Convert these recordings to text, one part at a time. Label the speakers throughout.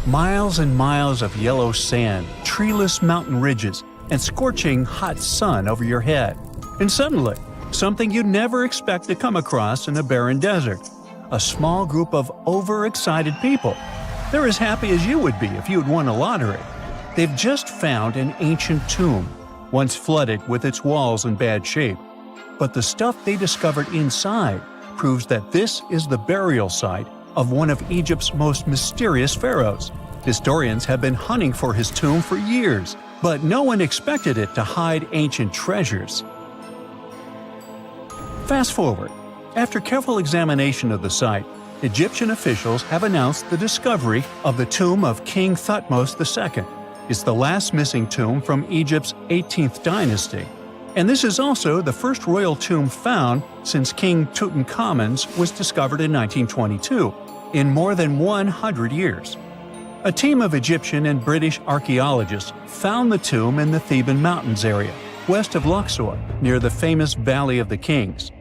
Speaker 1: Miles and miles of yellow sand, treeless mountain ridges, and scorching hot sun over your head. And suddenly, something you'd never expect to come across in a barren desert. A small group of overexcited people. They're as happy as you would be if you'd won a lottery. They've just found an ancient tomb, once flooded with its walls in bad shape. But the stuff they discovered inside proves that this is the burial site of one of Egypt's most mysterious pharaohs. Historians have been hunting for his tomb for years, but no one expected it to hide ancient treasures. Fast forward. After careful examination of the site, Egyptian officials have announced the discovery of the tomb of King Thutmos II. It's the last missing tomb from Egypt's 18th dynasty. And this is also the first royal tomb found since King Tutankhamun's was discovered in 1922, in more than 100 years. A team of Egyptian and British archaeologists found the tomb in the Theban Mountains area, west of Luxor, near the famous Valley of the Kings.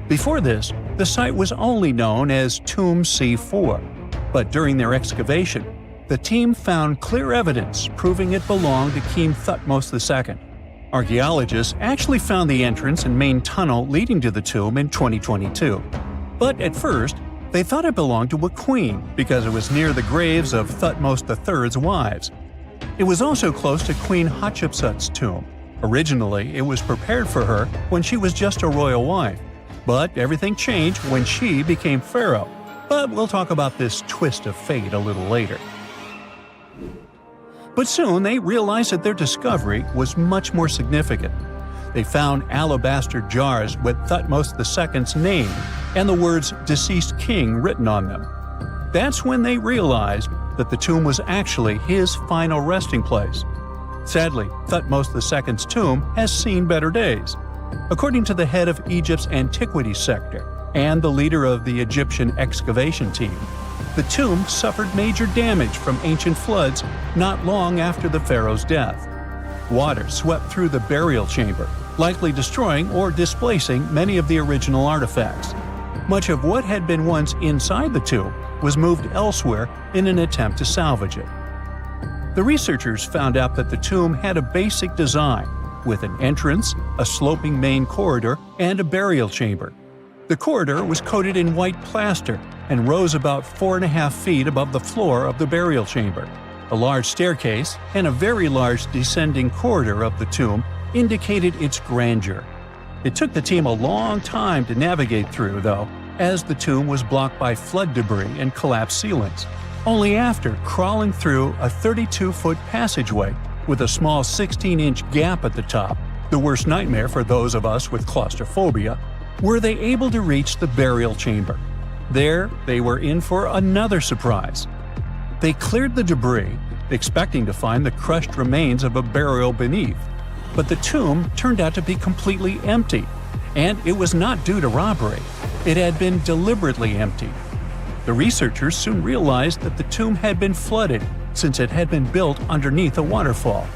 Speaker 1: Before this, the site was only known as Tomb C4, but during their excavation, the team found clear evidence proving it belonged to King Thutmos II. Archaeologists actually found the entrance and main tunnel leading to the tomb in 2022. But at first, they thought it belonged to a queen because it was near the graves of Thutmos III's wives. It was also close to Queen Hatshepsut's tomb. Originally, it was prepared for her when she was just a royal wife. But everything changed when she became pharaoh. But we'll talk about this twist of fate a little later. But soon they realized that their discovery was much more significant. They found alabaster jars with Thutmos II's name and the words "deceased king" written on them. That's when they realized that the tomb was actually his final resting place. Sadly, Thutmos II's tomb has seen better days. According to the head of Egypt's antiquities sector and the leader of the Egyptian excavation team, the tomb suffered major damage from ancient floods not long after the pharaoh's death. Water swept through the burial chamber, likely destroying or displacing many of the original artifacts. Much of what had been once inside the tomb was moved elsewhere in an attempt to salvage it. The researchers found out that the tomb had a basic design, with an entrance, a sloping main corridor, and a burial chamber. The corridor was coated in white plaster and rose about 4.5 feet above the floor of the burial chamber. A large staircase and a very large descending corridor of the tomb indicated its grandeur. It took the team a long time to navigate through, though, as the tomb was blocked by flood debris and collapsed ceilings. Only after crawling through a 32-foot passageway with a small 16-inch gap at the top, the worst nightmare for those of us with claustrophobia, were they able to reach the burial chamber. There, they were in for another surprise. They cleared the debris, expecting to find the crushed remains of a burial beneath. But the tomb turned out to be completely empty, and it was not due to robbery. It had been deliberately emptied. The researchers soon realized that the tomb had been flooded since it had been built underneath a waterfall.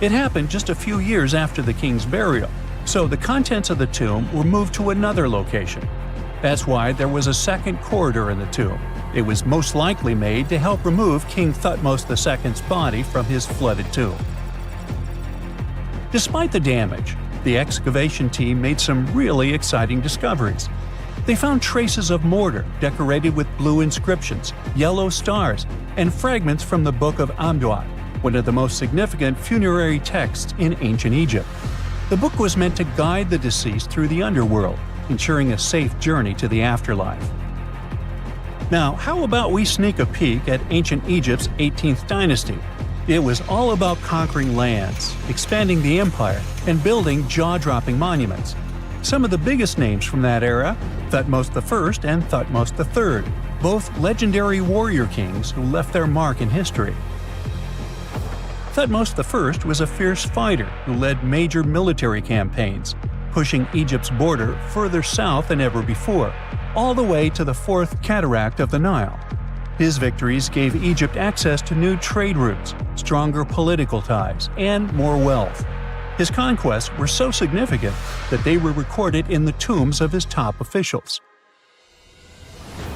Speaker 1: It happened just a few years after the king's burial, so the contents of the tomb were moved to another location. That's why there was a second corridor in the tomb. It was most likely made to help remove King Thutmos II's body from his flooded tomb. Despite the damage, the excavation team made some really exciting discoveries. They found traces of mortar decorated with blue inscriptions, yellow stars, and fragments from the Book of Amduat, one of the most significant funerary texts in ancient Egypt. The book was meant to guide the deceased through the underworld, ensuring a safe journey to the afterlife. Now, how about we sneak a peek at ancient Egypt's 18th dynasty? It was all about conquering lands, expanding the empire, and building jaw-dropping monuments. Some of the biggest names from that era, Thutmos I and Thutmos III, both legendary warrior kings who left their mark in history. Thutmos I was a fierce fighter who led major military campaigns, pushing Egypt's border further south than ever before, all the way to the fourth cataract of the Nile. His victories gave Egypt access to new trade routes, stronger political ties, and more wealth. His conquests were so significant that they were recorded in the tombs of his top officials.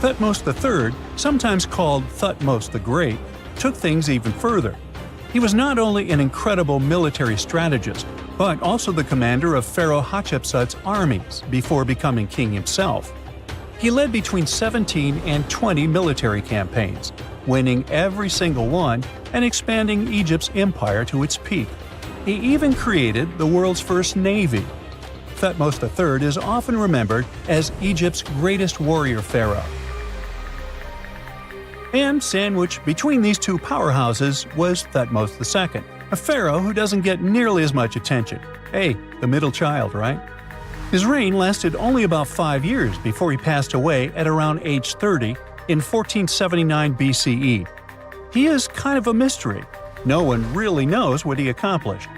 Speaker 1: Thutmos III, sometimes called Thutmos the Great, took things even further. He was not only an incredible military strategist, but also the commander of Pharaoh Hatshepsut's armies before becoming king himself. He led between 17 and 20 military campaigns, winning every single one and expanding Egypt's empire to its peak. He even created the world's first navy. Thutmos III is often remembered as Egypt's greatest warrior pharaoh. And sandwiched between these two powerhouses was Thutmos II, a pharaoh who doesn't get nearly as much attention. Hey, the middle child, right? His reign lasted only about 5 years before he passed away at around age 30 in 1479 BCE. He is kind of a mystery. No one really knows what he accomplished.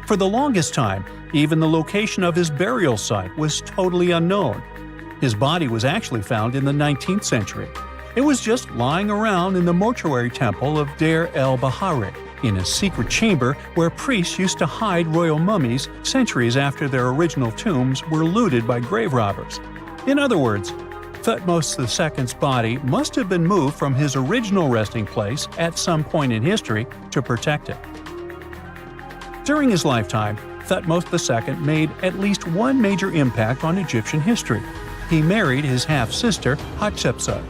Speaker 1: For the longest time, even the location of his burial site was totally unknown. His body was actually found in the 19th century. It was just lying around in the mortuary temple of Deir el-Bahari, in a secret chamber where priests used to hide royal mummies centuries after their original tombs were looted by grave robbers. In other words, Thutmos II's body must have been moved from his original resting place at some point in history to protect it. During his lifetime, Thutmos II made at least one major impact on Egyptian history. He married his half-sister, Hatshepsut.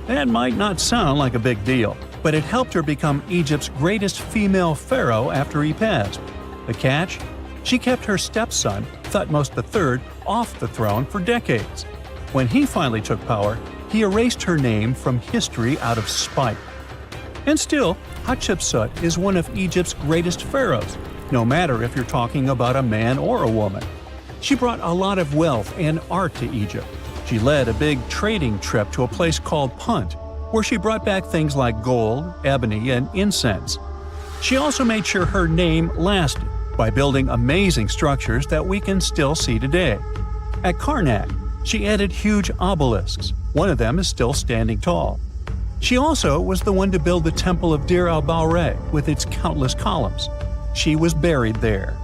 Speaker 1: That might not sound like a big deal, but it helped her become Egypt's greatest female pharaoh after he passed. The catch? She kept her stepson, Thutmos III, off the throne for decades. When he finally took power, he erased her name from history out of spite. And still, Hatshepsut is one of Egypt's greatest pharaohs, no matter if you're talking about a man or a woman. She brought a lot of wealth and art to Egypt. She led a big trading trip to a place called Punt, where she brought back things like gold, ebony, and incense. She also made sure her name lasted by building amazing structures that we can still see today. At Karnak, she added huge obelisks. One of them is still standing tall. She also was the one to build the Temple of Deir el-Bahari with its countless columns. She was buried there.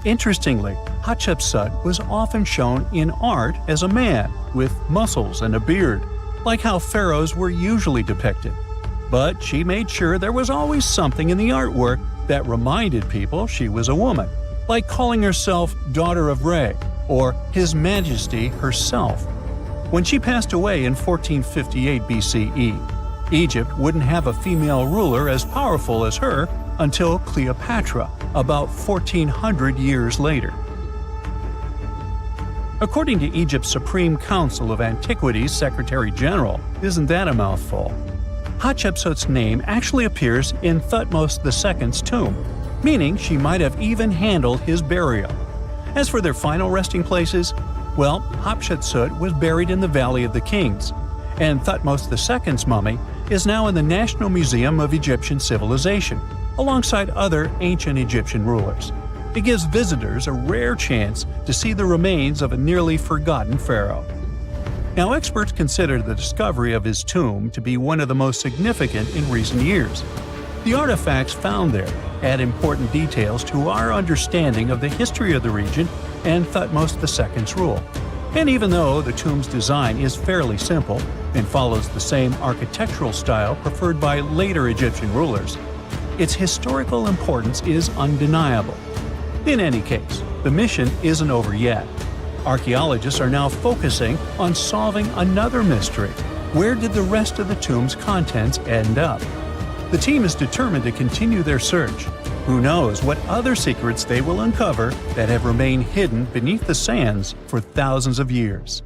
Speaker 1: Interestingly, Hatshepsut was often shown in art as a man with muscles and a beard, like how pharaohs were usually depicted. But she made sure there was always something in the artwork that reminded people she was a woman, like calling herself Daughter of Re or His Majesty herself. When she passed away in 1458 BCE, Egypt wouldn't have a female ruler as powerful as her until Cleopatra, about 1400 years later. According to Egypt's Supreme Council of Antiquities Secretary General, isn't that a mouthful? Hatshepsut's name actually appears in Thutmos II's tomb, meaning she might have even handled his burial. As for their final resting places, well, Hatshepsut was buried in the Valley of the Kings, and Thutmos II's mummy is now in the National Museum of Egyptian Civilization, alongside other ancient Egyptian rulers. It gives visitors a rare chance to see the remains of a nearly forgotten pharaoh. Now, experts consider the discovery of his tomb to be one of the most significant in recent years. The artifacts found there add important details to our understanding of the history of the region and Thutmos II's rule. And even though the tomb's design is fairly simple and follows the same architectural style preferred by later Egyptian rulers, its historical importance is undeniable. In any case, the mission isn't over yet. Archaeologists are now focusing on solving another mystery. Where did the rest of the tomb's contents end up? The team is determined to continue their search. Who knows what other secrets they will uncover that have remained hidden beneath the sands for thousands of years.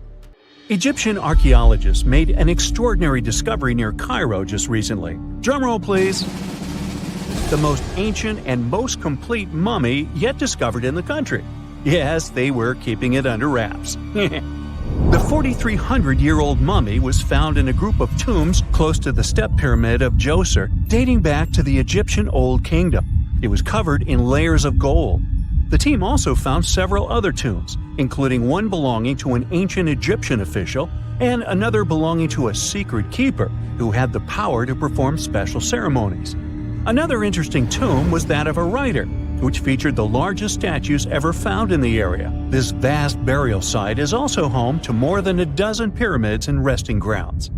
Speaker 1: Egyptian archaeologists made an extraordinary discovery near Cairo just recently. Drumroll, please. The most ancient and most complete mummy yet discovered in the country. Yes, they were keeping it under wraps. The 4,300-year-old mummy was found in a group of tombs close to the step pyramid of Djoser, dating back to the Egyptian Old Kingdom. It was covered in layers of gold. The team also found several other tombs, including one belonging to an ancient Egyptian official and another belonging to a secret keeper who had the power to perform special ceremonies. Another interesting tomb was that of a writer, which featured the largest statues ever found in the area. This vast burial site is also home to more than a dozen pyramids and resting grounds.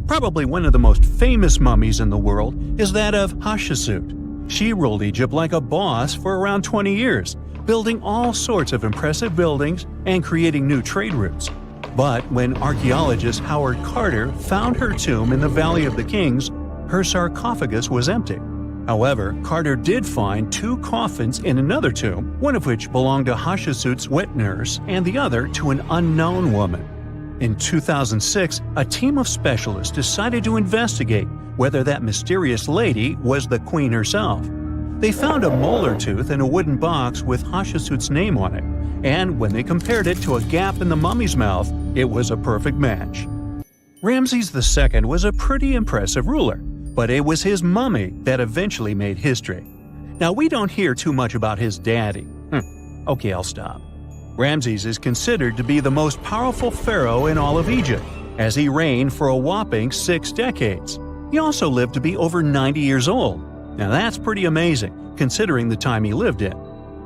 Speaker 1: Probably one of the most famous mummies in the world is that of Hatshepsut. She ruled Egypt like a boss for around 20 years, building all sorts of impressive buildings and creating new trade routes. But when archaeologist Howard Carter found her tomb in the Valley of the Kings, her sarcophagus was empty. However, Carter did find 2 coffins in another tomb, one of which belonged to Hatshepsut's wet nurse and the other to an unknown woman. In 2006, a team of specialists decided to investigate whether that mysterious lady was the queen herself. They found a molar tooth in a wooden box with Hatshepsut's name on it, and when they compared it to a gap in the mummy's mouth, it was a perfect match. Ramses II was a pretty impressive ruler, but it was his mummy that eventually made history. Now, we don't hear too much about his daddy. Okay, I'll stop. Ramses is considered to be the most powerful pharaoh in all of Egypt, as he reigned for a whopping 6 decades. He also lived to be over 90 years old. Now that's pretty amazing, considering the time he lived in.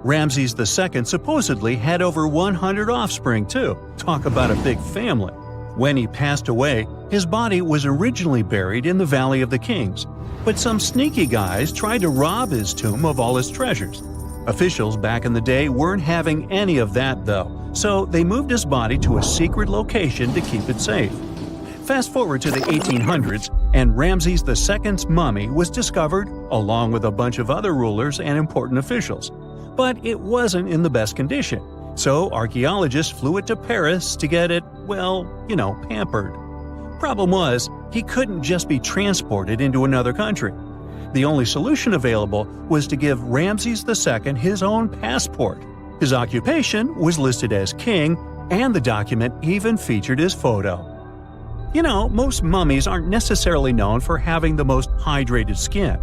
Speaker 1: Ramses II supposedly had over 100 offspring too. Talk about a big family. When he passed away, his body was originally buried in the Valley of the Kings, but some sneaky guys tried to rob his tomb of all his treasures. Officials back in the day weren't having any of that though, so they moved his body to a secret location to keep it safe. Fast forward to the 1800s, and Ramses II's mummy was discovered along with a bunch of other rulers and important officials. But it wasn't in the best condition, so archaeologists flew it to Paris to get it, pampered. Problem was, he couldn't just be transported into another country. The only solution available was to give Ramses II his own passport. His occupation was listed as king, and the document even featured his photo. Most mummies aren't necessarily known for having the most hydrated skin.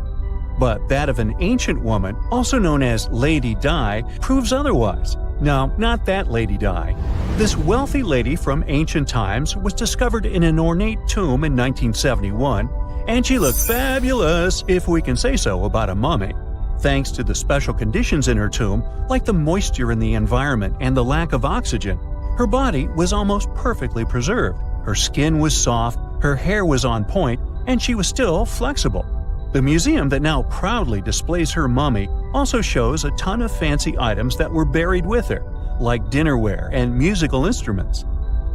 Speaker 1: But that of an ancient woman, also known as Lady Di, proves otherwise. No, not that Lady Di. This wealthy lady from ancient times was discovered in an ornate tomb in 1971, and she looked fabulous, if we can say so about a mummy. Thanks to the special conditions in her tomb, like the moisture in the environment and the lack of oxygen, her body was almost perfectly preserved. Her skin was soft, her hair was on point, and she was still flexible. The museum that now proudly displays her mummy also shows a ton of fancy items that were buried with her, like dinnerware and musical instruments.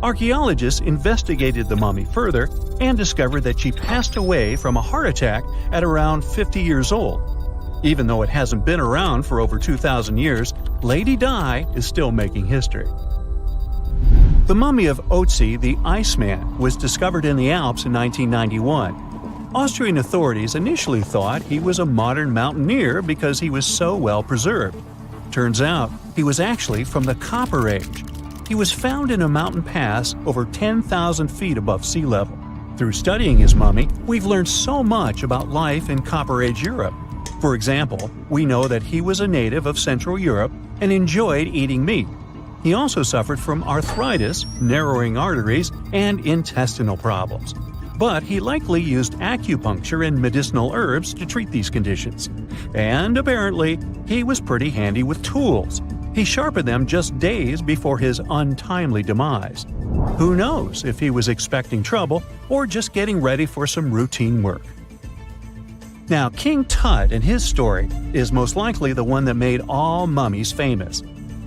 Speaker 1: Archaeologists investigated the mummy further and discovered that she passed away from a heart attack at around 50 years old. Even though it hasn't been around for over 2,000 years, Lady Di is still making history. The mummy of Otzi the Iceman was discovered in the Alps in 1991. Austrian authorities initially thought he was a modern mountaineer because he was so well preserved. Turns out, he was actually from the Copper Age. He was found in a mountain pass over 10,000 feet above sea level. Through studying his mummy, we've learned so much about life in Copper Age Europe. For example, we know that he was a native of Central Europe and enjoyed eating meat. He also suffered from arthritis, narrowing arteries, and intestinal problems. But he likely used acupuncture and medicinal herbs to treat these conditions. And apparently, he was pretty handy with tools. He sharpened them just days before his untimely demise. Who knows if he was expecting trouble or just getting ready for some routine work. Now, King Tut and his story is most likely the one that made all mummies famous.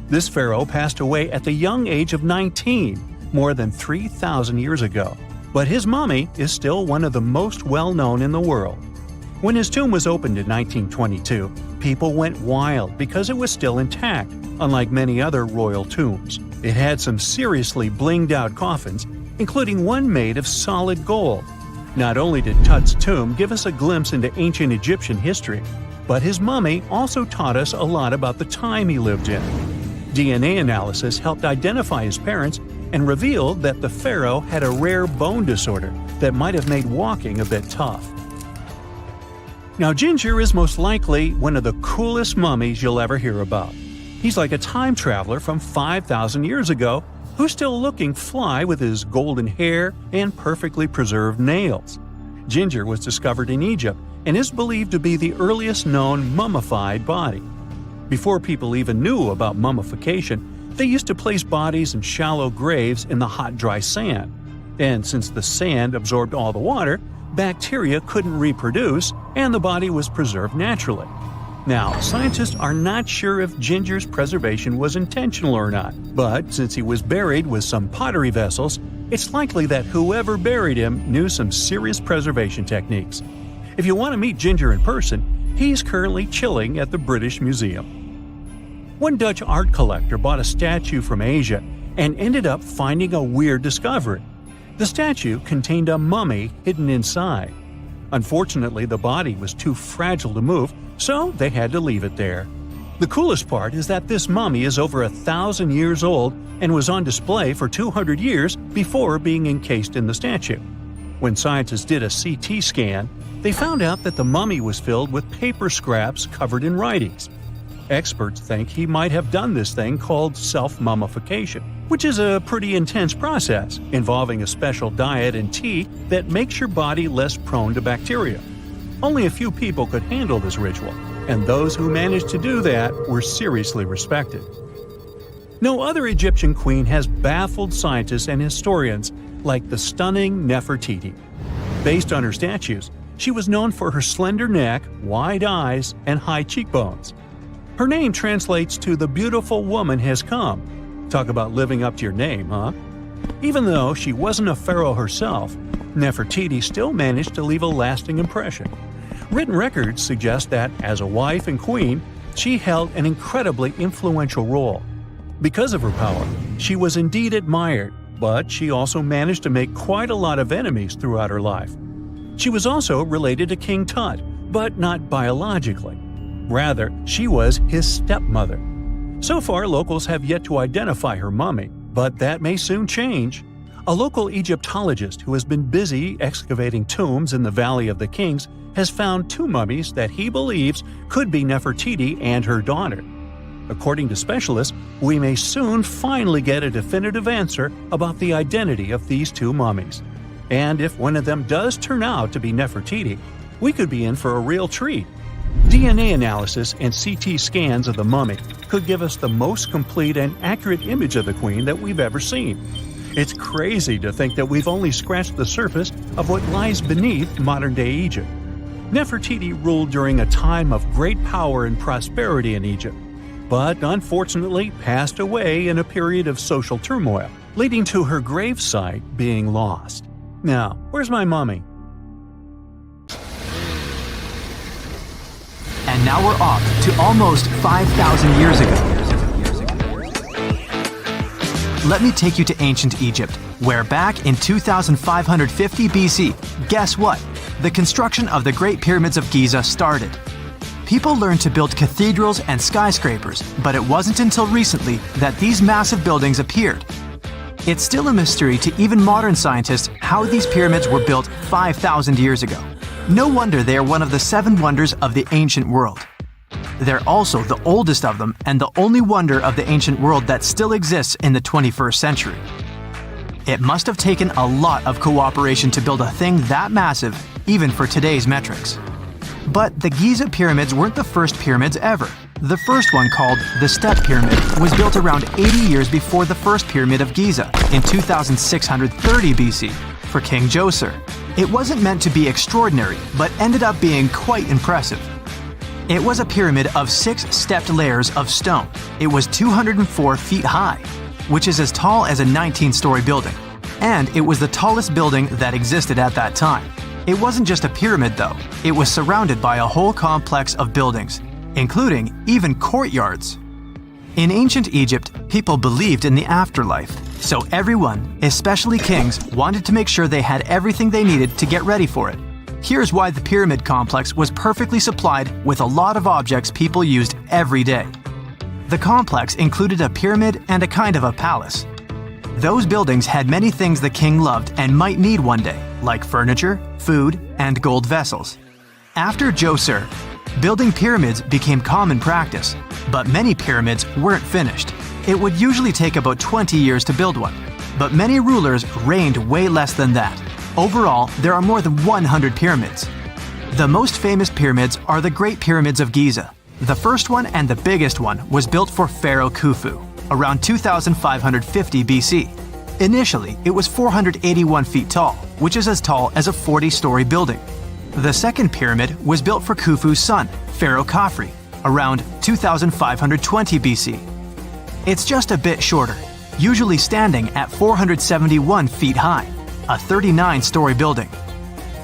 Speaker 1: This pharaoh passed away at the young age of 19, more than 3,000 years ago. But his mummy is still one of the most well-known in the world. When his tomb was opened in 1922, people went wild because it was still intact, unlike many other royal tombs. It had some seriously blinged-out coffins, including one made of solid gold. Not only did Tut's tomb give us a glimpse into ancient Egyptian history, but his mummy also taught us a lot about the time he lived in. DNA analysis helped identify his parents and revealed that the pharaoh had a rare bone disorder that might have made walking a bit tough. Now, Ginger is most likely one of the coolest mummies you'll ever hear about. He's like a time traveler from 5,000 years ago who's still looking fly with his golden hair and perfectly preserved nails. Ginger was discovered in Egypt and is believed to be the earliest known mummified body. Before people even knew about mummification, they used to place bodies in shallow graves in the hot, dry sand. And since the sand absorbed all the water, bacteria couldn't reproduce and the body was preserved naturally. Now, scientists are not sure if Ginger's preservation was intentional or not, but since he was buried with some pottery vessels, it's likely that whoever buried him knew some serious preservation techniques. If you want to meet Ginger in person, he's currently chilling at the British Museum. One Dutch art collector bought a statue from Asia and ended up finding a weird discovery. The statue contained a mummy hidden inside. Unfortunately, the body was too fragile to move, so they had to leave it there. The coolest part is that this mummy is over 1,000 years old and was on display for 200 years before being encased in the statue. When scientists did a CT scan, they found out that the mummy was filled with paper scraps covered in writings. Experts think he might have done this thing called self-mummification, which is a pretty intense process involving a special diet and tea that makes your body less prone to bacteria. Only a few people could handle this ritual, and those who managed to do that were seriously respected. No other Egyptian queen has baffled scientists and historians like the stunning Nefertiti. Based on her statues, she was known for her slender neck, wide eyes, and high cheekbones. Her name translates to "the beautiful woman has come." Talk about living up to your name, huh? Even though she wasn't a pharaoh herself, Nefertiti still managed to leave a lasting impression. Written records suggest that, as a wife and queen, she held an incredibly influential role. Because of her power, she was indeed admired, but she also managed to make quite a lot of enemies throughout her life. She was also related to King Tut, but not biologically. Rather, she was his stepmother. So far, locals have yet to identify her mummy, but that may soon change. A local Egyptologist who has been busy excavating tombs in the Valley of the Kings has found two mummies that he believes could be Nefertiti and her daughter. According to specialists, we may soon finally get a definitive answer about the identity of these two mummies. And if one of them does turn out to be Nefertiti, we could be in for a real treat. DNA analysis and CT scans of the mummy could give us the most complete and accurate image of the queen that we've ever seen. It's crazy to think that we've only scratched the surface of what lies beneath modern-day Egypt. Nefertiti ruled during a time of great power and prosperity in Egypt, but unfortunately passed away in a period of social turmoil, leading to her gravesite being lost. Now, where's my mummy?
Speaker 2: And now we're off to almost 5,000 years ago. Let me take you to ancient Egypt, where back in 2550 BC, guess what? The construction of the Great Pyramids of Giza started. People learned to build cathedrals and skyscrapers, but it wasn't until recently that these massive buildings appeared. It's still a mystery to even modern scientists how these pyramids were built 5,000 years ago. No wonder they are one of the 7 wonders of the ancient world. They're also the oldest of them and the only wonder of the ancient world that still exists in the 21st century. It must have taken a lot of cooperation to build a thing that massive, even for today's metrics. But the Giza pyramids weren't the first pyramids ever. The first one, called the Step Pyramid, was built around 80 years before the first Pyramid of Giza in 2630 BC for King Djoser. It wasn't meant to be extraordinary, but ended up being quite impressive. It was a pyramid of 6 stepped layers of stone. It was 204 feet high, which is as tall as a 19-story building. And it was the tallest building that existed at that time. It wasn't just a pyramid though, it was surrounded by a whole complex of buildings, including even courtyards. In ancient Egypt, people believed in the afterlife, so everyone, especially kings, wanted to make sure they had everything they needed to get ready for it. Here's why the pyramid complex was perfectly supplied with a lot of objects people used every day. The complex included a pyramid and a kind of a palace. Those buildings had many things the king loved and might need one day, like furniture, food, and gold vessels. After Djoser, building pyramids became common practice, but many pyramids weren't finished. It would usually take about 20 years to build one, but many rulers reigned way less than that. Overall, there are more than 100 pyramids. The most famous pyramids are the Great Pyramids of Giza. The first one and the biggest one was built for Pharaoh Khufu, around 2550 BC. Initially, it was 481 feet tall, which is as tall as a 40-story building. The second pyramid was built for Khufu's son, Pharaoh Khafre, around 2520 BC. It's just a bit shorter, usually standing at 471 feet high, a 39-story building.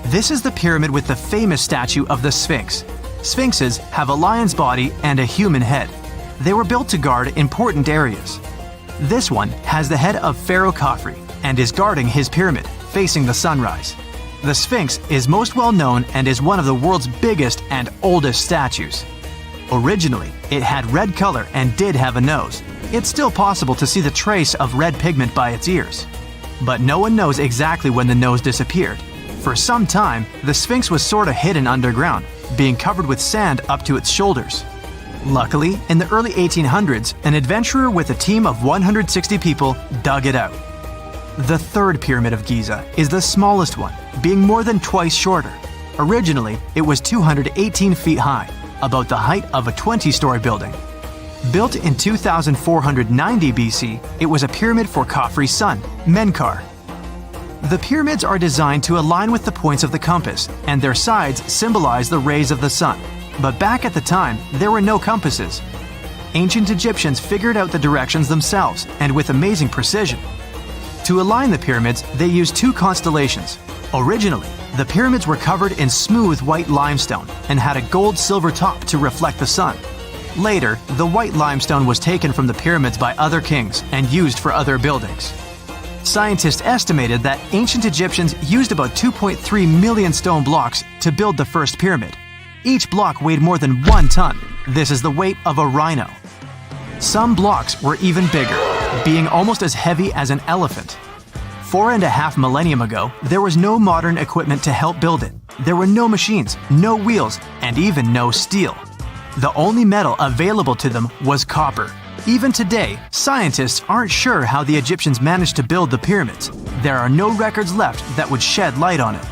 Speaker 2: This is the pyramid with the famous statue of the Sphinx. Sphinxes have a lion's body and a human head. They were built to guard important areas. This one has the head of Pharaoh Khafre and is guarding his pyramid, facing the sunrise. The Sphinx is most well known and is one of the world's biggest and oldest statues. Originally, it had red color and did have a nose. It's still possible to see the trace of red pigment by its ears. But no one knows exactly when the nose disappeared. For some time, the Sphinx was sort of hidden underground, being covered with sand up to its shoulders. Luckily, in the early 1800s, an adventurer with a team of 160 people dug it out. The third pyramid of Giza is the smallest one, being more than twice shorter. Originally, it was 218 feet high, about the height of a 20-story building. Built in 2490 BC, it was a pyramid for Khafre's son, Menkaure. The pyramids are designed to align with the points of the compass, and their sides symbolize the rays of the sun. But back at the time, there were no compasses. Ancient Egyptians figured out the directions themselves, and with amazing precision. To align the pyramids, they used two constellations. Originally, the pyramids were covered in smooth white limestone and had a gold-silver top to reflect the sun. Later, the white limestone was taken from the pyramids by other kings and used for other buildings. Scientists estimated that ancient Egyptians used about 2.3 million stone blocks to build the first pyramid. Each block weighed more than 1 ton. This is the weight of a rhino. Some blocks were even bigger, being almost as heavy as an elephant. 4.5 millennium ago, there was no modern equipment to help build it. There were no machines, no wheels, and even no steel. The only metal available to them was copper. Even today, scientists aren't sure how the Egyptians managed to build the pyramids. There are no records left that would shed light on it.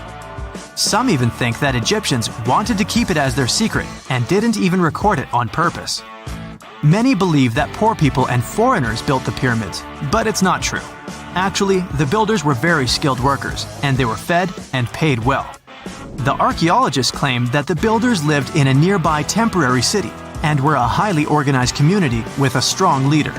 Speaker 2: Some even think that Egyptians wanted to keep it as their secret and didn't even record it on purpose. Many believe that poor people and foreigners built the pyramids, but it's not true. Actually, the builders were very skilled workers, and they were fed and paid well. The archaeologists claim that the builders lived in a nearby temporary city and were a highly organized community with a strong leader.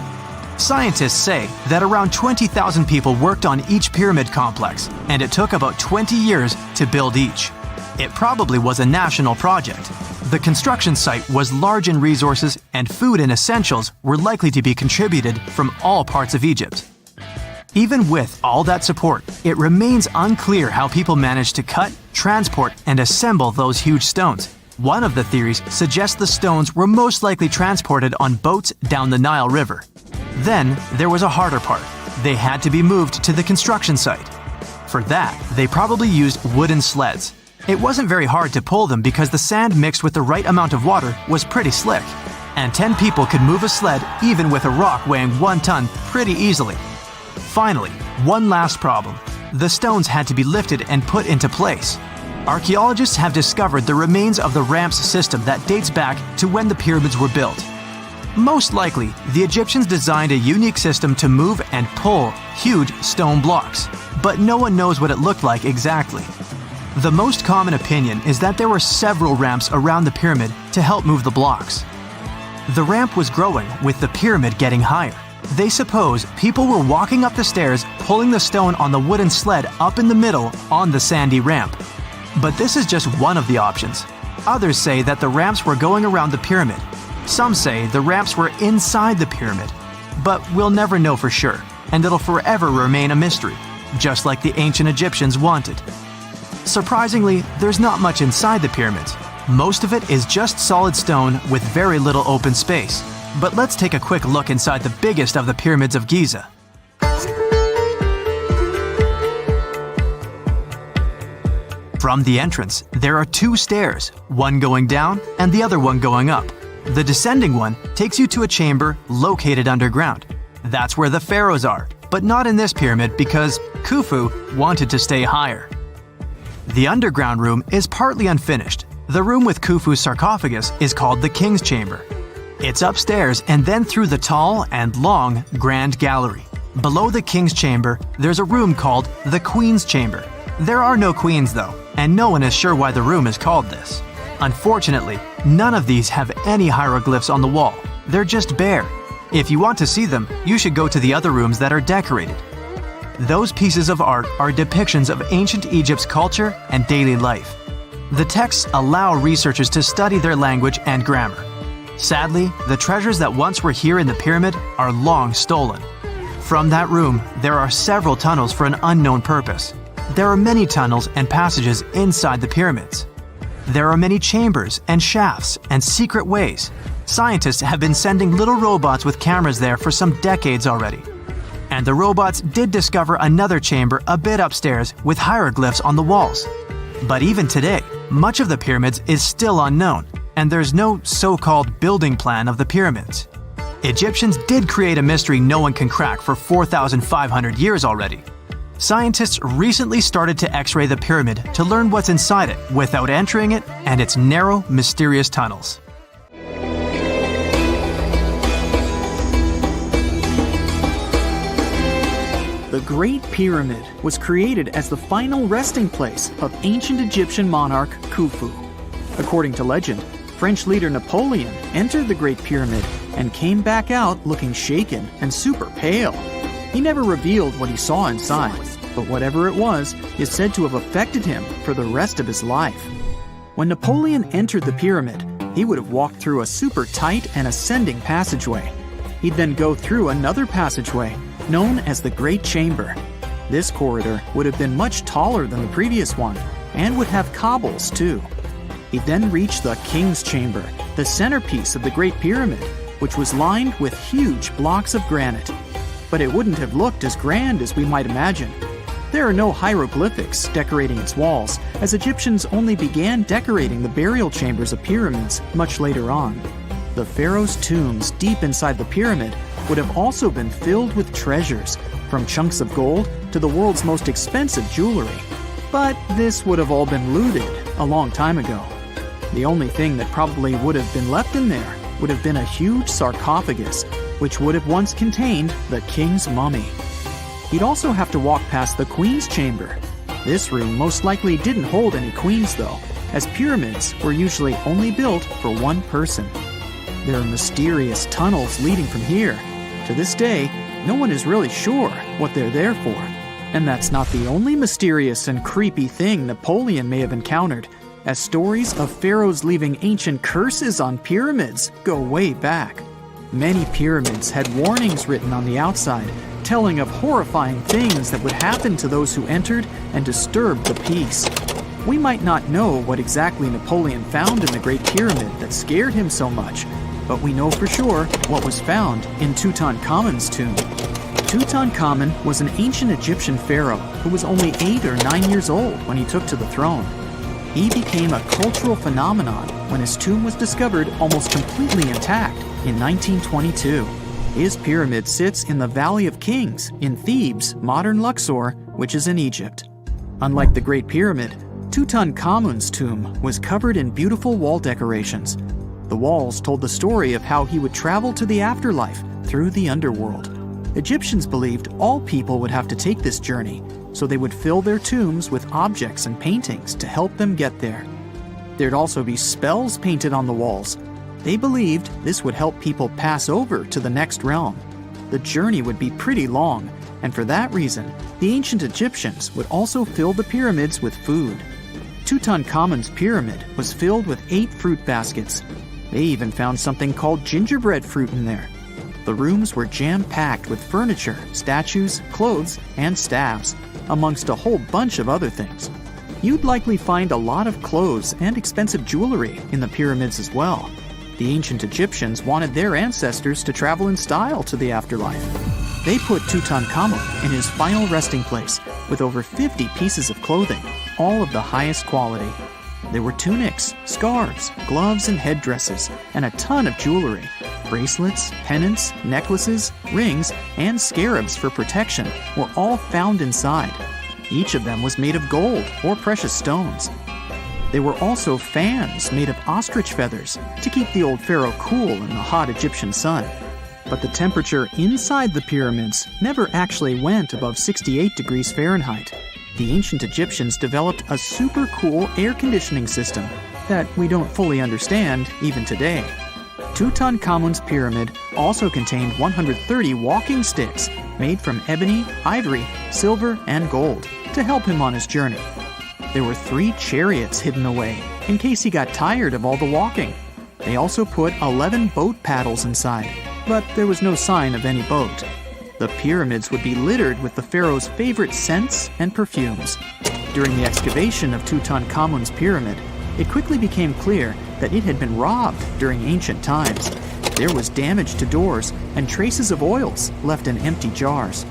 Speaker 2: Scientists say that around 20,000 people worked on each pyramid complex, and it took about 20 years to build each. It probably was a national project. The construction site was large in resources, and food and essentials were likely to be contributed from all parts of Egypt. Even with all that support, it remains unclear how people managed to cut, transport, and assemble those huge stones. One of the theories suggests the stones were most likely transported on boats down the Nile River. Then, there was a harder part. They had to be moved to the construction site. For that, they probably used wooden sleds. It wasn't very hard to pull them because the sand mixed with the right amount of water was pretty slick. And 10 people could move a sled even with a rock weighing 1 ton pretty easily. Finally, one last problem. The stones had to be lifted and put into place. Archaeologists have discovered the remains of the ramps system that dates back to when the pyramids were built. Most likely, the Egyptians designed a unique system to move and pull huge stone blocks, but no one knows what it looked like exactly. The most common opinion is that there were several ramps around the pyramid to help move the blocks. The ramp was growing with the pyramid getting higher. They suppose people were walking up the stairs, pulling the stone on the wooden sled up in the middle on the sandy ramp. But this is just one of the options. Others say that the ramps were going around the pyramid. Some say the ramps were inside the pyramid. But we'll never know for sure, and it'll forever remain a mystery, just like the ancient Egyptians wanted. Surprisingly, there's not much inside the pyramids. Most of it is just solid stone with very little open space. But let's take a quick look inside the biggest of the pyramids of Giza. From the entrance, there are 2 stairs, one going down and the other one going up. The descending one takes you to a chamber located underground. That's where the pharaohs are, but not in this pyramid because Khufu wanted to stay higher. The underground room is partly unfinished. The room with Khufu's sarcophagus is called the King's Chamber. It's upstairs and then through the tall and long Grand Gallery. Below the King's Chamber, there's a room called the Queen's Chamber. There are no queens though, and no one is sure why the room is called this. Unfortunately, none of these have any hieroglyphs on the wall. They're just bare. If you want to see them, you should go to the other rooms that are decorated. Those pieces of art are depictions of ancient Egypt's culture and daily life. The texts allow researchers to study their language and grammar. Sadly, the treasures that once were here in the pyramid are long stolen. From that room, there are several tunnels for an unknown purpose. There are many tunnels and passages inside the pyramids. There are many chambers and shafts and secret ways. Scientists have been sending little robots with cameras there for some decades already. And the robots did discover another chamber a bit upstairs with hieroglyphs on the walls. But even today, much of the pyramids is still unknown, and there's no so-called building plan of the pyramids. Egyptians did create a mystery no one can crack for 4,500 years already. Scientists recently started to X-ray the pyramid to learn what's inside it without entering it and its narrow, mysterious tunnels.
Speaker 3: The Great Pyramid was created as the final resting place of ancient Egyptian monarch Khufu. According to legend, French leader Napoleon entered the Great Pyramid and came back out looking shaken and super pale. He never revealed what he saw inside, but whatever it was is said to have affected him for the rest of his life. When Napoleon entered the pyramid, he would have walked through a super tight and ascending passageway. He'd then go through another passageway known as the Great Chamber. This corridor would have been much taller than the previous one and would have cobbles too. He'd then reach the King's Chamber, the centerpiece of the Great Pyramid, which was lined with huge blocks of granite. But it wouldn't have looked as grand as we might imagine. There are no hieroglyphics decorating its walls, as Egyptians only began decorating the burial chambers of pyramids much later on. The pharaoh's tombs deep inside the pyramid would have also been filled with treasures, from chunks of gold to the world's most expensive jewelry. But this would have all been looted a long time ago. The only thing that probably would have been left in there would have been a huge sarcophagus, which would have once contained the king's mummy. He'd also have to walk past the Queen's Chamber. This room most likely didn't hold any queens though, as pyramids were usually only built for one person. There are mysterious tunnels leading from here. To this day, no one is really sure what they're there for. And that's not the only mysterious and creepy thing Napoleon may have encountered, as stories of pharaohs leaving ancient curses on pyramids go way back. Many pyramids had warnings written on the outside, telling of horrifying things that would happen to those who entered and disturbed the peace. We might not know what exactly Napoleon found in the Great Pyramid that scared him so much, but we know for sure what was found in Tutankhamun's tomb. Tutankhamun was an ancient Egyptian pharaoh who was only 8 or 9 years old when he took to the throne. He became a cultural phenomenon when his tomb was discovered almost completely intact in 1922. His pyramid sits in the Valley of Kings in Thebes, modern Luxor, which is in Egypt. Unlike the Great Pyramid, Tutankhamun's tomb was covered in beautiful wall decorations. The walls told the story of how he would travel to the afterlife through the underworld. Egyptians believed all people would have to take this journey, so they would fill their tombs with objects and paintings to help them get there. There'd also be spells painted on the walls. They believed this would help people pass over to the next realm. The journey would be pretty long, and for that reason, the ancient Egyptians would also fill the pyramids with food. Tutankhamun's pyramid was filled with 8 fruit baskets. They even found something called gingerbread fruit in there. The rooms were jam-packed with furniture, statues, clothes, and staffs, amongst a whole bunch of other things. You'd likely find a lot of clothes and expensive jewelry in the pyramids as well. The ancient Egyptians wanted their ancestors to travel in style to the afterlife. They put Tutankhamun in his final resting place with over 50 pieces of clothing, all of the highest quality. There were tunics, scarves, gloves, and headdresses, and a ton of jewelry. Bracelets, pendants, necklaces, rings, and scarabs for protection were all found inside. Each of them was made of gold or precious stones. There were also fans made of ostrich feathers to keep the old pharaoh cool in the hot Egyptian sun. But the temperature inside the pyramids never actually went above 68 degrees Fahrenheit. The ancient Egyptians developed a super cool air conditioning system that we don't fully understand even today. Tutankhamun's pyramid also contained 130 walking sticks made from ebony, ivory, silver, and gold to help him on his journey. There were 3 chariots hidden away in case he got tired of all the walking. They also put 11 boat paddles inside, but there was no sign of any boat. The pyramids would be littered with the pharaoh's favorite scents and perfumes. During the excavation of Tutankhamun's pyramid, it quickly became clear that it had been robbed during ancient times. There was damage to doors and traces of oils left in empty jars.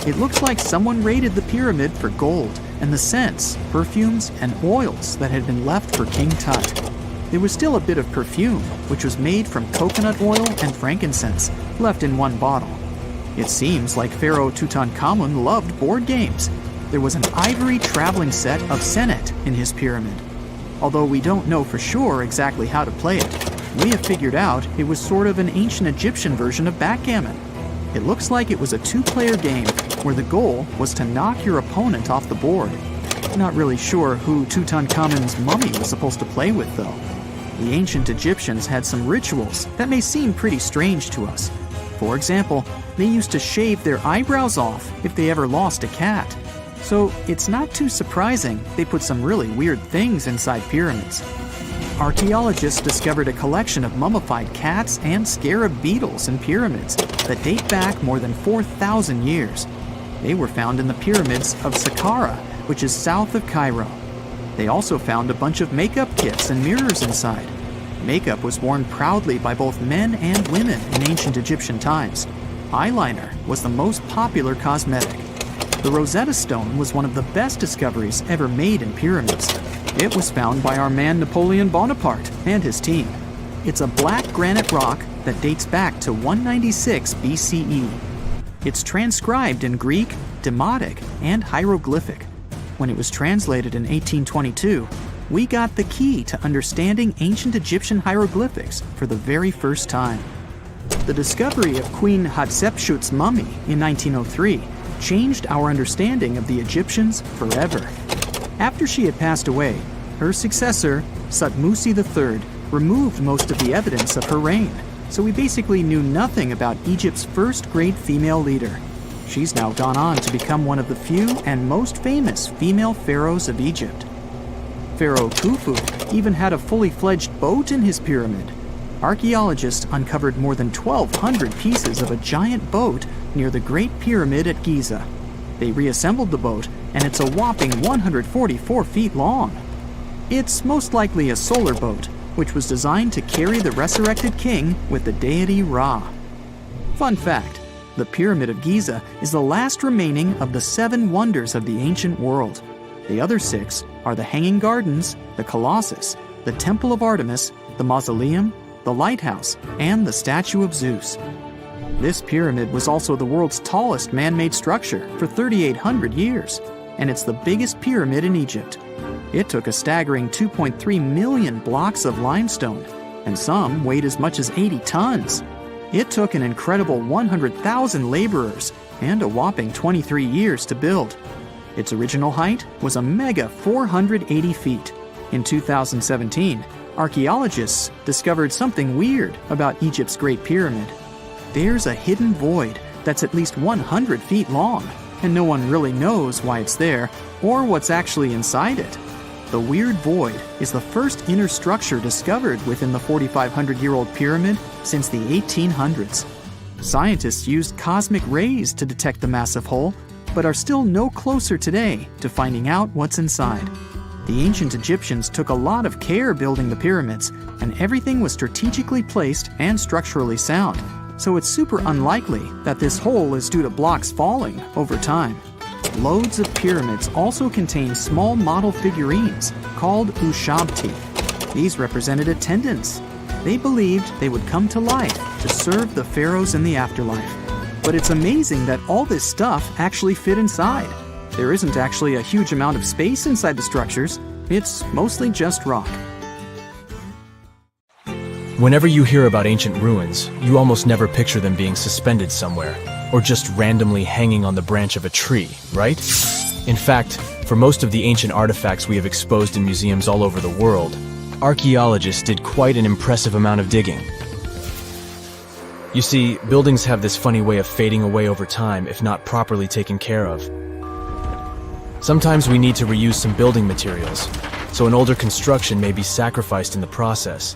Speaker 3: It looks like someone raided the pyramid for gold and the scents, perfumes, and oils that had been left for King Tut. There was still a bit of perfume, which was made from coconut oil and frankincense, left in one bottle. It seems like Pharaoh Tutankhamun loved board games. There was an ivory traveling set of senet in his pyramid. Although we don't know for sure exactly how to play it, we have figured out it was sort of an ancient Egyptian version of backgammon. It looks like it was a 2-player game where the goal was to knock your opponent off the board. Not really sure who Tutankhamun's mummy was supposed to play with, though. The ancient Egyptians had some rituals that may seem pretty strange to us. For example, they used to shave their eyebrows off if they ever lost a cat. So it's not too surprising they put some really weird things inside pyramids. Archaeologists discovered a collection of mummified cats and scarab beetles in pyramids that date back more than 4,000 years. They were found in the pyramids of Saqqara, which is south of Cairo. They also found a bunch of makeup kits and mirrors inside. Makeup was worn proudly by both men and women in ancient Egyptian times. Eyeliner was the most popular cosmetic. The Rosetta Stone was one of the best discoveries ever made in pyramids. It was found by our man Napoleon Bonaparte and his team. It's a black granite rock that dates back to 196 BCE. It's transcribed in Greek, Demotic, and hieroglyphic. When it was translated in 1822, we got the key to understanding ancient Egyptian hieroglyphics for the very first time. The discovery of Queen Hatshepsut's mummy in 1903 changed our understanding of the Egyptians forever. After she had passed away, her successor, Thutmos II, removed most of the evidence of her reign, so we basically knew nothing about Egypt's first great female leader. She's now gone on to become one of the few and most famous female pharaohs of Egypt. Pharaoh Khufu even had a fully fledged boat in his pyramid. Archaeologists uncovered more than 1,200 pieces of a giant boat near the Great Pyramid at Giza. They reassembled the boat, and it's a whopping 144 feet long. It's most likely a solar boat, which was designed to carry the resurrected king with the deity Ra. Fun fact, the Pyramid of Giza is the last remaining of the 7 wonders of the ancient world. The other 6 are the Hanging Gardens, the Colossus, the Temple of Artemis, the Mausoleum, the Lighthouse, and the Statue of Zeus. This pyramid was also the world's tallest man-made structure for 3,800 years, and it's the biggest pyramid in Egypt. It took a staggering 2.3 million blocks of limestone, and some weighed as much as 80 tons. It took an incredible 100,000 laborers and a whopping 23 years to build. Its original height was a mega 480 feet. In 2017, archaeologists discovered something weird about Egypt's Great Pyramid. There's a hidden void that's at least 100 feet long, and no one really knows why it's there or what's actually inside it. The weird void is the first inner structure discovered within the 4,500-year-old pyramid since the 1800s. Scientists used cosmic rays to detect the massive hole, but are still no closer today to finding out what's inside. The ancient Egyptians took a lot of care building the pyramids, and everything was strategically placed and structurally sound, so it's super unlikely that this hole is due to blocks falling over time. Loads of pyramids also contain small model figurines called ushabti. These represented attendants. They believed they would come to life to serve the pharaohs in the afterlife. But it's amazing that all this stuff actually fit inside. There isn't actually a huge amount of space inside the structures, It's mostly just rock.
Speaker 4: Whenever you hear about ancient ruins, you almost never picture them being suspended somewhere, or just randomly hanging on the branch of a tree, right? In fact, for most of the ancient artifacts we have exposed in museums all over the world, archaeologists did quite an impressive amount of digging. You see, buildings have this funny way of fading away over time if not properly taken care of. Sometimes we need to reuse some building materials, so an older construction may be sacrificed in the process.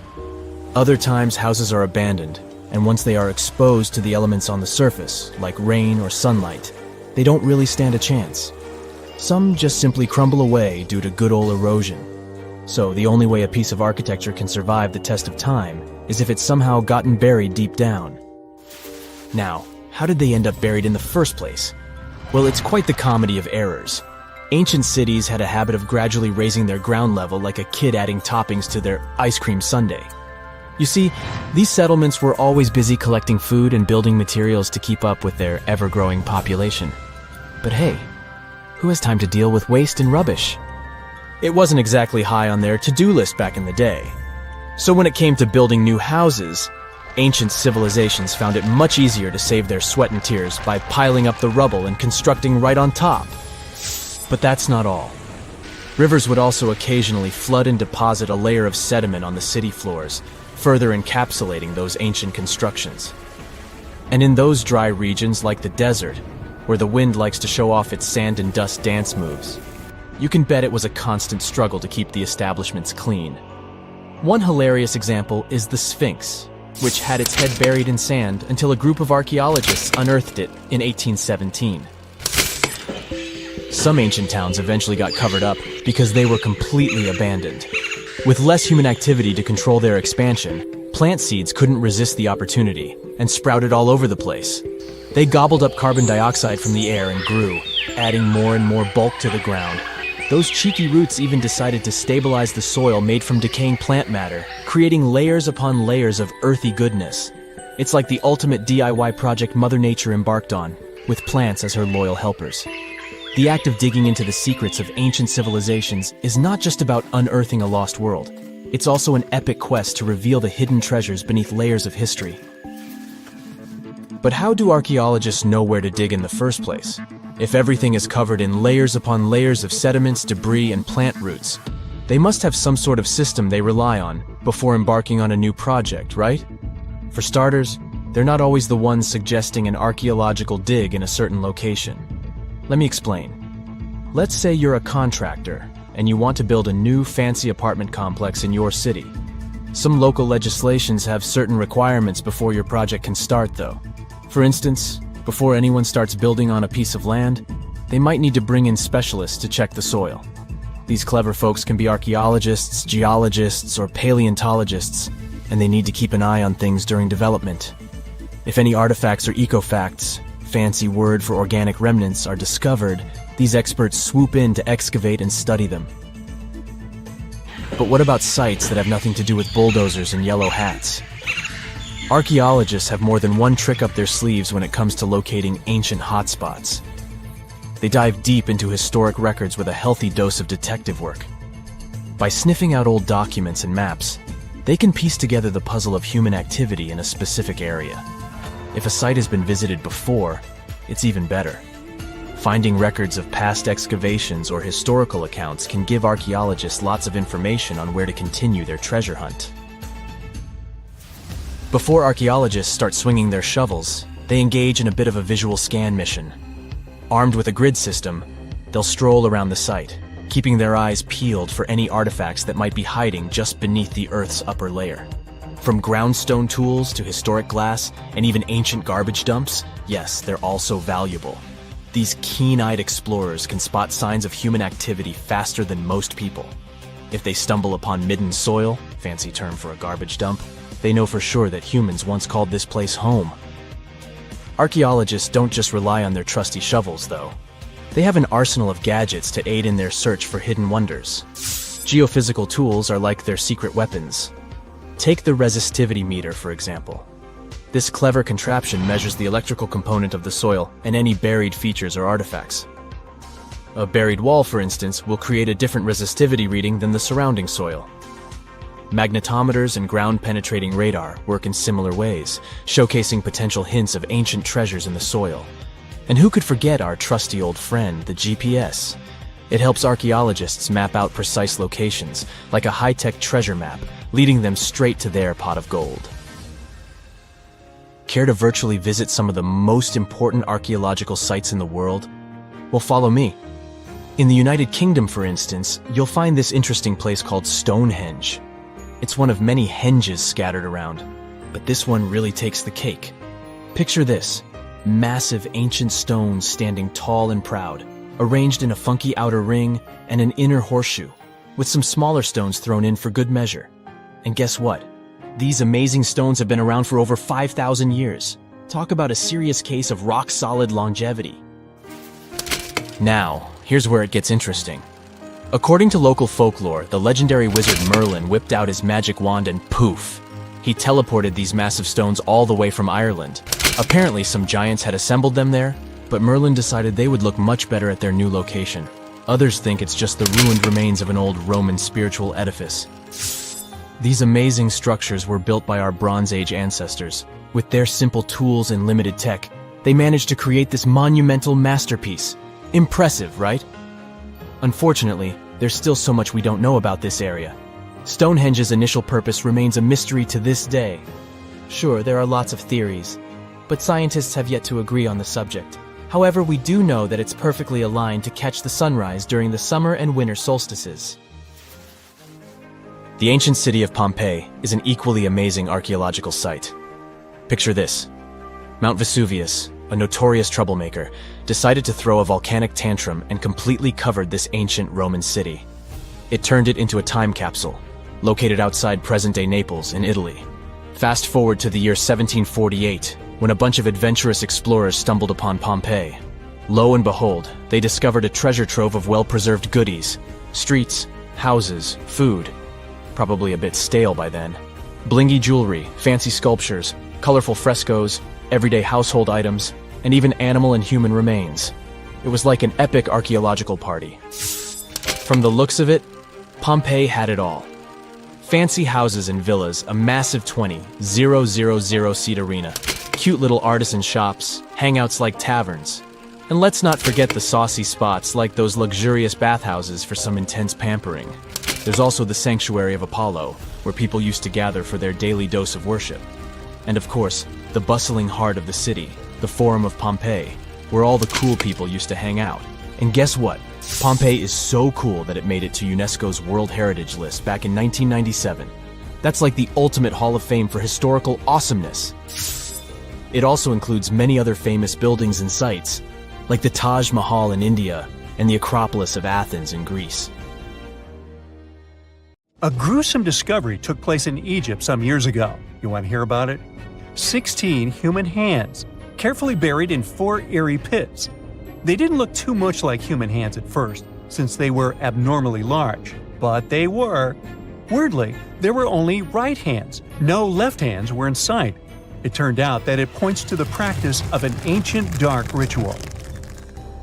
Speaker 4: Other times, houses are abandoned, and once they are exposed to the elements on the surface, like rain or sunlight, they don't really stand a chance. Some just simply crumble away due to good old erosion. So the only way a piece of architecture can survive the test of time is if it's somehow gotten buried deep down. Now, how did they end up buried in the first place? Well, it's quite the comedy of errors. Ancient cities had a habit of gradually raising their ground level like a kid adding toppings to their ice cream sundae. You see, these settlements were always busy collecting food and building materials to keep up with their ever-growing population. But hey, who has time to deal with waste and rubbish? It wasn't exactly high on their to-do list back in the day. So when it came to building new houses, ancient civilizations found it much easier to save their sweat and tears by piling up the rubble and constructing right on top. But that's not all. Rivers would also occasionally flood and deposit a layer of sediment on the city floors, further encapsulating those ancient constructions. And in those dry regions like the desert, where the wind likes to show off its sand and dust dance moves, you can bet it was a constant struggle to keep the establishments clean. One hilarious example is the Sphinx, which had its head buried in sand until a group of archaeologists unearthed it in 1817. Some ancient towns eventually got covered up because they were completely abandoned. With less human activity to control their expansion, plant seeds couldn't resist the opportunity and sprouted all over the place. They gobbled up carbon dioxide from the air and grew, adding more and more bulk to the ground. Those cheeky roots even decided to stabilize the soil made from decaying plant matter, creating layers upon layers of earthy goodness. It's like the ultimate DIY project Mother Nature embarked on, with plants as her loyal helpers. The act of digging into the secrets of ancient civilizations is not just about unearthing a lost world. It's also an epic quest to reveal the hidden treasures beneath layers of history. But how do archaeologists know where to dig in the first place? If everything is covered in layers upon layers of sediments, debris, and plant roots, they must have some sort of system they rely on before embarking on a new project, right? For starters, they're not always the ones suggesting an archaeological dig in a certain location. Let me explain. Let's say you're a contractor and you want to build a new fancy apartment complex in your city. Some local legislations have certain requirements before your project can start, though. For instance, before anyone starts building on a piece of land, they might need to bring in specialists to check the soil. These clever folks can be archaeologists, geologists, or paleontologists, and they need to keep an eye on things during development. If any artifacts or ecofacts, fancy word for organic remnants, are discovered, these experts swoop in to excavate and study them. But what about sites that have nothing to do with bulldozers and yellow hats? Archaeologists have more than one trick up their sleeves when it comes to locating ancient hotspots. They dive deep into historic records with a healthy dose of detective work. By sniffing out old documents and maps, they can piece together the puzzle of human activity in a specific area. If a site has been visited before, it's even better. Finding records of past excavations or historical accounts can give archaeologists lots of information on where to continue their treasure hunt. Before archaeologists start swinging their shovels, they engage in a bit of a visual scan mission. Armed with a grid system, they'll stroll around the site, keeping their eyes peeled for any artifacts that might be hiding just beneath the Earth's upper layer. From groundstone tools to historic glass and even ancient garbage dumps, yes, they're also valuable. These keen-eyed explorers can spot signs of human activity faster than most people. If they stumble upon midden soil, fancy term for a garbage dump, they know for sure that humans once called this place home. Archaeologists don't just rely on their trusty shovels, though. They have an arsenal of gadgets to aid in their search for hidden wonders. Geophysical tools are like their secret weapons. Take the resistivity meter, for example. This clever contraption measures the electrical component of the soil and any buried features or artifacts. A buried wall, for instance, will create a different resistivity reading than the surrounding soil. Magnetometers and ground-penetrating radar work in similar ways, showcasing potential hints of ancient treasures in the soil. And who could forget our trusty old friend, the GPS? It helps archaeologists map out precise locations, like a high-tech treasure map, leading them straight to their pot of gold. Care to virtually visit some of the most important archaeological sites in the world? Well, follow me. In the United Kingdom, for instance, you'll find this interesting place called Stonehenge. It's one of many henges scattered around, but this one really takes the cake. Picture this: massive ancient stones standing tall and proud, arranged in a funky outer ring and an inner horseshoe, with some smaller stones thrown in for good measure. And guess what? These amazing stones have been around for over 5,000 years. Talk about a serious case of rock-solid longevity. Now, here's where it gets interesting. According to local folklore, the legendary wizard Merlin whipped out his magic wand and poof! He teleported these massive stones all the way from Ireland. Apparently, some giants had assembled them there, but Merlin decided they would look much better at their new location. Others think it's just the ruined remains of an old Roman spiritual edifice. These amazing structures were built by our Bronze Age ancestors. With their simple tools and limited tech, they managed to create this monumental masterpiece. Impressive, right? Unfortunately, there's still so much we don't know about this area. Stonehenge's initial purpose remains a mystery to this day. Sure, there are lots of theories, but scientists have yet to agree on the subject. However, we do know that it's perfectly aligned to catch the sunrise during the summer and winter solstices. The ancient city of Pompeii is an equally amazing archaeological site. Picture this: Mount Vesuvius, a notorious troublemaker, decided to throw a volcanic tantrum and completely covered this ancient Roman city. It turned it into a time capsule, located outside present-day Naples in Italy. Fast forward to the year 1748, when a bunch of adventurous explorers stumbled upon Pompeii. Lo and behold, they discovered a treasure trove of well-preserved goodies: streets, houses, food. Probably a bit stale by then. Blingy jewelry, fancy sculptures, colorful frescoes, everyday household items, and even animal and human remains. It was like an epic archaeological party. From the looks of it, Pompeii had it all. Fancy houses and villas, a massive 20,000-seat arena, cute little artisan shops, hangouts like taverns. And let's not forget the saucy spots like those luxurious bathhouses for some intense pampering. There's also the Sanctuary of Apollo, where people used to gather for their daily dose of worship. And of course, the bustling heart of the city, the Forum of Pompeii, where all the cool people used to hang out. And guess what? Pompeii is so cool that it made it to UNESCO's World Heritage List back in 1997. That's like the ultimate Hall of Fame for historical awesomeness. It also includes many other famous buildings and sites, like the Taj Mahal in India and the Acropolis of Athens in Greece.
Speaker 1: A gruesome discovery took place in Egypt some years ago. You want to hear about it? 16 human hands, carefully buried in 4 eerie pits. They didn't look too much like human hands at first, since they were abnormally large, but they were. Weirdly, there were only right hands. No left hands were in sight. It turned out that it points to the practice of an ancient dark ritual.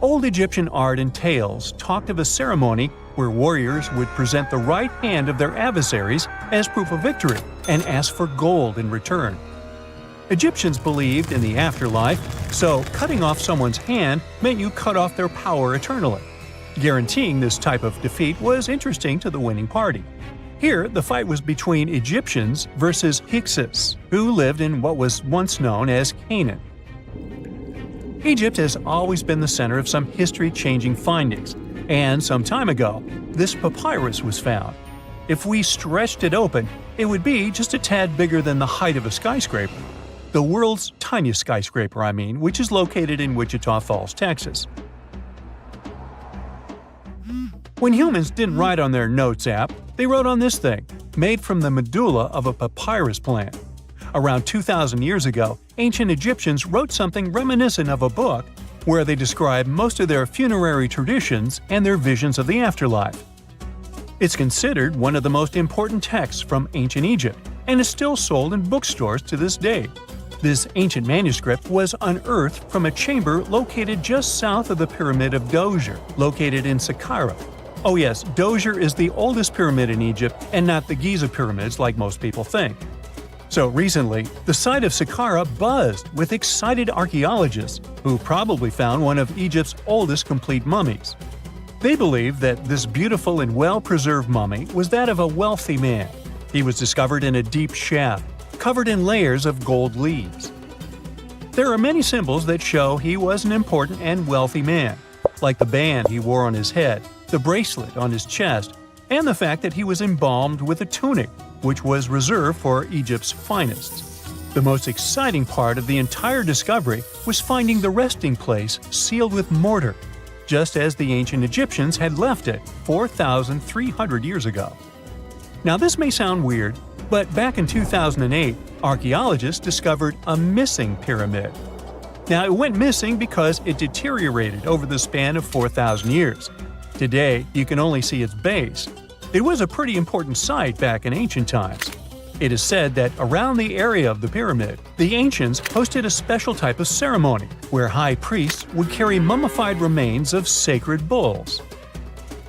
Speaker 1: Old Egyptian art and tales talked of a ceremony where warriors would present the right hand of their adversaries as proof of victory and ask for gold in return. Egyptians believed in the afterlife, so cutting off someone's hand meant you cut off their power eternally. Guaranteeing this type of defeat was interesting to the winning party. Here, the fight was between Egyptians versus Hyksos, who lived in what was once known as Canaan. Egypt has always been the center of some history-changing findings, and some time ago, this papyrus was found. If we stretched it open, it would be just a tad bigger than the height of a skyscraper. The world's tiniest skyscraper, which is located in Wichita Falls, Texas. When humans didn't write on their notes app, they wrote on this thing, made from the medulla of a papyrus plant. Around 2,000 years ago, ancient Egyptians wrote something reminiscent of a book where they describe most of their funerary traditions and their visions of the afterlife. It's considered one of the most important texts from ancient Egypt and is still sold in bookstores to this day. This ancient manuscript was unearthed from a chamber located just south of the Pyramid of Djoser, located in Saqqara. Oh yes, Djoser is the oldest pyramid in Egypt and not the Giza pyramids like most people think. So recently, the site of Saqqara buzzed with excited archaeologists who probably found one of Egypt's oldest complete mummies. They believe that this beautiful and well-preserved mummy was that of a wealthy man. He was discovered in a deep shaft, covered in layers of gold leaves. There are many symbols that show he was an important and wealthy man, like the band he wore on his head, the bracelet on his chest, and the fact that he was embalmed with a tunic, which was reserved for Egypt's finest. The most exciting part of the entire discovery was finding the resting place sealed with mortar, just as the ancient Egyptians had left it 4,300 years ago. Now this may sound weird, but back in 2008, archaeologists discovered a missing pyramid. Now, it went missing because it deteriorated over the span of 4,000 years. Today, you can only see its base. It was a pretty important site back in ancient times. It is said that around the area of the pyramid, the ancients hosted a special type of ceremony where high priests would carry mummified remains of sacred bulls.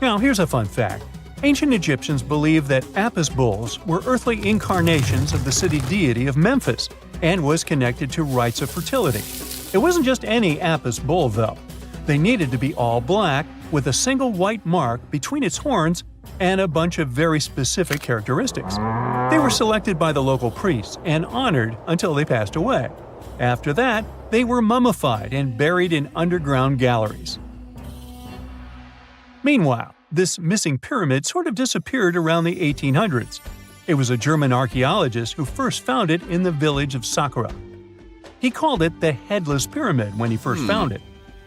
Speaker 1: Now, here's a fun fact. Ancient Egyptians believed that Apis bulls were earthly incarnations of the city deity of Memphis and was connected to rites of fertility. It wasn't just any Apis bull, though. They needed to be all black, with a single white mark between its horns and a bunch of very specific characteristics. They were selected by the local priests and honored until they passed away. After that, they were mummified and buried in underground galleries. Meanwhile, this missing pyramid sort of disappeared around the 1800s. It was a German archaeologist who first found it in the village of Saqqara. He called it the Headless Pyramid when he first found it.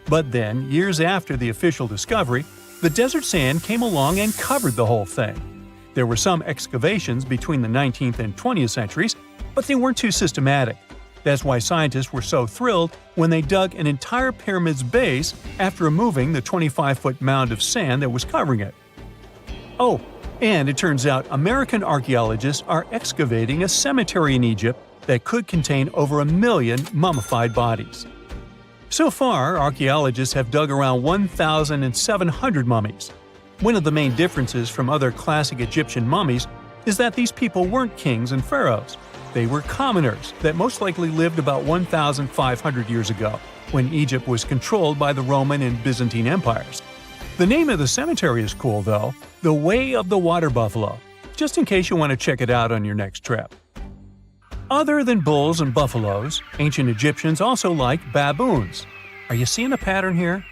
Speaker 1: But then, years after the official discovery, the desert sand came along and covered the whole thing. There were some excavations between the 19th and 20th centuries, but they weren't too systematic. That's why scientists were so thrilled when they dug an entire pyramid's base after removing the 25-foot mound of sand that was covering it. Oh, and it turns out American archaeologists are excavating a cemetery in Egypt that could contain over 1 million mummified bodies. So far, archaeologists have dug around 1,700 mummies. One of the main differences from other classic Egyptian mummies is that these people weren't kings and pharaohs. They were commoners that most likely lived about 1,500 years ago, when Egypt was controlled by the Roman and Byzantine empires. The name of the cemetery is cool, though, the Way of the Water Buffalo, just in case you want to check it out on your next trip. Other than bulls and buffaloes, ancient Egyptians also liked baboons. Are you seeing a pattern here?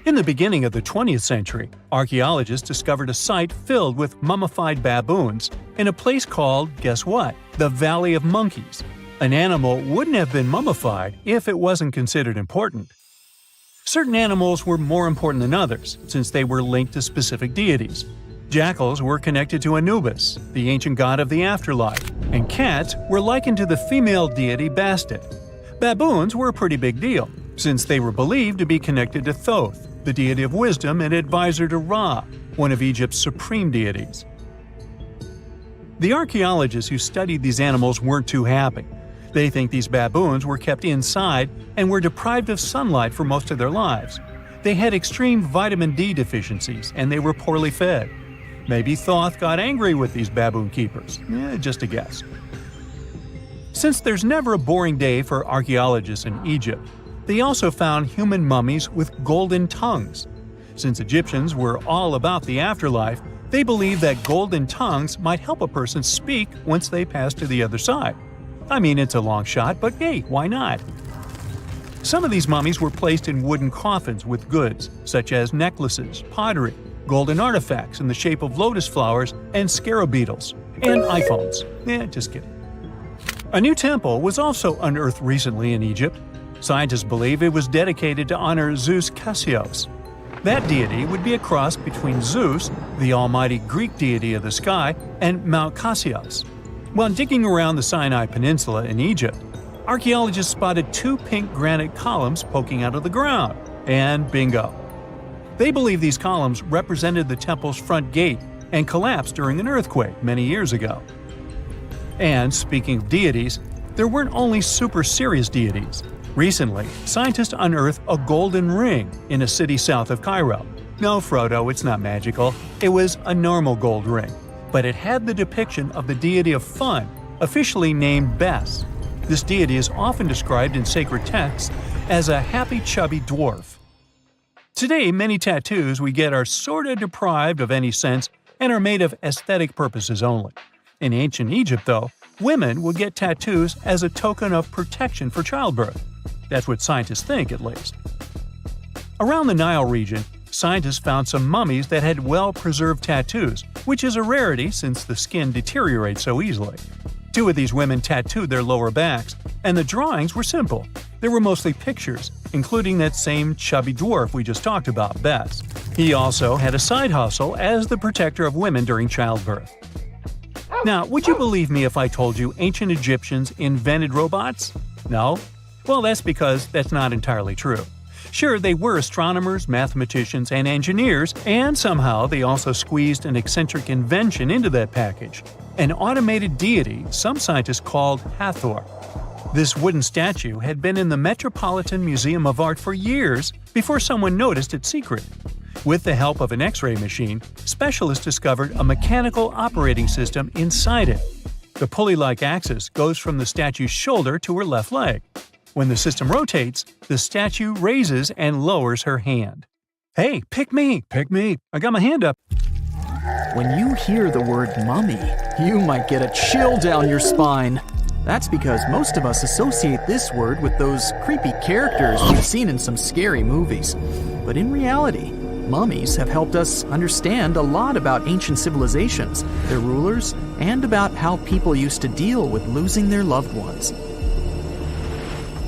Speaker 1: In the beginning of the 20th century, archaeologists discovered a site filled with mummified baboons in a place called, guess what? The Valley of Monkeys. An animal wouldn't have been mummified if it wasn't considered important. Certain animals were more important than others, since they were linked to specific deities. Jackals were connected to Anubis, the ancient god of the afterlife, and cats were likened to the female deity Bastet. Baboons were a pretty big deal, since they were believed to be connected to Thoth, the deity of wisdom and advisor to Ra, one of Egypt's supreme deities. The archaeologists who studied these animals weren't too happy. They think these baboons were kept inside and were deprived of sunlight for most of their lives. They had extreme vitamin D deficiencies and they were poorly fed. Maybe Thoth got angry with these baboon keepers. Just a guess. Since there's never a boring day for archaeologists in Egypt, they also found human mummies with golden tongues. Since Egyptians were all about the afterlife, they believed that golden tongues might help a person speak once they pass to the other side. I mean, it's a long shot, but hey, why not? Some of these mummies were placed in wooden coffins with goods, such as necklaces, pottery, golden artifacts in the shape of lotus flowers and scarab beetles, and iPhones. Just kidding. A new temple was also unearthed recently in Egypt. Scientists believe it was dedicated to honor Zeus Cassios. That deity would be a cross between Zeus, the almighty Greek deity of the sky, and Mount Cassios. While digging around the Sinai Peninsula in Egypt, archaeologists spotted 2 pink granite columns poking out of the ground, and bingo. They believe these columns represented the temple's front gate and collapsed during an earthquake many years ago. And speaking of deities, there weren't only super serious deities. Recently, scientists unearthed a golden ring in a city south of Cairo. No, Frodo, it's not magical. It was a normal gold ring, but it had the depiction of the deity of fun, officially named Bes. This deity is often described in sacred texts as a happy, chubby dwarf. Today, many tattoos we get are sorta deprived of any sense and are made of aesthetic purposes only. In ancient Egypt, though, women would get tattoos as a token of protection for childbirth. That's what scientists think, at least. Around the Nile region, scientists found some mummies that had well-preserved tattoos, which is a rarity since the skin deteriorates so easily. 2 of these women tattooed their lower backs, and the drawings were simple. They were mostly pictures, including that same chubby dwarf we just talked about, Bes. He also had a side hustle as the protector of women during childbirth. Now, would you believe me if I told you ancient Egyptians invented robots? No? Well, that's because that's not entirely true. Sure, they were astronomers, mathematicians, and engineers, and somehow they also squeezed an eccentric invention into that package: an automated deity some scientists called Hathor. This wooden statue had been in the Metropolitan Museum of Art for years before someone noticed its secret. With the help of an X-ray machine, specialists discovered a mechanical operating system inside it. The pulley-like axis goes from the statue's shoulder to her left leg. When the system rotates, the statue raises and lowers her hand. Hey, pick me! Pick me! I got my hand up!
Speaker 3: When you hear the word mummy, you might get a chill down your spine. That's because most of us associate this word with those creepy characters we've seen in some scary movies. But in reality, mummies have helped us understand a lot about ancient civilizations, their rulers, and about how people used to deal with losing their loved ones.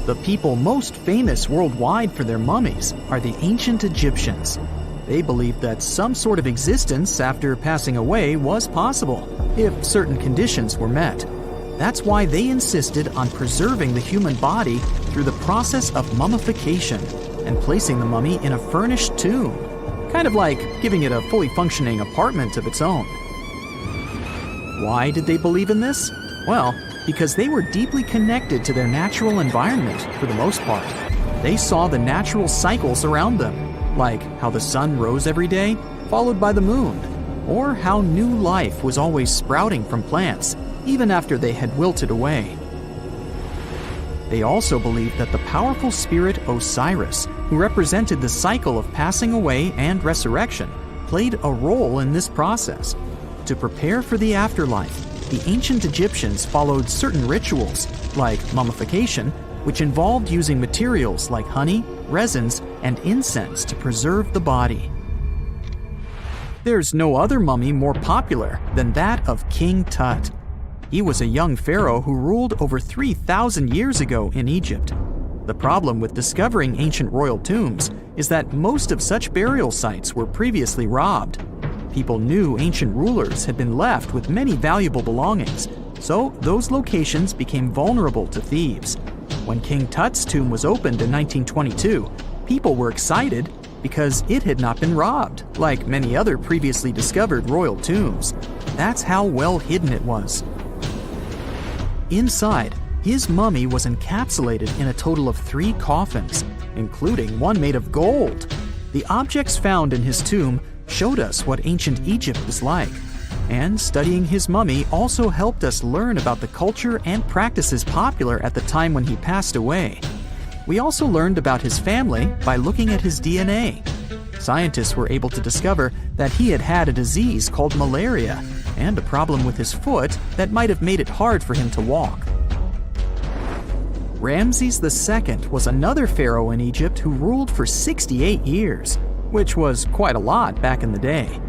Speaker 3: The people most famous worldwide for their mummies are the ancient Egyptians. They believed that some sort of existence after passing away was possible, if certain conditions were met. That's why they insisted on preserving the human body through the process of mummification and placing the mummy in a furnished tomb, kind of like giving it a fully functioning apartment of its own. Why did they believe in this? Well, because they were deeply connected to their natural environment for the most part. They saw the natural cycles around them, like how the sun rose every day, followed by the moon, or how new life was always sprouting from plants, even after they had wilted away. They also believed that the powerful spirit Osiris, who represented the cycle of passing away and resurrection, played a role in this process. To prepare for the afterlife, the ancient Egyptians followed certain rituals, like mummification, which involved using materials like honey, resins, and incense to preserve the body. There's no other mummy more popular than that of King Tut. He was a young pharaoh who ruled over 3,000 years ago in Egypt. The problem with discovering ancient royal tombs is that most of such burial sites were previously robbed. People knew ancient rulers had been left with many valuable belongings, so those locations became vulnerable to thieves. When King Tut's tomb was opened in 1922, people were excited because it had not been robbed, like many other previously discovered royal tombs. That's how well hidden it was. Inside, his mummy was encapsulated in a total of 3 coffins, including one made of gold. The objects found in his tomb showed us what ancient Egypt was like, and studying his mummy also helped us learn about the culture and practices popular at the time when he passed away. We also learned about his family by looking at his DNA. Scientists were able to discover that he had had a disease called malaria and a problem with his foot that might have made it hard for him to walk. Ramses II was another pharaoh in Egypt who ruled for 68 years, which was quite a lot back in the day.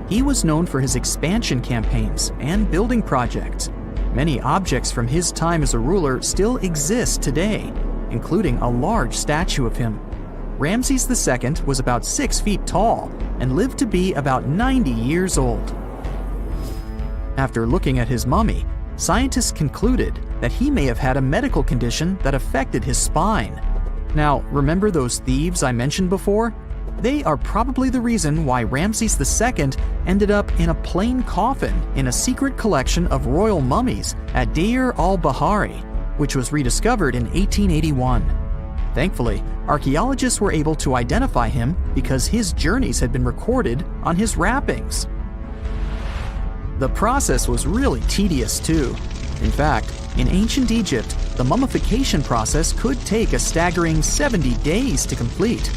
Speaker 3: He was known for his expansion campaigns and building projects. Many objects from his time as a ruler still exist today, including a large statue of him. Ramses II was about 6 feet tall and lived to be about 90 years old. After looking at his mummy, scientists concluded that he may have had a medical condition that affected his spine. Now, remember those thieves I mentioned before? They are probably the reason why Ramses II ended up in a plain coffin in a secret collection of royal mummies at Deir al-Bahari, which was rediscovered in 1881. Thankfully, archaeologists were able to identify him because his journeys had been recorded on his wrappings. The process was really tedious too. In fact, in ancient Egypt, the mummification process could take a staggering 70 days to complete.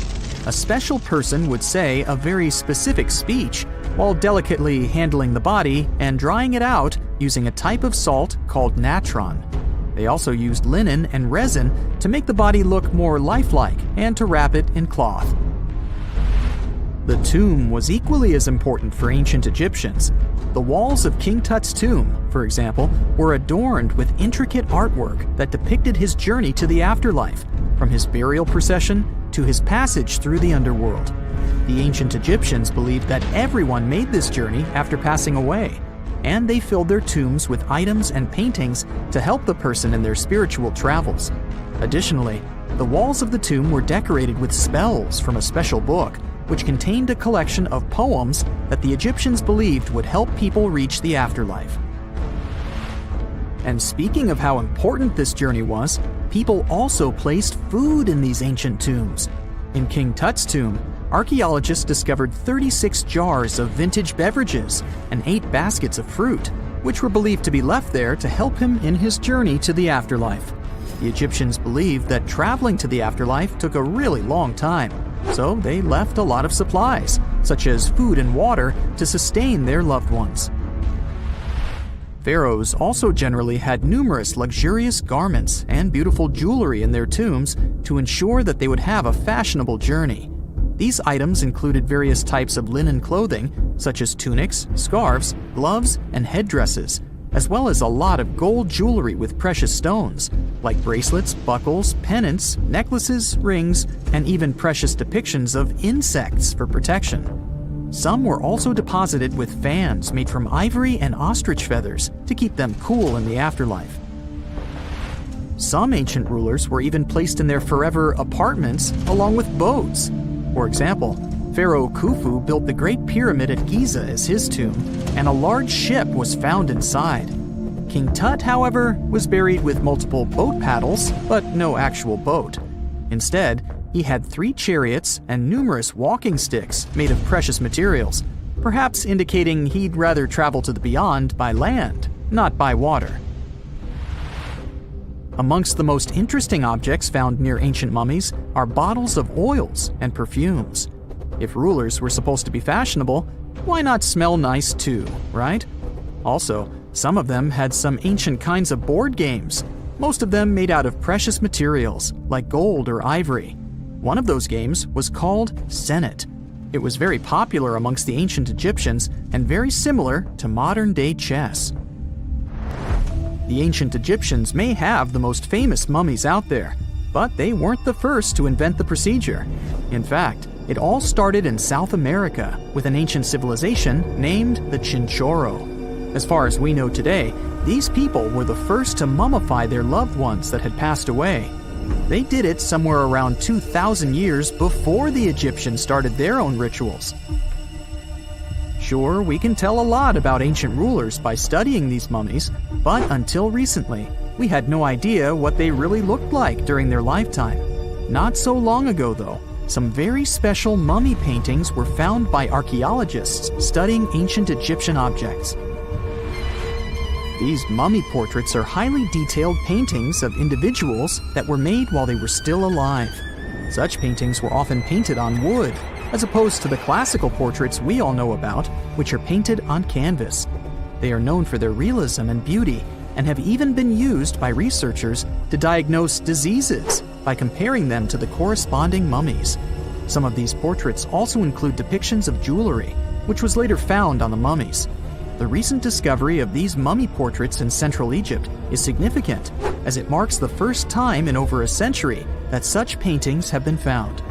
Speaker 3: A special person would say a very specific speech while delicately handling the body and drying it out using a type of salt called natron. They also used linen and resin to make the body look more lifelike and to wrap it in cloth. The tomb was equally as important for ancient Egyptians. The walls of King Tut's tomb, for example, were adorned with intricate artwork that depicted his journey to the afterlife, from his burial procession to his passage through the underworld. The ancient Egyptians believed that everyone made this journey after passing away, and they filled their tombs with items and paintings to help the person in their spiritual travels. Additionally, the walls of the tomb were decorated with spells from a special book, which contained a collection of poems that the Egyptians believed would help people reach the afterlife. And speaking of how important this journey was, people also placed food in these ancient tombs. In King Tut's tomb, archaeologists discovered 36 jars of vintage beverages and 8 baskets of fruit, which were believed to be left there to help him in his journey to the afterlife. The Egyptians believed that traveling to the afterlife took a really long time, so they left a lot of supplies, such as food and water, to sustain their loved ones. Pharaohs also generally had numerous luxurious garments and beautiful jewelry in their tombs to ensure that they would have a fashionable journey. These items included various types of linen clothing, such as tunics, scarves, gloves, and headdresses, as well as a lot of gold jewelry with precious stones, like bracelets, buckles, pendants, necklaces, rings, and even precious depictions of insects for protection. Some were also deposited with fans made from ivory and ostrich feathers to keep them cool in the afterlife. Some ancient rulers were even placed in their forever apartments along with boats. For example, Pharaoh Khufu built the Great Pyramid at Giza as his tomb, and a large ship was found inside. King Tut, however, was buried with multiple boat paddles, but no actual boat. Instead, he had 3 chariots and numerous walking sticks made of precious materials, perhaps indicating he'd rather travel to the beyond by land, not by water. Amongst the most interesting objects found near ancient mummies are bottles of oils and perfumes. If rulers were supposed to be fashionable, why not smell nice too, right? Also, some of them had some ancient kinds of board games, most of them made out of precious materials like gold or ivory. One of those games was called Senet. It was very popular amongst the ancient Egyptians and very similar to modern-day chess. The ancient Egyptians may have the most famous mummies out there, but they weren't the first to invent the procedure. In fact, it all started in South America with an ancient civilization named the Chinchorro. As far as we know today, these people were the first to mummify their loved ones that had passed away. They did it somewhere around 2,000 years before the Egyptians started their own rituals. Sure, we can tell a lot about ancient rulers by studying these mummies, but until recently, we had no idea what they really looked like during their lifetime. Not so long ago, though, some very special mummy paintings were found by archaeologists studying ancient Egyptian objects. These mummy portraits are highly detailed paintings of individuals that were made while they were still alive. Such paintings were often painted on wood, as opposed to the classical portraits we all know about, which are painted on canvas. They are known for their realism and beauty, and have even been used by researchers to diagnose diseases by comparing them to the corresponding mummies. Some of these portraits also include depictions of jewelry, which was later found on the mummies. The recent discovery of these mummy portraits in Central Egypt is significant, as it marks the first time in over a century that such paintings have been found.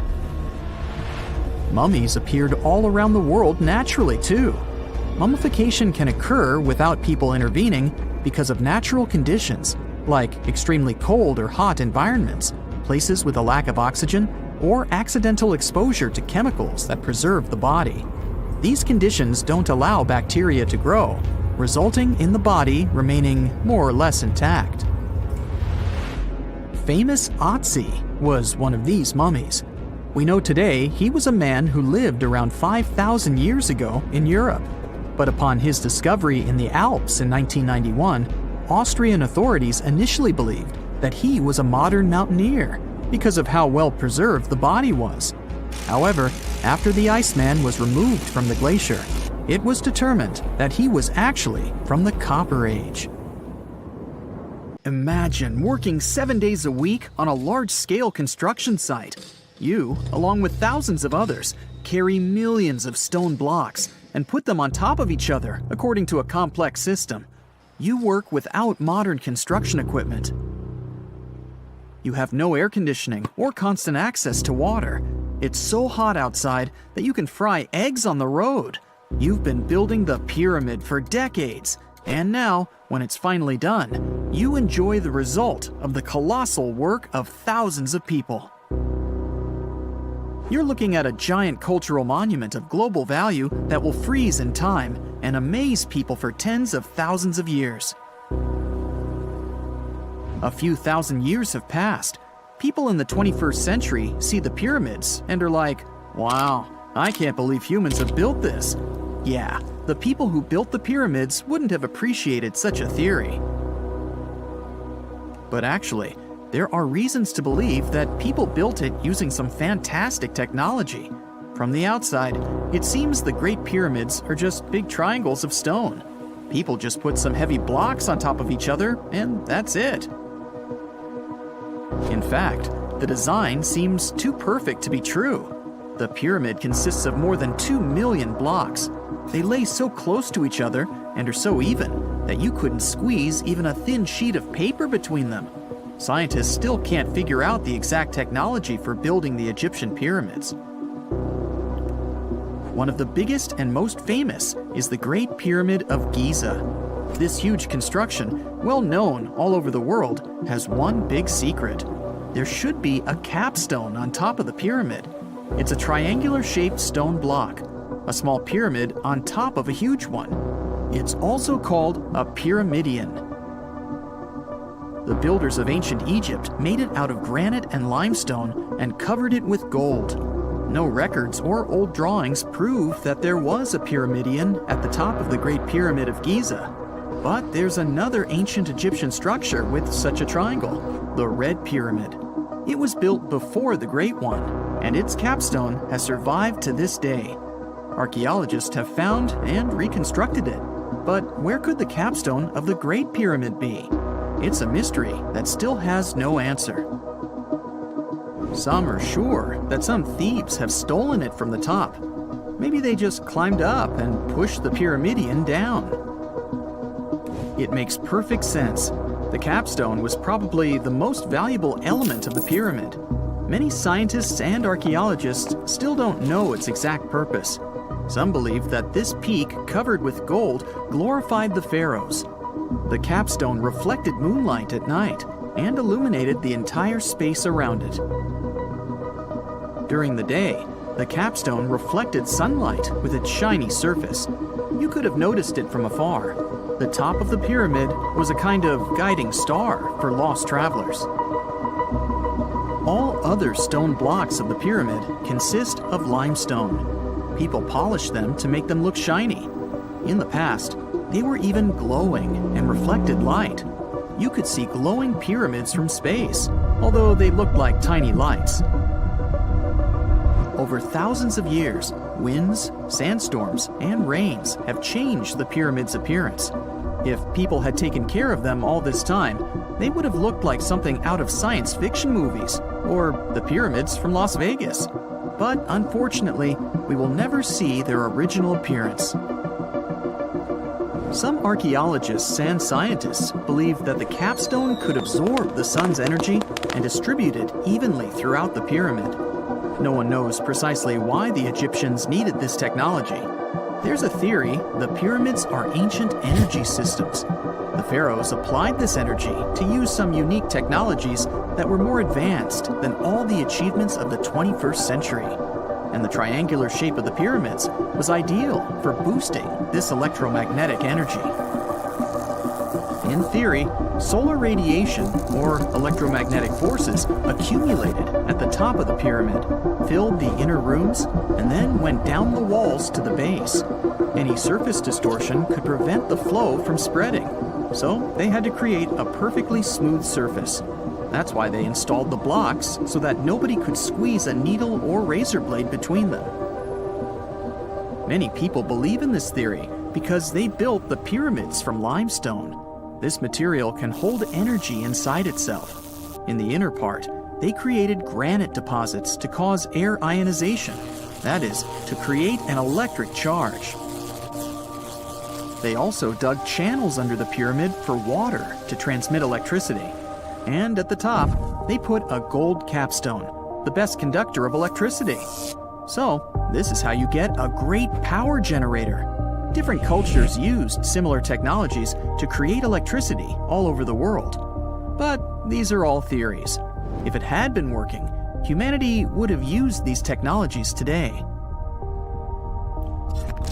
Speaker 3: Mummies appeared all around the world naturally, too. Mummification can occur without people intervening because of natural conditions, like extremely cold or hot environments, places with a lack of oxygen, or accidental exposure to chemicals that preserve the body. These conditions don't allow bacteria to grow, resulting in the body remaining more or less intact. famous Otzi was one of these mummies. We know today he was a man who lived around 5,000 years ago in Europe. But upon his discovery in the Alps in 1991, Austrian authorities initially believed that he was a modern mountaineer because of how well preserved the body was. However, after the Iceman was removed from the glacier, it was determined that he was actually from the Copper Age. Imagine working 7 days a week on a large-scale construction site. You, along with thousands of others, carry millions of stone blocks and put them on top of each other according to a complex system. You work without modern construction equipment. You have no air conditioning or constant access to water. It's so hot outside that you can fry eggs on the road. You've been building the pyramid for decades, and now, when it's finally done, you enjoy the result of the colossal work of thousands of people. You're looking at a giant cultural monument of global value that will freeze in time and amaze people for tens of thousands of years. A few thousand years have passed. People in the 21st century see the pyramids and are like, wow, I can't believe humans have built this. Yeah, the people who built the pyramids wouldn't have appreciated such a theory. But actually, there are reasons to believe that people built it using some fantastic technology. From the outside, it seems the Great Pyramids are just big triangles of stone. People just put some heavy blocks on top of each other, and that's it. In fact, the design seems too perfect to be true. The pyramid consists of more than 2 million blocks. They lay so close to each other and are so even that you couldn't squeeze even a thin sheet of paper between them. Scientists still can't figure out the exact technology for building the Egyptian pyramids. One of the biggest and most famous is the Great Pyramid of Giza. This huge construction, well known all over the world, has one big secret. There should be a capstone on top of the pyramid. It's a triangular-shaped stone block, a small pyramid on top of a huge one. It's also called a pyramidion. The builders of ancient Egypt made it out of granite and limestone and covered it with gold. No records or old drawings prove that there was a pyramidion at the top of the Great Pyramid of Giza. But there's another ancient Egyptian structure with such a triangle, the Red Pyramid. It was built before the Great One, and its capstone has survived to this day. Archaeologists have found and reconstructed it. But where could the capstone of the Great Pyramid be? It's a mystery that still has no answer. Some are sure that some thieves have stolen it from the top. Maybe they just climbed up and pushed the pyramidion down. It makes perfect sense. The capstone was probably the most valuable element of the pyramid. Many scientists and archaeologists still don't know its exact purpose. Some believe that this peak covered with gold glorified the pharaohs. The capstone reflected moonlight at night and illuminated the entire space around it. During the day, the capstone reflected sunlight with its shiny surface. You could have noticed it from afar. The top of the pyramid was a kind of guiding star for lost travelers. All other stone blocks of the pyramid consist of limestone. People polished them to make them look shiny. In the past, they were even glowing and reflected light. You could see glowing pyramids from space, although they looked like tiny lights. Over thousands of years, winds, sandstorms, and rains have changed the pyramid's appearance. If people had taken care of them all this time, they would have looked like something out of science fiction movies, or the pyramids from Las Vegas. But unfortunately, we will never see their original appearance. Some archaeologists and scientists believe that the capstone could absorb the sun's energy and distribute it evenly throughout the pyramid. No one knows precisely why the Egyptians needed this technology. There's a theory the pyramids are ancient energy systems. The pharaohs applied this energy to use some unique technologies that were more advanced than all the achievements of the 21st century. And the triangular shape of the pyramids was ideal for boosting this electromagnetic energy. In theory, solar radiation, or electromagnetic forces, accumulated at the top of the pyramid, filled the inner rooms, and then went down the walls to the base. Any surface distortion could prevent the flow from spreading, so they had to create a perfectly smooth surface. That's why they installed the blocks so that nobody could squeeze a needle or razor blade between them. Many people believe in this theory because they built the pyramids from limestone. This material can hold energy inside itself. In the inner part, they created granite deposits to cause air ionization, that is, to create an electric charge. They also dug channels under the pyramid for water to transmit electricity. And at the top, they put a gold capstone, the best conductor of electricity. So, this is how you get a great power generator. Different cultures used similar technologies to create electricity all over the world. But these are all theories. If it had been working, humanity would have used these technologies today.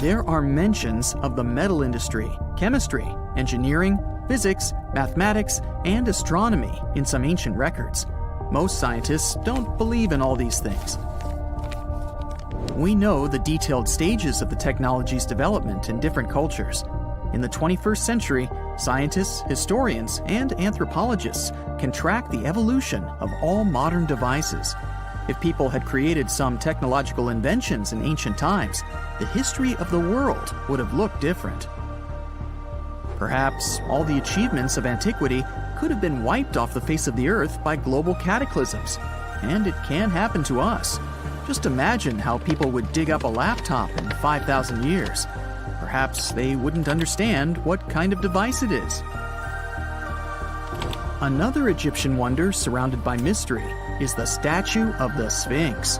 Speaker 3: There are mentions of the metal industry, chemistry, engineering, physics, mathematics, and astronomy in some ancient records. Most scientists don't believe in all these things. We know the detailed stages of the technology's development in different cultures. In the 21st century, scientists, historians, and anthropologists can track the evolution of all modern devices. If people had created some technological inventions in ancient times, the history of the world would have looked different. Perhaps all the achievements of antiquity could have been wiped off the face of the earth by global cataclysms, and it can happen to us. Just imagine how people would dig up a laptop in 5,000 years. Perhaps they wouldn't understand what kind of device it is. Another Egyptian wonder surrounded by mystery is the statue of the Sphinx.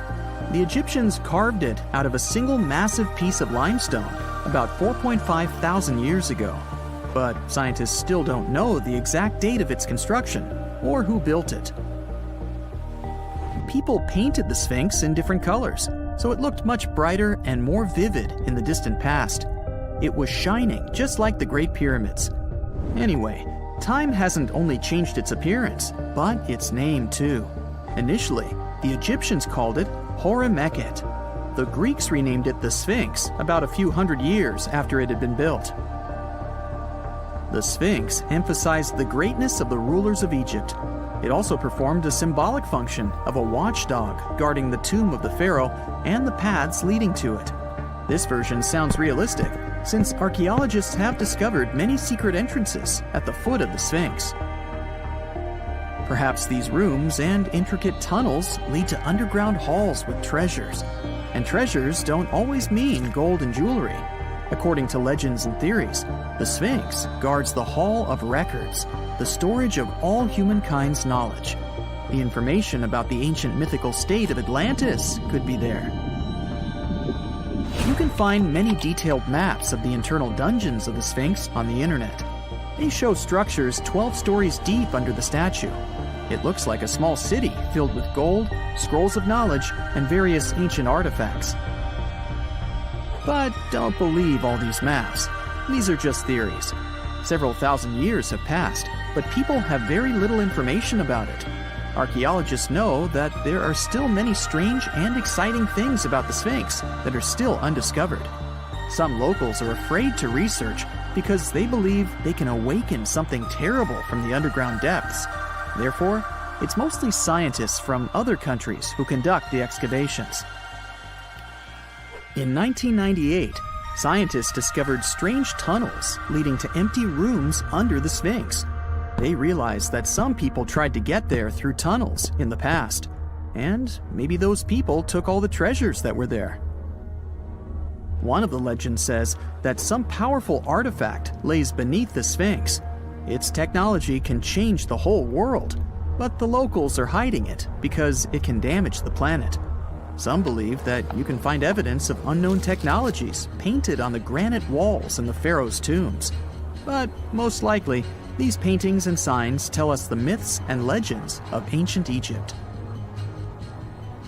Speaker 3: The Egyptians carved it out of a single massive piece of limestone about 4.5 thousand years ago. But scientists still don't know the exact date of its construction or who built it. People painted the Sphinx in different colors, so it looked much brighter and more vivid in the distant past. It was shining just like the Great Pyramids. Anyway, time hasn't only changed its appearance, but its name too. Initially, the Egyptians called it Hor-Mekhet. The Greeks renamed it the Sphinx about a few hundred years after it had been built. The Sphinx emphasized the greatness of the rulers of Egypt. It also performed a symbolic function of a watchdog guarding the tomb of the pharaoh and the paths leading to it. This version sounds realistic, since archaeologists have discovered many secret entrances at the foot of the Sphinx. Perhaps these rooms and intricate tunnels lead to underground halls with treasures. And treasures don't always mean gold and jewelry. According to legends and theories, the Sphinx guards the Hall of Records, the storage of all humankind's knowledge. The information about the ancient mythical state of Atlantis could be there. You can find many detailed maps of the internal dungeons of the Sphinx on the internet. They show structures 12 stories deep under the statue. It looks like a small city filled with gold, scrolls of knowledge, and various ancient artifacts. But don't believe all these maps. These are just theories. Several thousand years have passed, but people have very little information about it. Archaeologists know that there are still many strange and exciting things about the Sphinx that are still undiscovered. Some locals are afraid to research because they believe they can awaken something terrible from the underground depths. Therefore, it's mostly scientists from other countries who conduct the excavations. In 1998, scientists discovered strange tunnels leading to empty rooms under the Sphinx. They realized that some people tried to get there through tunnels in the past, and maybe those people took all the treasures that were there. One of the legends says that some powerful artifact lays beneath the Sphinx. Its technology can change the whole world, but the locals are hiding it because it can damage the planet. Some believe that you can find evidence of unknown technologies painted on the granite walls in the pharaoh's tombs. But most likely, these paintings and signs tell us the myths and legends of ancient Egypt.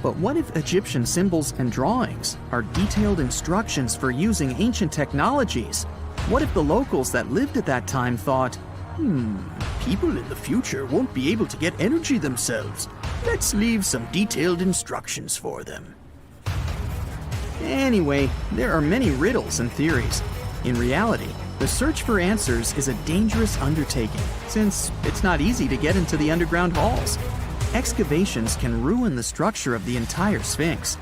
Speaker 3: But what if Egyptian symbols and drawings are detailed instructions for using ancient technologies? What if the locals that lived at that time thought, People in the future won't be able to get energy themselves. Let's leave some detailed instructions for them. Anyway, there are many riddles and theories. In reality, the search for answers is a dangerous undertaking, since it's not easy to get into the underground halls. Excavations can ruin the structure of the entire Sphinx.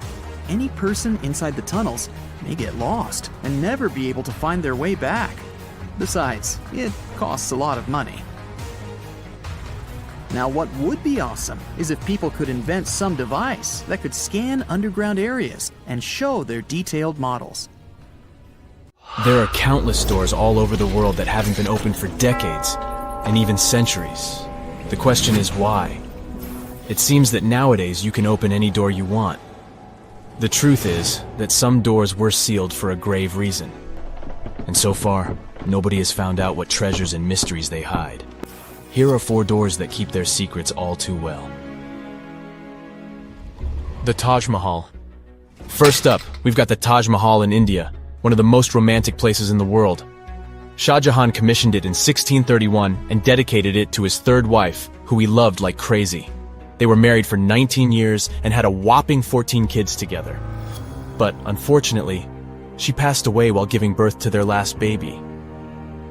Speaker 3: Any person inside the tunnels may get lost and never be able to find their way back. Besides, it costs a lot of money. Now, what would be awesome is if people could invent some device that could scan underground areas and show their detailed models.
Speaker 4: There are countless doors all over the world that haven't been opened for decades, and even centuries. The question is why? It seems that nowadays you can open any door you want. The truth is that some doors were sealed for a grave reason. And so far, nobody has found out what treasures and mysteries they hide. Here are 4 doors that keep their secrets all too well. The Taj Mahal. First up, we've got the Taj Mahal in India, one of the most romantic places in the world. Shah Jahan commissioned it in 1631 and dedicated it to his 3rd wife, who he loved like crazy. They were married for 19 years and had a whopping 14 kids together. But unfortunately, she passed away while giving birth to their last baby.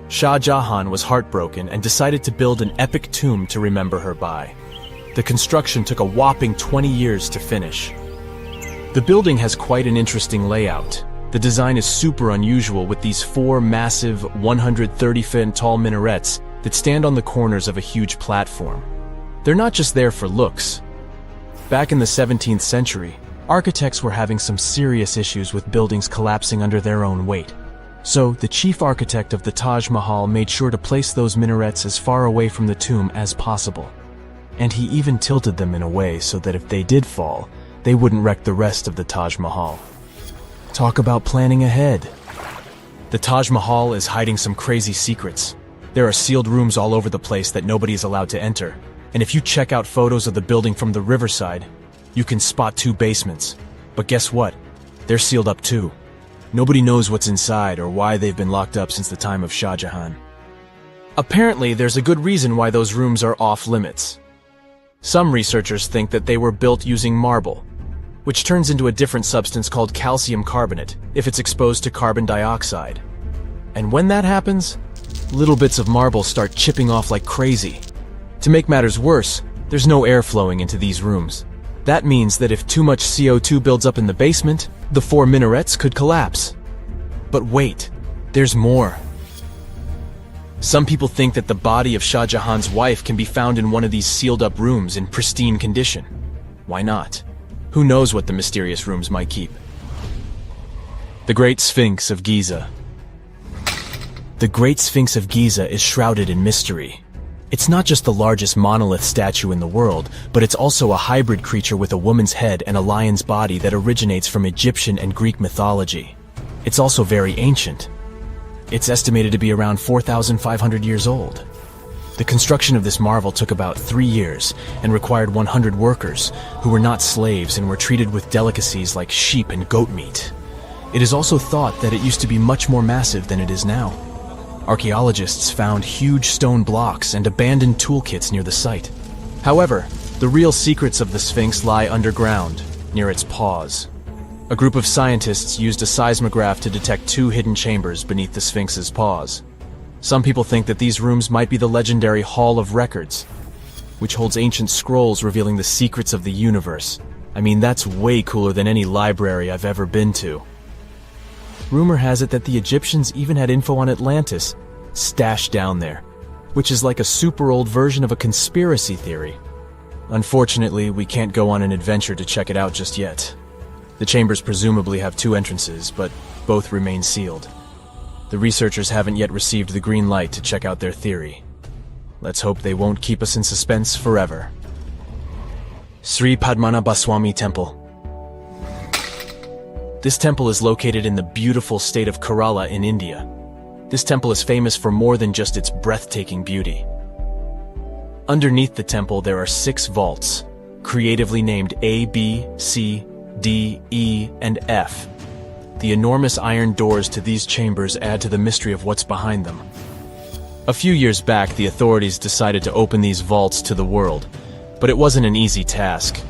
Speaker 4: Shah Jahan was heartbroken and decided to build an epic tomb to remember her by. The construction took a whopping 20 years to finish. The building has quite an interesting layout. The design is super unusual with these 4 massive 130-foot tall minarets that stand on the corners of a huge platform. They're not just there for looks. Back in the 17th century, architects were having some serious issues with buildings collapsing under their own weight. So, the chief architect of the Taj Mahal made sure to place those minarets as far away from the tomb as possible. And he even tilted them in a way so that if they did fall, they wouldn't wreck the rest of the Taj Mahal. Talk about planning ahead. The Taj Mahal is hiding some crazy secrets. There are sealed rooms all over the place that nobody is allowed to enter. And if you check out photos of the building from the riverside, you can spot 2 basements. But guess what? They're sealed up too. Nobody knows what's inside or why they've been locked up since the time of Shah Jahan. Apparently, there's a good reason why those rooms are off limits. Some researchers think that they were built using marble, which turns into a different substance called calcium carbonate if it's exposed to carbon dioxide. And when that happens, little bits of marble start chipping off like crazy. To make matters worse, there's no air flowing into these rooms. That means that if too much CO2 builds up in the basement, the 4 minarets could collapse. But wait, there's more. Some people think that the body of Shah Jahan's wife can be found in one of these sealed-up rooms in pristine condition. Why not? Who knows what the mysterious rooms might keep? The Great Sphinx of Giza. The Great Sphinx of Giza is shrouded in mystery. It's not just the largest monolith statue in the world, but it's also a hybrid creature with a woman's head and a lion's body that originates from Egyptian and Greek mythology. It's also very ancient. It's estimated to be around 4,500 years old. The construction of this marvel took about 3 years and required 100 workers, who were not slaves and were treated with delicacies like sheep and goat meat. It is also thought that it used to be much more massive than it is now. Archaeologists found huge stone blocks and abandoned toolkits near the site. However, the real secrets of the Sphinx lie underground, near its paws. A group of scientists used a seismograph to detect 2 hidden chambers beneath the Sphinx's paws. Some people think that these rooms might be the legendary Hall of Records, which holds ancient scrolls revealing the secrets of the universe. I mean, that's way cooler than any library I've ever been to. Rumor has it that the Egyptians even had info on Atlantis stashed down there, which is like a super old version of a conspiracy theory. Unfortunately, we can't go on an adventure to check it out just yet. The chambers presumably have 2 entrances, but both remain sealed. The researchers haven't yet received the green light to check out their theory. Let's hope they won't keep us in suspense forever. Sri Padmanabhaswamy Temple. This temple is located in the beautiful state of Kerala in India. This temple is famous for more than just its breathtaking beauty. Underneath the temple there are 6 vaults, creatively named A, B, C, D, E, and F. The enormous iron doors to these chambers add to the mystery of what's behind them. A few years back, the authorities decided to open these vaults to the world, but it wasn't an easy task.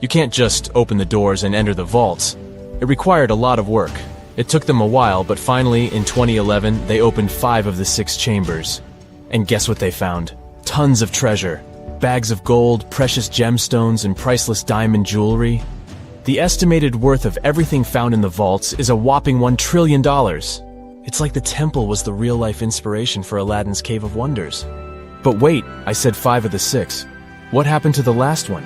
Speaker 4: You can't just open the doors and enter the vaults. It required a lot of work. It took them a while, but finally, in 2011, they opened 5 of the 6 chambers. And guess what they found? Tons of treasure. Bags of gold, precious gemstones, and priceless diamond jewelry. The estimated worth of everything found in the vaults is a whopping $1 trillion. It's like the temple was the real-life inspiration for Aladdin's Cave of Wonders. But wait, I said 5 of the 6. What happened to the last one?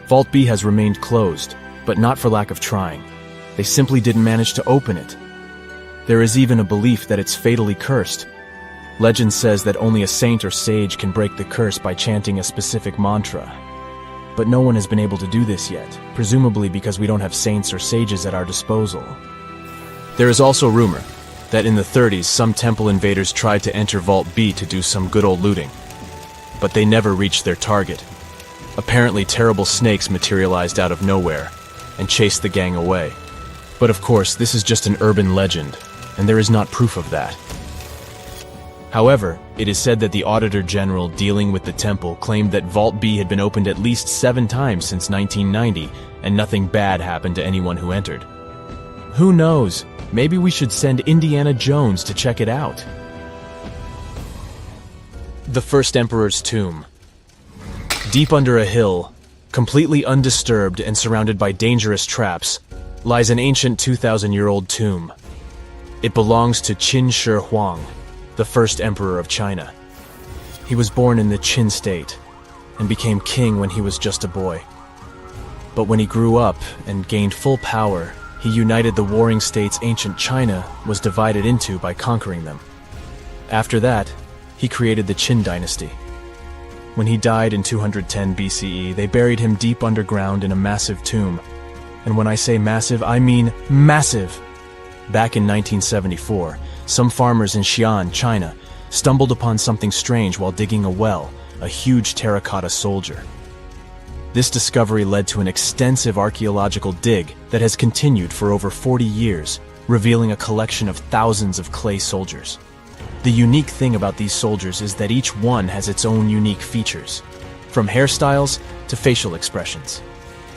Speaker 4: Vault B has remained closed, but not for lack of trying. They simply didn't manage to open it. There is even a belief that it's fatally cursed. Legend says that only a saint or sage can break the curse by chanting a specific mantra. But no one has been able to do this yet, presumably because we don't have saints or sages at our disposal. There is also rumor that in the 30s some temple invaders tried to enter Vault B to do some good old looting. But they never reached their target. Apparently terrible snakes materialized out of nowhere and chased the gang away. But of course, this is just an urban legend, and there is not proof of that. However, it is said that the Auditor General dealing with the temple claimed that Vault B had been opened at least 7 times since 1990, and nothing bad happened to anyone who entered. Who knows? Maybe we should send Indiana Jones to check it out. The First Emperor's Tomb. Deep under a hill, completely undisturbed and surrounded by dangerous traps, lies an ancient 2,000-year-old tomb. It belongs to Qin Shi Huang, the first emperor of China. He was born in the Qin state and became king when he was just a boy. But when he grew up and gained full power, he united the warring states ancient China was divided into by conquering them. After that, he created the Qin dynasty. When he died in 210 BCE, they buried him deep underground in a massive tomb. And when I say massive, I mean massive! Back in 1974, some farmers in Xi'an, China, stumbled upon something strange while digging a well, a huge terracotta soldier. This discovery led to an extensive archaeological dig that has continued for over 40 years, revealing a collection of thousands of clay soldiers. The unique thing about these soldiers is that each one has its own unique features, from hairstyles to facial expressions.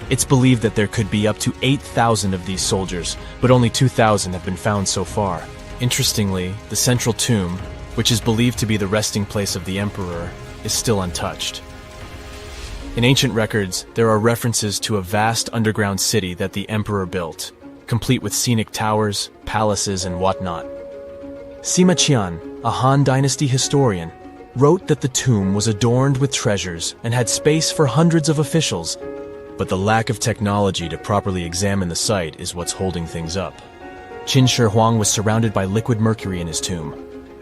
Speaker 4: It's believed that there could be up to 8,000 of these soldiers, but only 2,000 have been found so far. Interestingly, the central tomb, which is believed to be the resting place of the emperor, is still untouched. In ancient records, there are references to a vast underground city that the emperor built, complete with scenic towers, palaces, and whatnot. Sima Qian, a Han Dynasty historian, wrote that the tomb was adorned with treasures and had space for hundreds of officials, but the lack of technology to properly examine the site is what's holding things up. Qin Shi Huang was surrounded by liquid mercury in his tomb,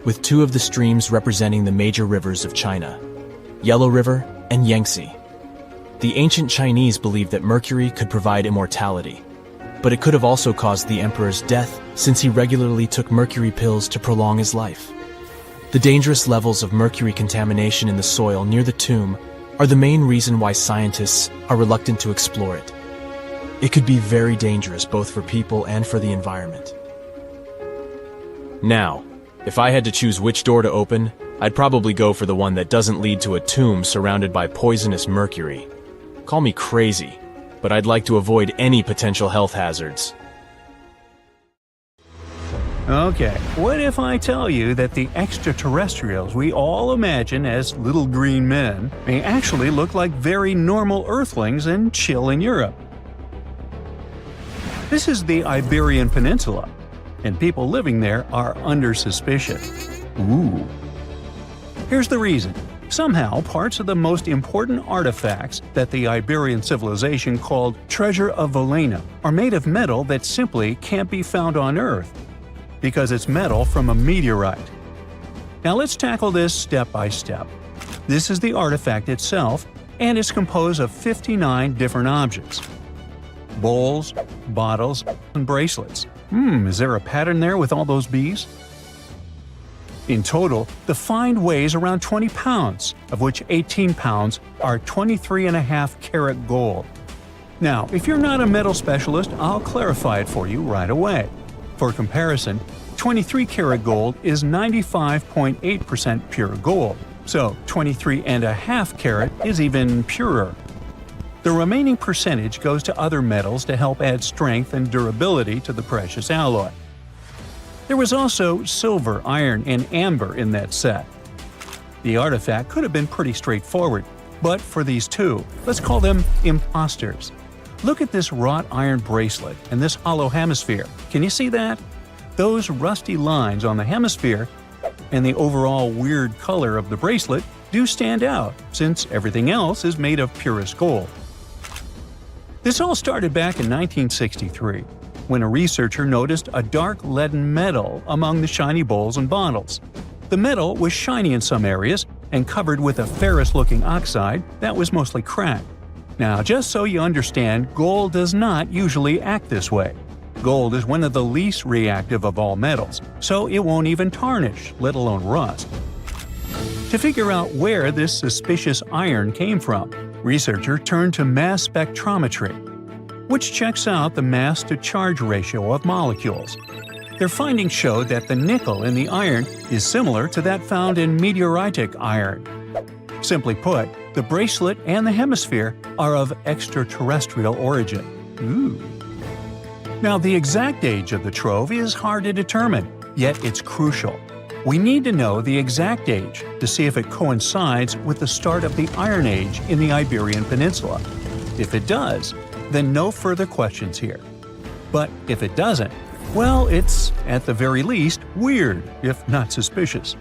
Speaker 4: with 2 of the streams representing the major rivers of China, Yellow River and Yangtze. The ancient Chinese believed that mercury could provide immortality, but it could have also caused the emperor's death since he regularly took mercury pills to prolong his life. The dangerous levels of mercury contamination in the soil near the tomb are the main reason why scientists are reluctant to explore it. It could be very dangerous both for people and for the environment. Now, if I had to choose which door to open, I'd probably go for the one that doesn't lead to a tomb surrounded by poisonous mercury. Call me crazy, but I'd like to avoid any potential health hazards.
Speaker 1: Okay, what if I tell you that the extraterrestrials we all imagine as little green men may actually look like very normal Earthlings and chill in Europe? This is the Iberian Peninsula, and people living there are under suspicion. Ooh. Here's the reason. Somehow, parts of the most important artifacts that the Iberian civilization called Treasure of Volena are made of metal that simply can't be found on Earth, because it's metal from a meteorite. Now let's tackle this step by step. This is the artifact itself, and it's composed of 59 different objects. Bowls, bottles, and bracelets. Is there a pattern there with all those bees? In total, the find weighs around 20 pounds, of which 18 pounds are 23.5 karat gold. Now, if you're not a metal specialist, I'll clarify it for you right away. For comparison, 23-karat gold is 95.8% pure gold, so 23.5 karat is even purer. The remaining percentage goes to other metals to help add strength and durability to the precious alloy. There was also silver, iron, and amber in that set. The artifact could have been pretty straightforward, but for these two, let's call them imposters. Look at this wrought iron bracelet and this hollow hemisphere. Can you see that? Those rusty lines on the hemisphere and the overall weird color of the bracelet do stand out, since everything else is made of purest gold. This all started back in 1963, when a researcher noticed a dark leaden metal among the shiny bowls and bottles. The metal was shiny in some areas and covered with a ferrous-looking oxide that was mostly cracked. Now, just so you understand, gold does not usually act this way. Gold is one of the least reactive of all metals, so it won't even tarnish, let alone rust. To figure out where this suspicious iron came from, researchers turned to mass spectrometry, which checks out the mass-to-charge ratio of molecules. Their findings showed that the nickel in the iron is similar to that found in meteoritic iron. Simply put, the bracelet and the hemisphere are of extraterrestrial origin. Ooh. Now, the exact age of the trove is hard to determine, yet it's crucial. We need to know the exact age to see if it coincides with the start of the Iron Age in the Iberian Peninsula. If it does, then no further questions here. But if it doesn't, well, it's, at the very least, weird, if not suspicious.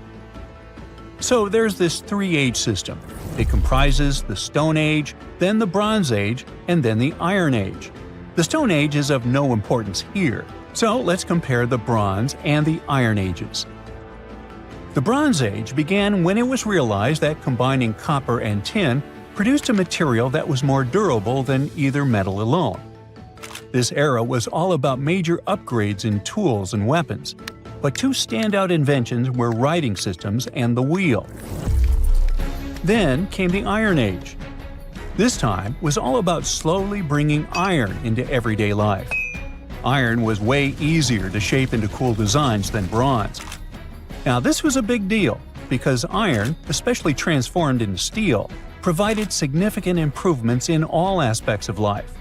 Speaker 1: So there's this three-age system. It comprises the Stone Age, then the Bronze Age, and then the Iron Age. The Stone Age is of no importance here, so let's compare the Bronze and the Iron Ages. The Bronze Age began when it was realized that combining copper and tin produced a material that was more durable than either metal alone. This era was all about major upgrades in tools and weapons, but two standout inventions were writing systems and the wheel. Then came the Iron Age. This time was all about slowly bringing iron into everyday life. Iron was way easier to shape into cool designs than bronze. Now, this was a big deal because iron, especially transformed into steel, provided significant improvements in all aspects of life.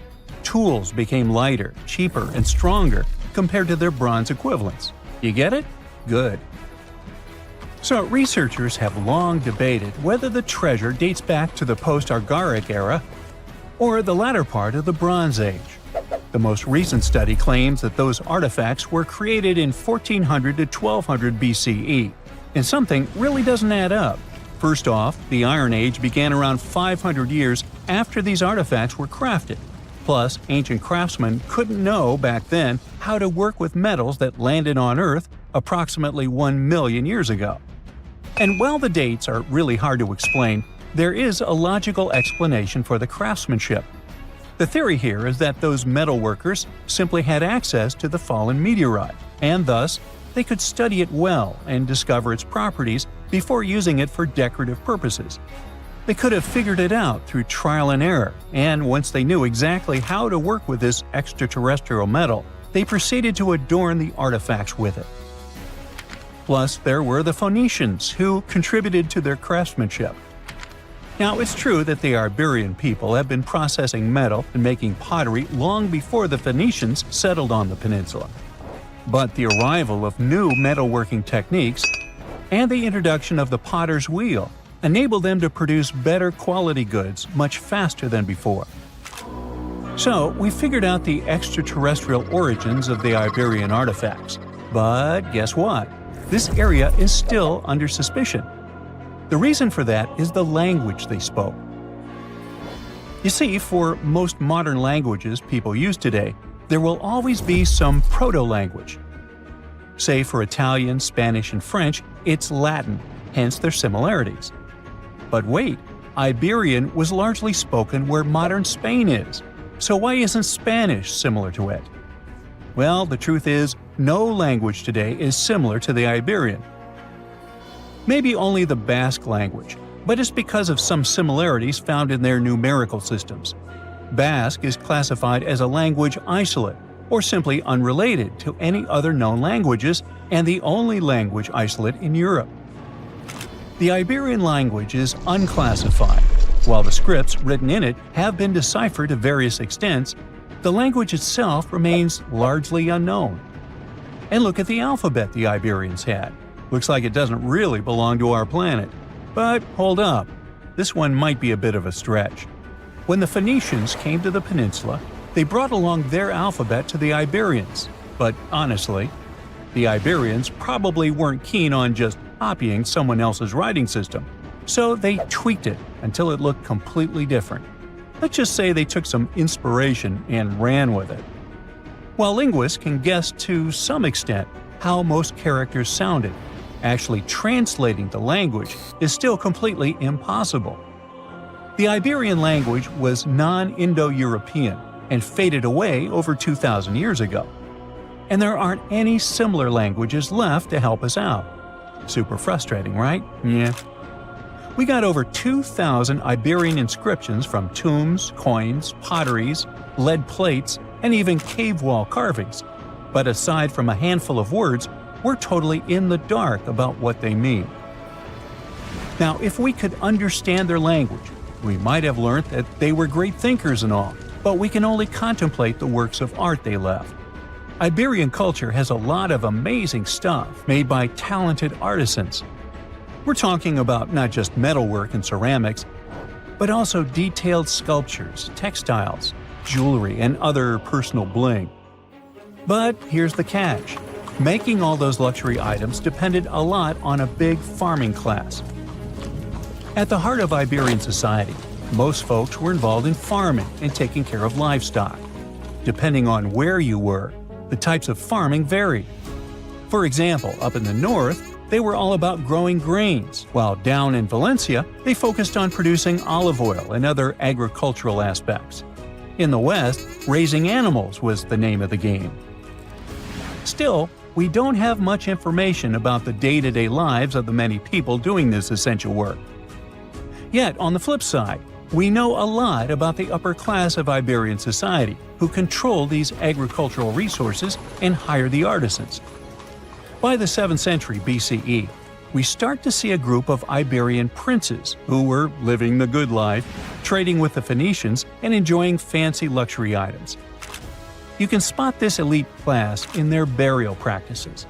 Speaker 1: Tools became lighter, cheaper, and stronger compared to their bronze equivalents. You get it? Good. So, researchers have long debated whether the treasure dates back to the post-Archaeologic era or the latter part of the Bronze Age. The most recent study claims that those artifacts were created in 1400 to 1200 BCE, and something really doesn't add up. First off, the Iron Age began around 500 years after these artifacts were crafted. Plus, ancient craftsmen couldn't know back then how to work with metals that landed on Earth approximately 1 million years ago. And while the dates are really hard to explain, there is a logical explanation for the craftsmanship. The theory here is that those metal workers simply had access to the fallen meteorite, and thus, they could study it well and discover its properties before using it for decorative purposes. They could have figured it out through trial and error, and once they knew exactly how to work with this extraterrestrial metal, they proceeded to adorn the artifacts with it. Plus, there were the Phoenicians, who contributed to their craftsmanship. Now, it's true that the Iberian people have been processing metal and making pottery long before the Phoenicians settled on the peninsula. But the arrival of new metalworking techniques and the introduction of the potter's wheel enabled them to produce better quality goods much faster than before. So, we figured out the extraterrestrial origins of the Iberian artifacts. But guess what? This area is still under suspicion. The reason for that is the language they spoke. You see, for most modern languages people use today, there will always be some proto-language. Say for Italian, Spanish, and French, it's Latin, hence their similarities. But wait, Iberian was largely spoken where modern Spain is, so why isn't Spanish similar to it? Well, the truth is, no language today is similar to the Iberian. Maybe only the Basque language, but it's because of some similarities found in their numerical systems. Basque is classified as a language isolate, or simply unrelated to any other known languages and the only language isolate in Europe. The Iberian language is unclassified. While the scripts written in it have been deciphered to various extents, the language itself remains largely unknown. And look at the alphabet the Iberians had. Looks like it doesn't really belong to our planet. But hold up, this one might be a bit of a stretch. When the Phoenicians came to the peninsula, they brought along their alphabet to the Iberians. But honestly, the Iberians probably weren't keen on just copying someone else's writing system, so they tweaked it until it looked completely different. Let's just say they took some inspiration and ran with it. While linguists can guess to some extent how most characters sounded, actually translating the language is still completely impossible. The Iberian language was non-Indo-European and faded away over 2,000 years ago. And there aren't any similar languages left to help us out. Super frustrating, right? Yeah. We got over 2,000 Iberian inscriptions from tombs, coins, potteries, lead plates, and even cave wall carvings. But aside from a handful of words, we're totally in the dark about what they mean. Now, if we could understand their language, we might have learned that they were great thinkers and all, but we can only contemplate the works of art they left. Iberian culture has a lot of amazing stuff made by talented artisans. We're talking about not just metalwork and ceramics, but also detailed sculptures, textiles, jewelry, and other personal bling. But here's the catch. Making all those luxury items depended a lot on a big farming class. At the heart of Iberian society, most folks were involved in farming and taking care of livestock. Depending on where you were, the types of farming varied. For example, up in the north, they were all about growing grains, while down in Valencia, they focused on producing olive oil and other agricultural aspects. In the west, raising animals was the name of the game. Still, we don't have much information about the day-to-day lives of the many people doing this essential work. Yet, on the flip side, we know a lot about the upper class of Iberian society, who control these agricultural resources and hire the artisans. By the 7th century BCE, we start to see a group of Iberian princes who were living the good life, trading with the Phoenicians and enjoying fancy luxury items. You can spot this elite class in their burial practices.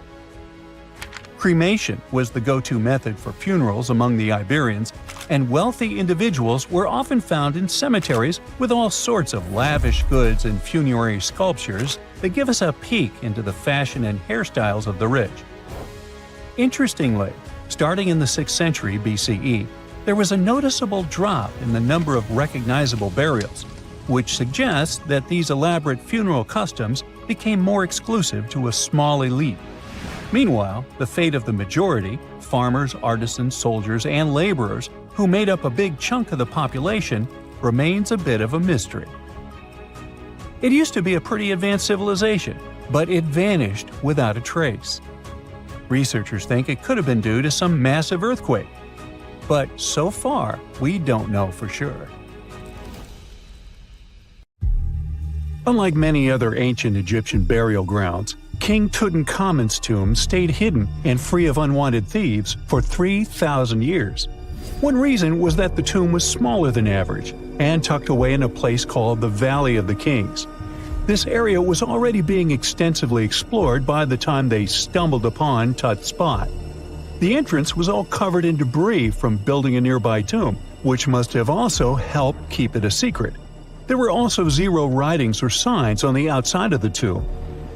Speaker 1: Cremation was the go-to method for funerals among the Iberians, and wealthy individuals were often found in cemeteries with all sorts of lavish goods and funerary sculptures that give us a peek into the fashion and hairstyles of the rich. Interestingly, starting in the 6th century BCE, there was a noticeable drop in the number of recognizable burials, which suggests that these elaborate funeral customs became more exclusive to a small elite. Meanwhile, the fate of the majority, farmers, artisans, soldiers, and laborers, who made up a big chunk of the population, remains a bit of a mystery. It used to be a pretty advanced civilization, but it vanished without a trace. Researchers think it could have been due to some massive earthquake, but so far, we don't know for sure. Unlike many other ancient Egyptian burial grounds, King Tutankhamun's tomb stayed hidden and free of unwanted thieves for 3,000 years. One reason was that the tomb was smaller than average and tucked away in a place called the Valley of the Kings. This area was already being extensively explored by the time they stumbled upon Tut's spot. The entrance was all covered in debris from building a nearby tomb, which must have also helped keep it a secret. There were also zero writings or signs on the outside of the tomb.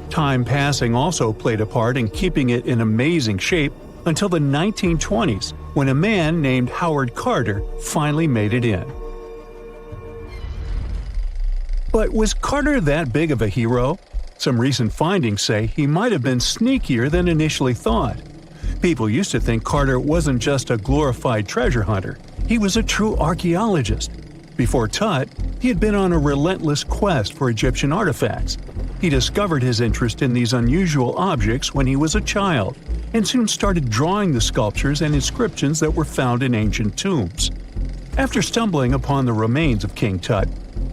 Speaker 1: Time passing also played a part in keeping it in amazing shape until the 1920s, when a man named Howard Carter finally made it in. But was Carter that big of a hero? Some recent findings say he might have been sneakier than initially thought. People used to think Carter wasn't just a glorified treasure hunter, he was a true archaeologist. Before Tut, he had been on a relentless quest for Egyptian artifacts. He discovered his interest in these unusual objects when he was a child, and soon started drawing the sculptures and inscriptions that were found in ancient tombs. After stumbling upon the remains of King Tut,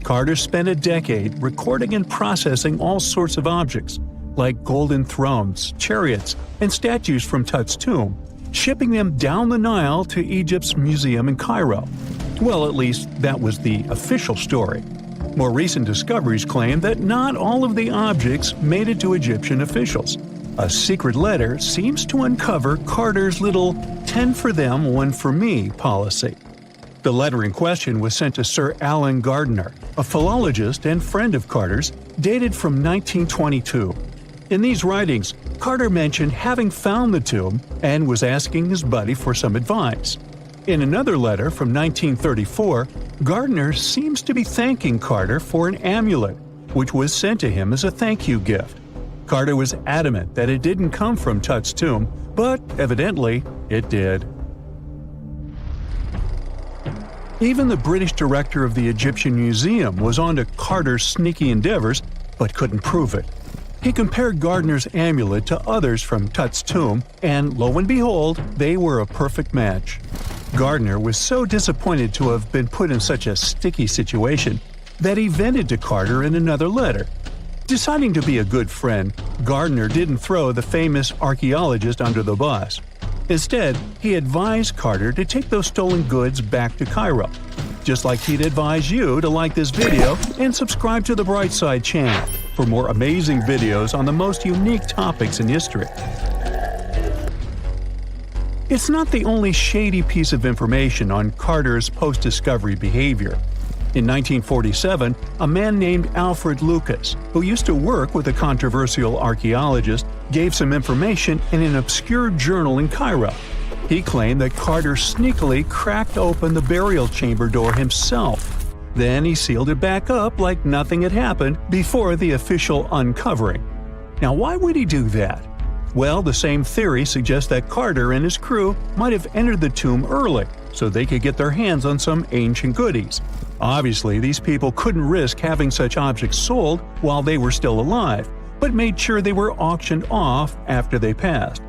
Speaker 1: Carter spent a decade recording and processing all sorts of objects, like golden thrones, chariots, and statues from Tut's tomb, shipping them down the Nile to Egypt's museum in Cairo. Well, at least that was the official story. More recent discoveries claim that not all of the objects made it to Egyptian officials. A secret letter seems to uncover Carter's little 10 for them, 1 for me policy. The letter in question was sent to Sir Alan Gardiner, a philologist and friend of Carter's, dated from 1922. In these writings, Carter mentioned having found the tomb and was asking his buddy for some advice. In another letter from 1934, Gardiner seems to be thanking Carter for an amulet, which was sent to him as a thank you gift. Carter was adamant that it didn't come from Tut's tomb, but evidently it did. Even the British director of the Egyptian Museum was onto Carter's sneaky endeavors, but couldn't prove it. He compared Gardiner's amulet to others from Tut's tomb, and lo and behold, they were a perfect match. Gardiner was so disappointed to have been put in such a sticky situation that he vented to Carter in another letter. Deciding to be a good friend, Gardiner didn't throw the famous archaeologist under the bus. Instead, he advised Carter to take those stolen goods back to Cairo, just like he'd advise you to like this video and subscribe to the Brightside channel for more amazing videos on the most unique topics in history. It's not the only shady piece of information on Carter's post-discovery behavior. In 1947, a man named Alfred Lucas, who used to work with a controversial archaeologist, gave some information in an obscure journal in Cairo. He claimed that Carter sneakily cracked open the burial chamber door himself. Then he sealed it back up like nothing had happened before the official uncovering. Now, why would he do that? Well, the same theory suggests that Carter and his crew might have entered the tomb early so they could get their hands on some ancient goodies. Obviously, these people couldn't risk having such objects sold while they were still alive, but made sure they were auctioned off after they passed.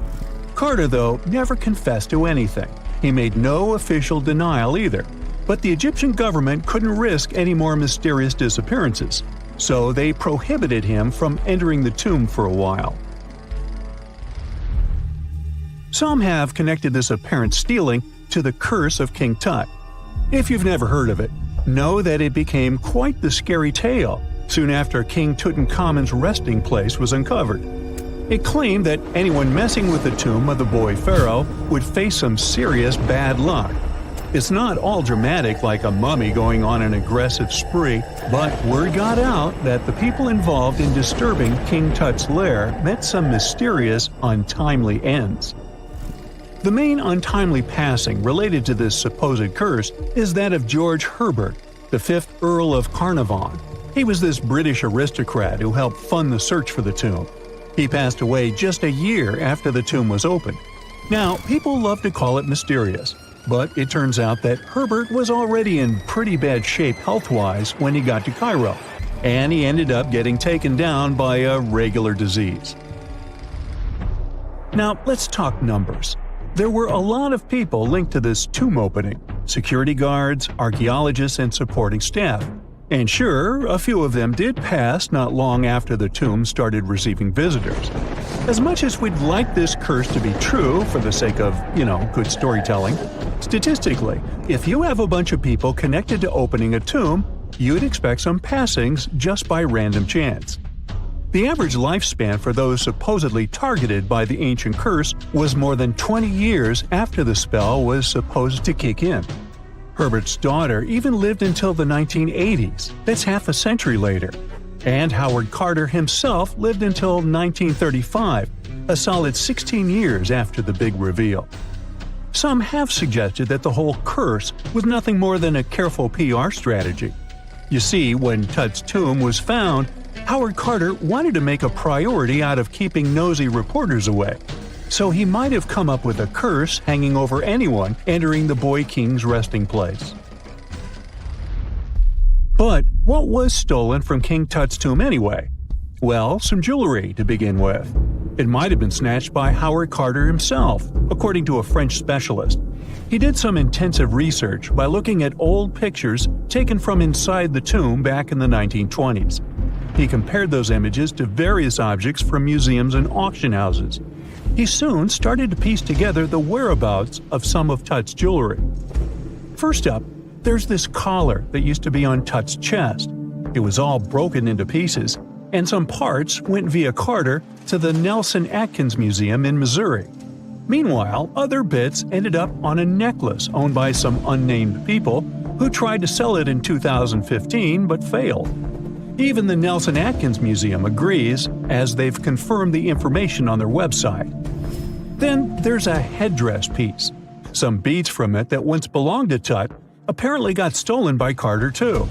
Speaker 1: Carter, though, never confessed to anything. He made no official denial either, but the Egyptian government couldn't risk any more mysterious disappearances, so they prohibited him from entering the tomb for a while. Some have connected this apparent stealing to the curse of King Tut. If you've never heard of it, know that it became quite the scary tale soon after King Tutankhamun's resting place was uncovered. It claimed that anyone messing with the tomb of the boy pharaoh would face some serious bad luck. It's not all dramatic like a mummy going on an aggressive spree, but word got out that the people involved in disturbing King Tut's lair met some mysterious, untimely ends. The main untimely passing related to this supposed curse is that of George Herbert, the 5th Earl of Carnarvon. He was this British aristocrat who helped fund the search for the tomb. He passed away just a year after the tomb was opened. Now, people love to call it mysterious, but it turns out that Herbert was already in pretty bad shape health-wise when he got to Cairo, and he ended up getting taken down by a regular disease. Now, let's talk numbers. There were a lot of people linked to this tomb opening: security guards, archaeologists, and supporting staff. And sure, a few of them did pass not long after the tomb started receiving visitors. As much as we'd like this curse to be true for the sake of, good storytelling, statistically, if you have a bunch of people connected to opening a tomb, you'd expect some passings just by random chance. The average lifespan for those supposedly targeted by the ancient curse was more than 20 years after the spell was supposed to kick in. Herbert's daughter even lived until the 1980s, that's half a century later. And Howard Carter himself lived until 1935, a solid 16 years after the big reveal. Some have suggested that the whole curse was nothing more than a careful PR strategy. You see, when Tut's tomb was found, Howard Carter wanted to make a priority out of keeping nosy reporters away. So he might have come up with a curse hanging over anyone entering the boy king's resting place. But what was stolen from King Tut's tomb anyway? Well, some jewelry to begin with. It might have been snatched by Howard Carter himself, according to a French specialist. He did some intensive research by looking at old pictures taken from inside the tomb back in the 1920s. He compared those images to various objects from museums and auction houses. He soon started to piece together the whereabouts of some of Tut's jewelry. First up, there's this collar that used to be on Tut's chest. It was all broken into pieces, and some parts went via Carter to the Nelson Atkins Museum in Missouri. Meanwhile, other bits ended up on a necklace owned by some unnamed people who tried to sell it in 2015 but failed. Even the Nelson Atkins Museum agrees, as they've confirmed the information on their website. Then there's a headdress piece. Some beads from it that once belonged to Tut apparently got stolen by Carter too.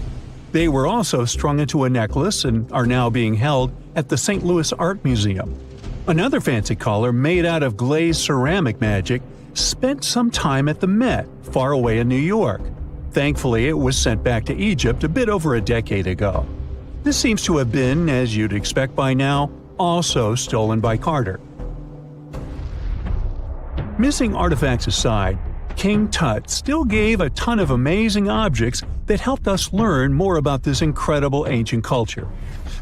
Speaker 1: They were also strung into a necklace and are now being held at the St. Louis Art Museum. Another fancy collar made out of glazed ceramic magic spent some time at the Met, far away in New York. Thankfully, it was sent back to Egypt a bit over a decade ago. This seems to have been, as you'd expect by now, also stolen by Carter. Missing artifacts aside, King Tut still gave a ton of amazing objects that helped us learn more about this incredible ancient culture.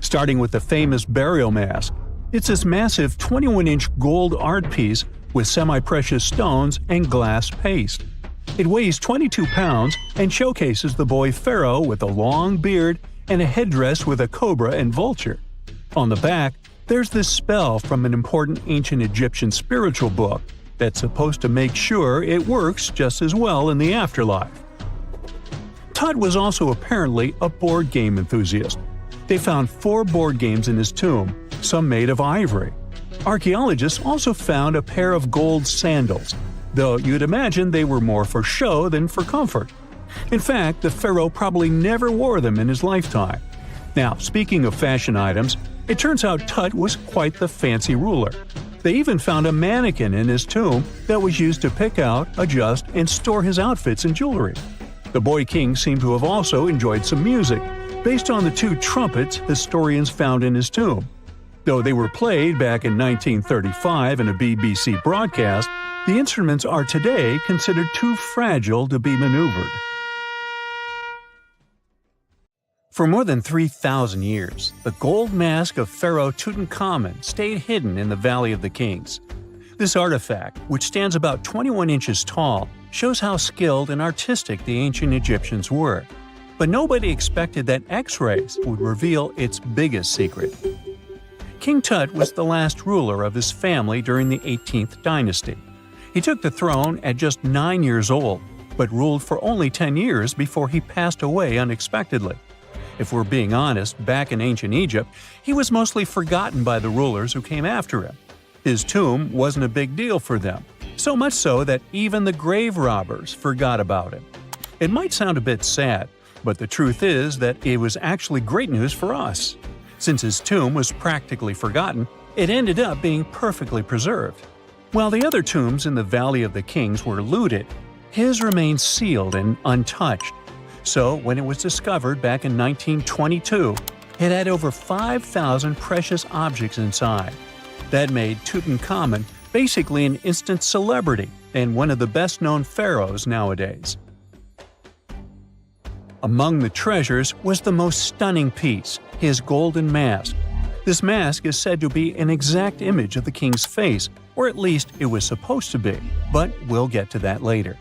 Speaker 1: Starting with the famous burial mask. It's this massive 21-inch gold art piece with semi-precious stones and glass paste. It weighs 22 pounds and showcases the boy pharaoh with a long beard and a headdress with a cobra and vulture. On the back, there's this spell from an important ancient Egyptian spiritual book that's supposed to make sure it works just as well in the afterlife. Tut was also apparently a board game enthusiast. They found 4 board games in his tomb, some made of ivory. Archaeologists also found a pair of gold sandals, though you'd imagine they were more for show than for comfort. In fact, the pharaoh probably never wore them in his lifetime. Now, speaking of fashion items, it turns out Tut was quite the fancy ruler. They even found a mannequin in his tomb that was used to pick out, adjust, and store his outfits and jewelry. The boy king seemed to have also enjoyed some music, based on the 2 trumpets historians found in his tomb. Though they were played back in 1935 in a BBC broadcast, the instruments are today considered too fragile to be maneuvered. For more than 3,000 years, the gold mask of Pharaoh Tutankhamun stayed hidden in the Valley of the Kings. This artifact, which stands about 21 inches tall, shows how skilled and artistic the ancient Egyptians were. But nobody expected that X-rays would reveal its biggest secret. King Tut was the last ruler of his family during the 18th dynasty. He took the throne at just 9 years old, but ruled for only 10 years before he passed away unexpectedly. If we're being honest, back in ancient Egypt, he was mostly forgotten by the rulers who came after him. His tomb wasn't a big deal for them, so much so that even the grave robbers forgot about him. It might sound a bit sad, but the truth is that it was actually great news for us. Since his tomb was practically forgotten, it ended up being perfectly preserved. While the other tombs in the Valley of the Kings were looted, his remained sealed and untouched. So, when it was discovered back in 1922, it had over 5,000 precious objects inside. That made Tutankhamun basically an instant celebrity and one of the best-known pharaohs nowadays. Among the treasures was the most stunning piece, his golden mask. This mask is said to be an exact image of the king's face, or at least it was supposed to be, but we'll get to that later.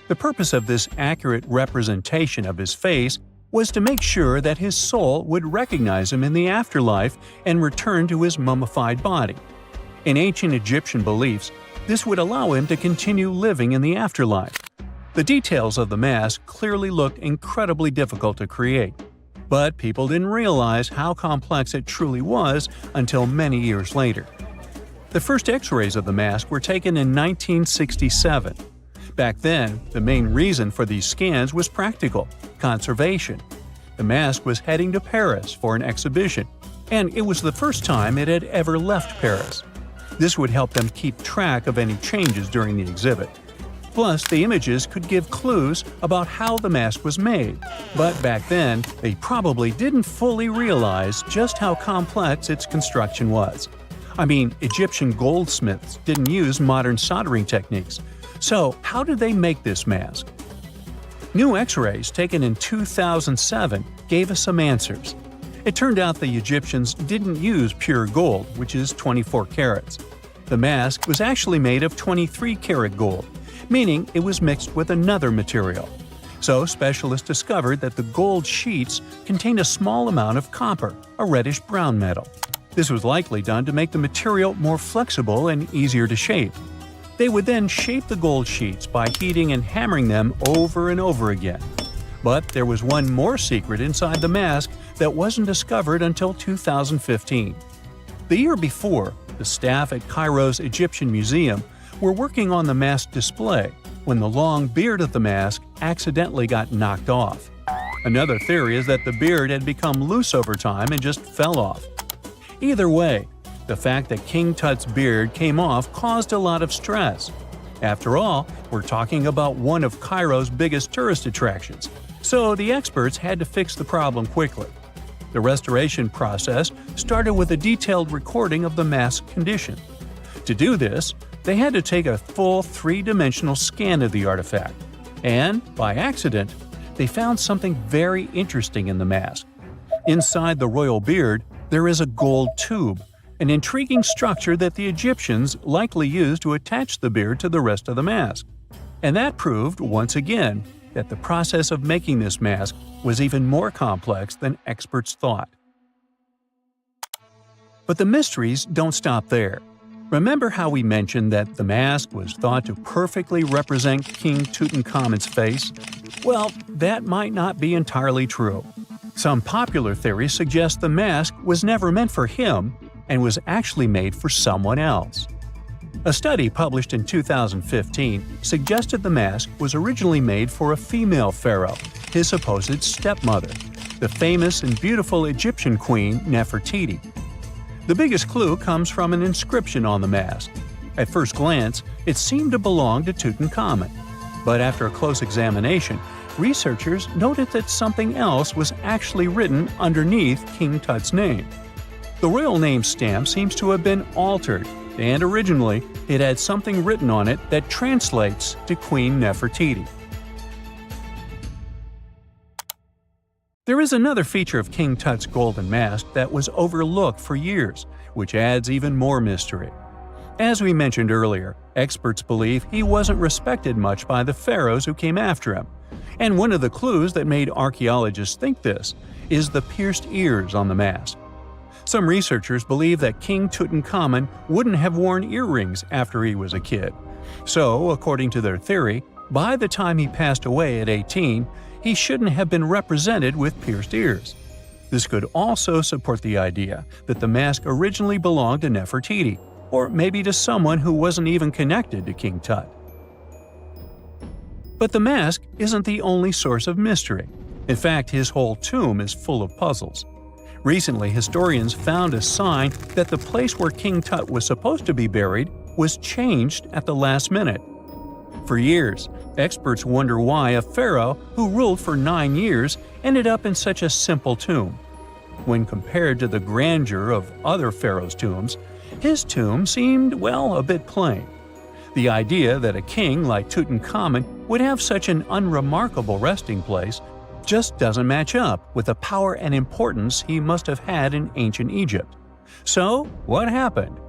Speaker 1: The purpose of this accurate representation of his face was to make sure that his soul would recognize him in the afterlife and return to his mummified body. In ancient Egyptian beliefs, this would allow him to continue living in the afterlife. The details of the mask clearly looked incredibly difficult to create, but people didn't realize how complex it truly was until many years later. The first X-rays of the mask were taken in 1967. Back then, the main reason for these scans was practical – conservation. The mask was heading to Paris for an exhibition, and it was the first time it had ever left Paris. This would help them keep track of any changes during the exhibit. Plus, the images could give clues about how the mask was made, but back then, they probably didn't fully realize just how complex its construction was. I mean, Egyptian goldsmiths didn't use modern soldering techniques, So, how did they make this mask? New X-rays taken in 2007 gave us some answers. It turned out the Egyptians didn't use pure gold, which is 24 carats. The mask was actually made of 23-karat gold, meaning it was mixed with another material. So specialists discovered that the gold sheets contained a small amount of copper, a reddish-brown metal. This was likely done to make the material more flexible and easier to shape. They would then shape the gold sheets by heating and hammering them over and over again. But there was one more secret inside the mask that wasn't discovered until 2015. The year before, the staff at Cairo's Egyptian Museum were working on the mask display when the long beard of the mask accidentally got knocked off. Another theory is that the beard had become loose over time and just fell off. Either way, the fact that King Tut's beard came off caused a lot of stress. After all, we're talking about one of Cairo's biggest tourist attractions, so the experts had to fix the problem quickly. The restoration process started with a detailed recording of the mask's condition. To do this, they had to take a full three-dimensional scan of the artifact. And, by accident, they found something very interesting in the mask. Inside the royal beard, there is a gold tube, an intriguing structure that the Egyptians likely used to attach the beard to the rest of the mask. And that proved, once again, that the process of making this mask was even more complex than experts thought. But the mysteries don't stop there. Remember how we mentioned that the mask was thought to perfectly represent King Tutankhamun's face? Well, that might not be entirely true. Some popular theories suggest the mask was never meant for him and was actually made for someone else. A study published in 2015 suggested the mask was originally made for a female pharaoh, his supposed stepmother, the famous and beautiful Egyptian queen Nefertiti. The biggest clue comes from an inscription on the mask. At first glance, it seemed to belong to Tutankhamun, but after a close examination, researchers noted that something else was actually written underneath King Tut's name. The royal name stamp seems to have been altered, and originally it had something written on it that translates to Queen Nefertiti. There is another feature of King Tut's golden mask that was overlooked for years, which adds even more mystery. As we mentioned earlier, experts believe he wasn't respected much by the pharaohs who came after him, and one of the clues that made archaeologists think this is the pierced ears on the mask. Some researchers believe that King Tutankhamun wouldn't have worn earrings after he was a kid. So, according to their theory, by the time he passed away at 18, he shouldn't have been represented with pierced ears. This could also support the idea that the mask originally belonged to Nefertiti, or maybe to someone who wasn't even connected to King Tut. But the mask isn't the only source of mystery. In fact, his whole tomb is full of puzzles. Recently, historians found a sign that the place where King Tut was supposed to be buried was changed at the last minute. For years, experts wonder why a pharaoh who ruled for 9 years ended up in such a simple tomb. When compared to the grandeur of other pharaohs' tombs, his tomb seemed, well, a bit plain. The idea that a king like Tutankhamun would have such an unremarkable resting place just doesn't match up with the power and importance he must have had in ancient Egypt. So, what happened?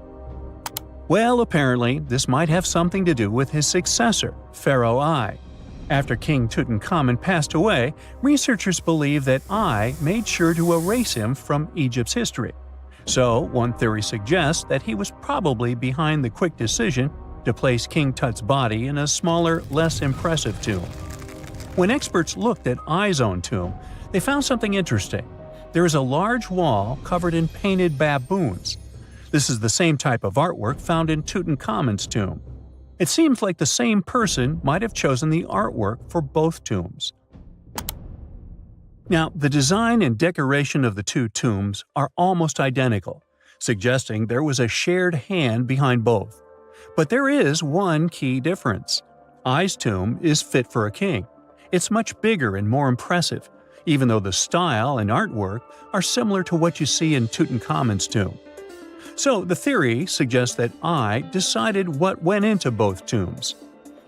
Speaker 1: Well, apparently, this might have something to do with his successor, Pharaoh I. After King Tutankhamun passed away, researchers believe that I made sure to erase him from Egypt's history. So, one theory suggests that he was probably behind the quick decision to place King Tut's body in a smaller, less impressive tomb. When experts looked at I's own tomb, they found something interesting. There is a large wall covered in painted baboons. This is the same type of artwork found in Tutankhamun's tomb. It seems like the same person might have chosen the artwork for both tombs. Now, the design and decoration of the two tombs are almost identical, suggesting there was a shared hand behind both. But there is one key difference. I's tomb is fit for a king. It's much bigger and more impressive, even though the style and artwork are similar to what you see in Tutankhamun's tomb. So the theory suggests that I decided what went into both tombs.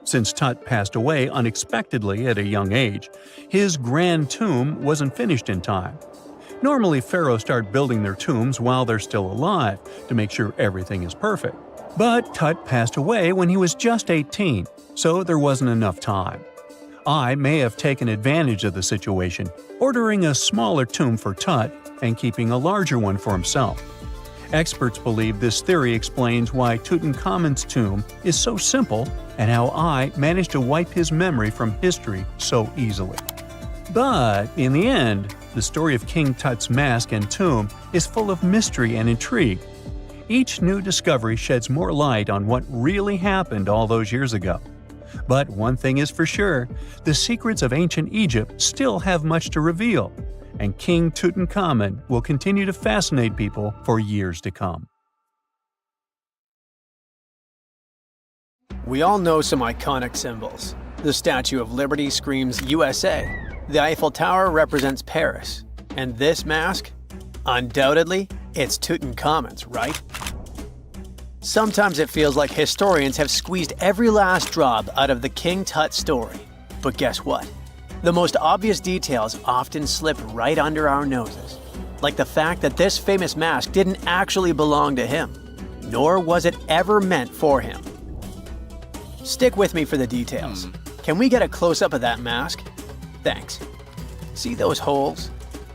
Speaker 1: Since Tut passed away unexpectedly at a young age, his grand tomb wasn't finished in time. Normally, pharaohs start building their tombs while they're still alive to make sure everything is perfect. But Tut passed away when he was just 18, so there wasn't enough time. I may have taken advantage of the situation, ordering a smaller tomb for Tut and keeping a larger one for himself. Experts believe this theory explains why Tutankhamun's tomb is so simple and how I managed to wipe his memory from history so easily. But in the end, the story of King Tut's mask and tomb is full of mystery and intrigue. Each new discovery sheds more light on what really happened all those years ago. But one thing is for sure, the secrets of ancient Egypt still have much to reveal, and King Tutankhamun will continue to fascinate people for years to come.
Speaker 5: We all know some iconic symbols. The Statue of Liberty screams USA. The Eiffel Tower represents Paris. And this mask? Undoubtedly, it's Tutankhamun's, right? Sometimes it feels like historians have squeezed every last drop out of the King Tut story. But guess what? The most obvious details often slip right under our noses. Like the fact that this famous mask didn't actually belong to him, nor was it ever meant for him. Stick with me for the details. Can we get a close-up of that mask? Thanks. See those holes?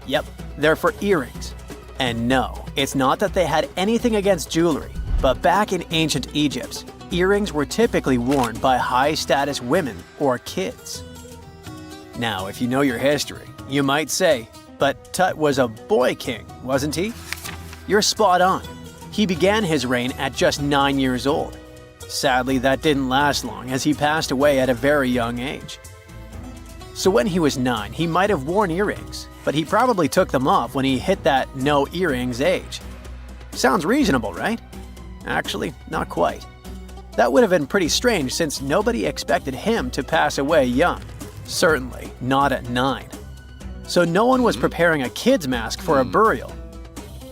Speaker 5: Yep, they're for earrings. And no, it's not that they had anything against jewelry, but back in ancient Egypt, earrings were typically worn by high-status women or kids. Now, if you know your history, you might say, but Tut was a boy king, wasn't he? You're spot on. He began his reign at just 9 years old. Sadly, that didn't last long as he passed away at a very young age. So when he was 9, he might have worn earrings, but he probably took them off when he hit that no earrings age. Sounds reasonable, right? Actually, not quite. That would have been pretty strange since nobody expected him to pass away young. Certainly not at 9. So no one was preparing a kid's mask for a burial.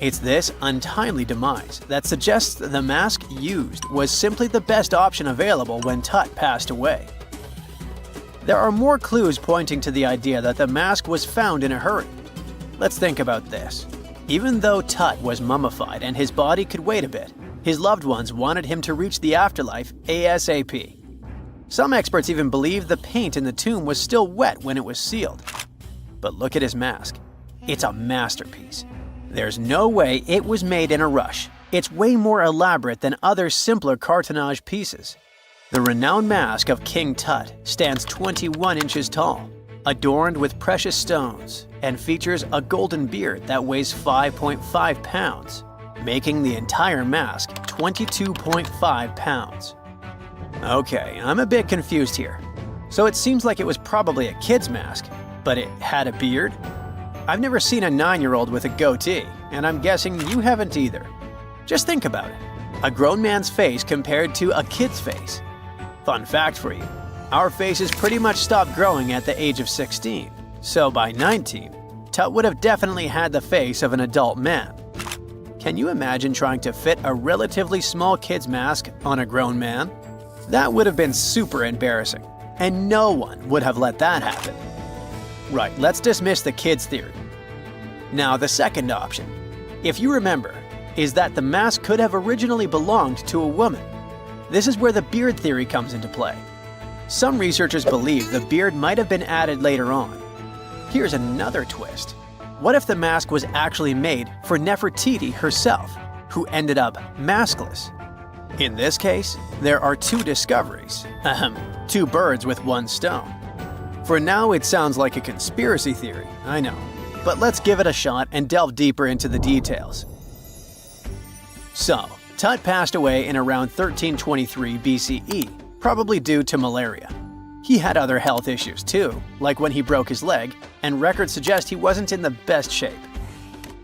Speaker 5: It's this untimely demise that suggests the mask used was simply the best option available when Tut passed away. There are more clues pointing to the idea that the mask was found in a hurry. Let's think about this. Even though Tut was mummified and his body could wait a bit, his loved ones wanted him to reach the afterlife ASAP. Some experts even believe the paint in the tomb was still wet when it was sealed. But look at his mask. It's a masterpiece. There's no way it was made in a rush. It's way more elaborate than other simpler cartonnage pieces. The renowned mask of King Tut stands 21 inches tall, adorned with precious stones, and features a golden beard that weighs 5.5 pounds, making the entire mask 22.5 pounds. Okay, I'm a bit confused here. So it seems like it was probably a kid's mask, but it had a beard? I've never seen a 9-year-old with a goatee, and I'm guessing you haven't either. Just think about it. A grown man's face compared to a kid's face. Fun fact for you, our faces pretty much stopped growing at the age of 16, so by 19, Tut would have definitely had the face of an adult man. Can you imagine trying to fit a relatively small kid's mask on a grown man? That would have been super embarrassing, and no one would have let that happen. Right, let's dismiss the kids theory. Now the second option, if you remember, is that the mask could have originally belonged to a woman. This is where the beard theory comes into play. Some researchers believe the beard might have been added later on. Here's another twist. What if the mask was actually made for Nefertiti herself, who ended up maskless? In this case, there are two discoveries. Two birds with one stone. For now, it sounds like a conspiracy theory, I know. But let's give it a shot and delve deeper into the details. So, Tut passed away in around 1323 BCE, probably due to malaria. He had other health issues too, like when he broke his leg, and records suggest he wasn't in the best shape.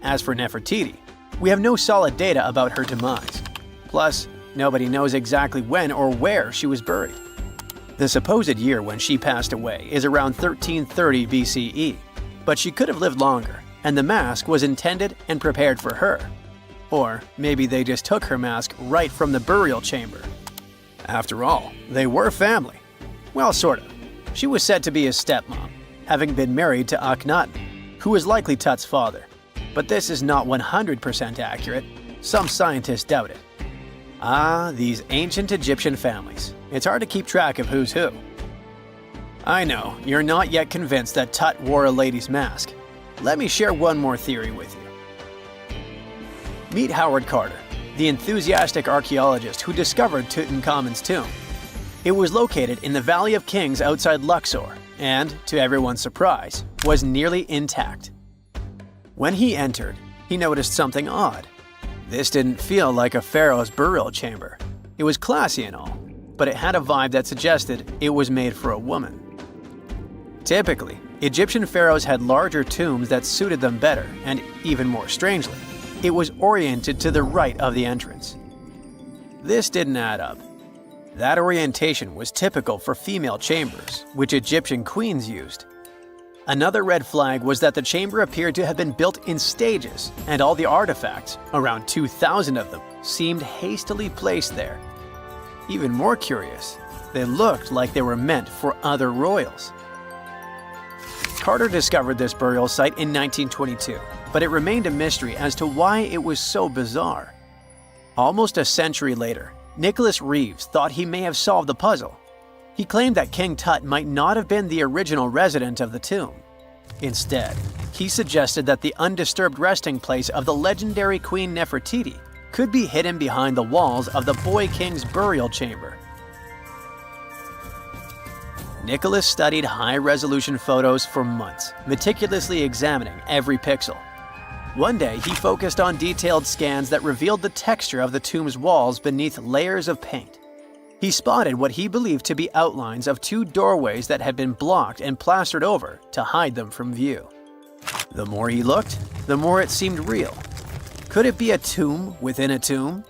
Speaker 5: As for Nefertiti, we have no solid data about her demise. Plus, nobody knows exactly when or where she was buried. The supposed year when she passed away is around 1330 BCE, but she could have lived longer, and the mask was intended and prepared for her. Or maybe they just took her mask right from the burial chamber. After all, they were family. Well, sort of. She was said to be his stepmom, having been married to Akhenaten, who was likely Tut's father. But this is not 100% accurate. Some scientists doubt it. Ah, these ancient Egyptian families. It's hard to keep track of who's who. I know, you're not yet convinced that Tut wore a lady's mask. Let me share one more theory with you. Meet Howard Carter, the enthusiastic archaeologist who discovered Tutankhamun's tomb. It was located in the Valley of Kings outside Luxor, and, to everyone's surprise, was nearly intact. When he entered, he noticed something odd. This didn't feel like a pharaoh's burial chamber. It was classy and all, but it had a vibe that suggested it was made for a woman. Typically, Egyptian pharaohs had larger tombs that suited them better, and even more strangely, it was oriented to the right of the entrance. This didn't add up. That orientation was typical for female chambers, which Egyptian queens used. Another red flag was that the chamber appeared to have been built in stages, and all the artifacts, around 2,000 of them, seemed hastily placed there. Even more curious, they looked like they were meant for other royals. Carter discovered this burial site in 1922, but it remained a mystery as to why it was so bizarre. Almost a century later, Nicholas Reeves thought he may have solved the puzzle. He claimed that King Tut might not have been the original resident of the tomb. Instead, he suggested that the undisturbed resting place of the legendary Queen Nefertiti could be hidden behind the walls of the boy king's burial chamber. Nicholas studied high-resolution photos for months, meticulously examining every pixel. One day, he focused on detailed scans that revealed the texture of the tomb's walls beneath layers of paint. He spotted what he believed to be outlines of two doorways that had been blocked and plastered over to hide them from view. The more he looked, the more it seemed real. Could it be a tomb within a tomb?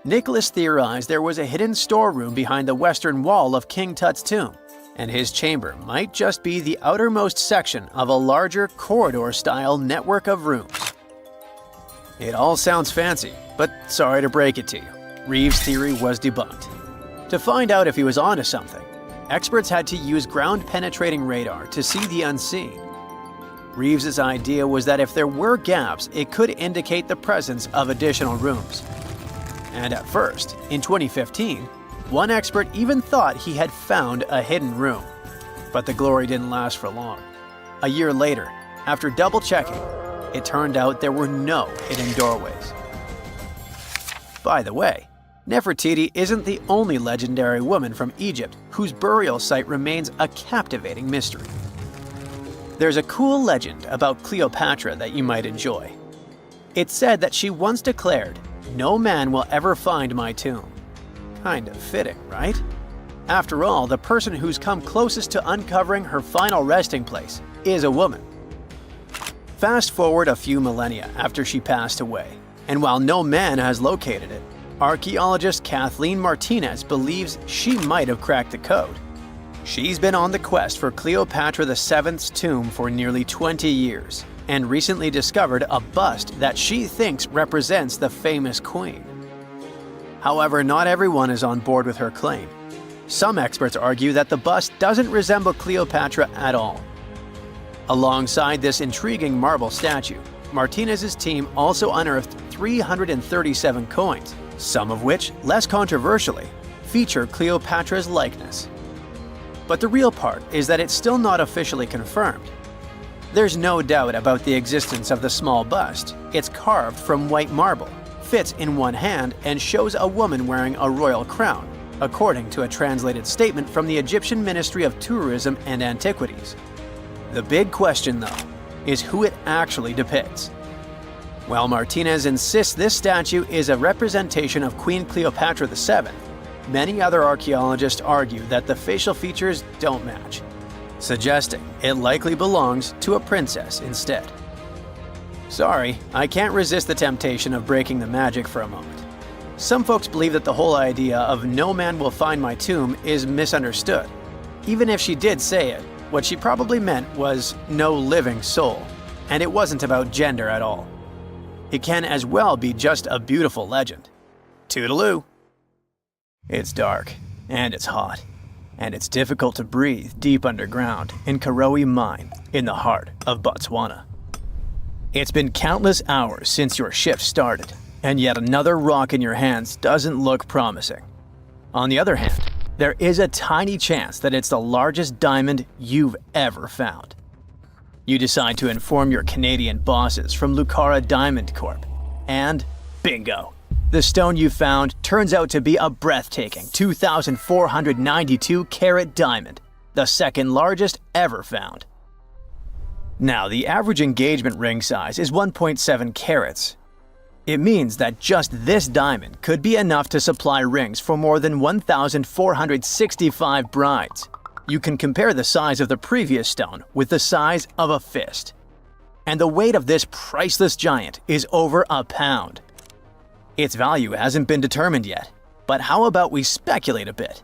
Speaker 5: Nicholas theorized there was a hidden storeroom behind the western wall of King Tut's tomb, and his chamber might just be the outermost section of a larger corridor-style network of rooms. It all sounds fancy, but sorry to break it to you, Reeves' theory was debunked. To find out if he was onto something, experts had to use ground-penetrating radar to see the unseen. Reeves' idea was that if there were gaps, it could indicate the presence of additional rooms. And at first, in 2015, one expert even thought he had found a hidden room. But the glory didn't last for long. A year later, after double-checking, it turned out there were no hidden doorways. By the way, Nefertiti isn't the only legendary woman from Egypt whose burial site remains a captivating mystery. There's a cool legend about Cleopatra that you might enjoy. It's said that she once declared, "No man will ever find my tomb." Kind of fitting, right? After all, the person who's come closest to uncovering her final resting place is a woman. Fast forward a few millennia after she passed away, and while no man has located it, archaeologist Kathleen Martinez believes she might have cracked the code. She's been on the quest for Cleopatra VII's tomb for nearly 20 years, and recently discovered a bust that she thinks represents the famous queen. However, not everyone is on board with her claim. Some experts argue that the bust doesn't resemble Cleopatra at all. Alongside this intriguing marble statue, Martinez's team also unearthed 337 coins, some of which, less controversially, feature Cleopatra's likeness. But the real part is that it's still not officially confirmed. There's no doubt about the existence of the small bust. It's carved from white marble, fits in one hand, and shows a woman wearing a royal crown, according to a translated statement from the Egyptian Ministry of Tourism and Antiquities. The big question, though, is who it actually depicts. While Martinez insists this statue is a representation of Queen Cleopatra VII, many other archaeologists argue that the facial features don't match, suggesting it likely belongs to a princess instead. Sorry, I can't resist the temptation of breaking the magic for a moment. Some folks believe that the whole idea of "no man will find my tomb" is misunderstood. Even if she did say it, what she probably meant was "no living soul," and it wasn't about gender at all. It can as well be just a beautiful legend. Toodaloo! It's dark, and it's hot. and it's difficult to breathe deep underground in Karowe Mine in the heart of Botswana. It's been countless hours since your shift started, and yet another rock in your hands doesn't look promising. On the other hand, there is a tiny chance that it's the largest diamond you've ever found. You decide to inform your Canadian bosses from Lucara Diamond Corp. And bingo! The stone you found turns out to be a breathtaking 2,492 carat diamond, the second largest ever found. Now, the average engagement ring size is 1.7 carats. It means that just this diamond could be enough to supply rings for more than 1,465 brides. You can compare the size of the previous stone with the size of a fist. And the weight of this priceless giant is over a pound. Its value hasn't been determined yet, but how about we speculate a bit?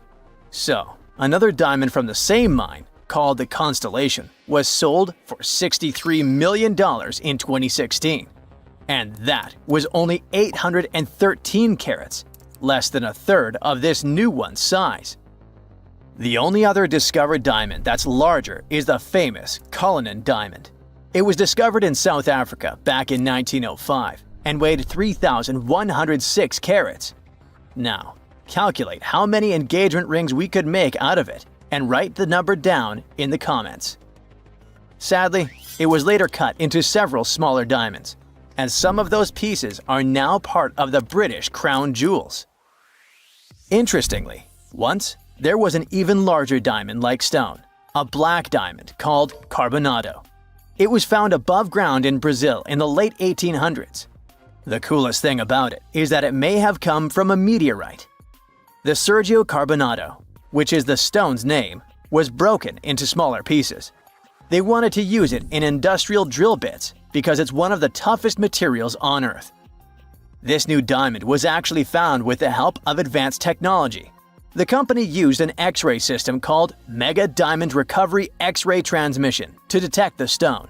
Speaker 5: So, another diamond from the same mine, called the Constellation, was sold for $63 million in 2016. And that was only 813 carats, less than a third of this new one's size. The only other discovered diamond that's larger is the famous Cullinan diamond. It was discovered in South Africa back in 1905 and weighed 3,106 carats. Now, calculate how many engagement rings we could make out of it and write the number down in the comments. Sadly, it was later cut into several smaller diamonds, and some of those pieces are now part of the British crown jewels. Interestingly, once there was an even larger diamond-like stone, a black diamond called Carbonado. It was found above ground in Brazil in the late 1800s. The coolest thing about it is that it may have come from a meteorite. The Sergio Carbonado, which is the stone's name, was broken into smaller pieces. They wanted to use it in industrial drill bits because it's one of the toughest materials on Earth. This new diamond was actually found with the help of advanced technology. The company used an X-ray system called Mega Diamond Recovery X-ray Transmission to detect the stone.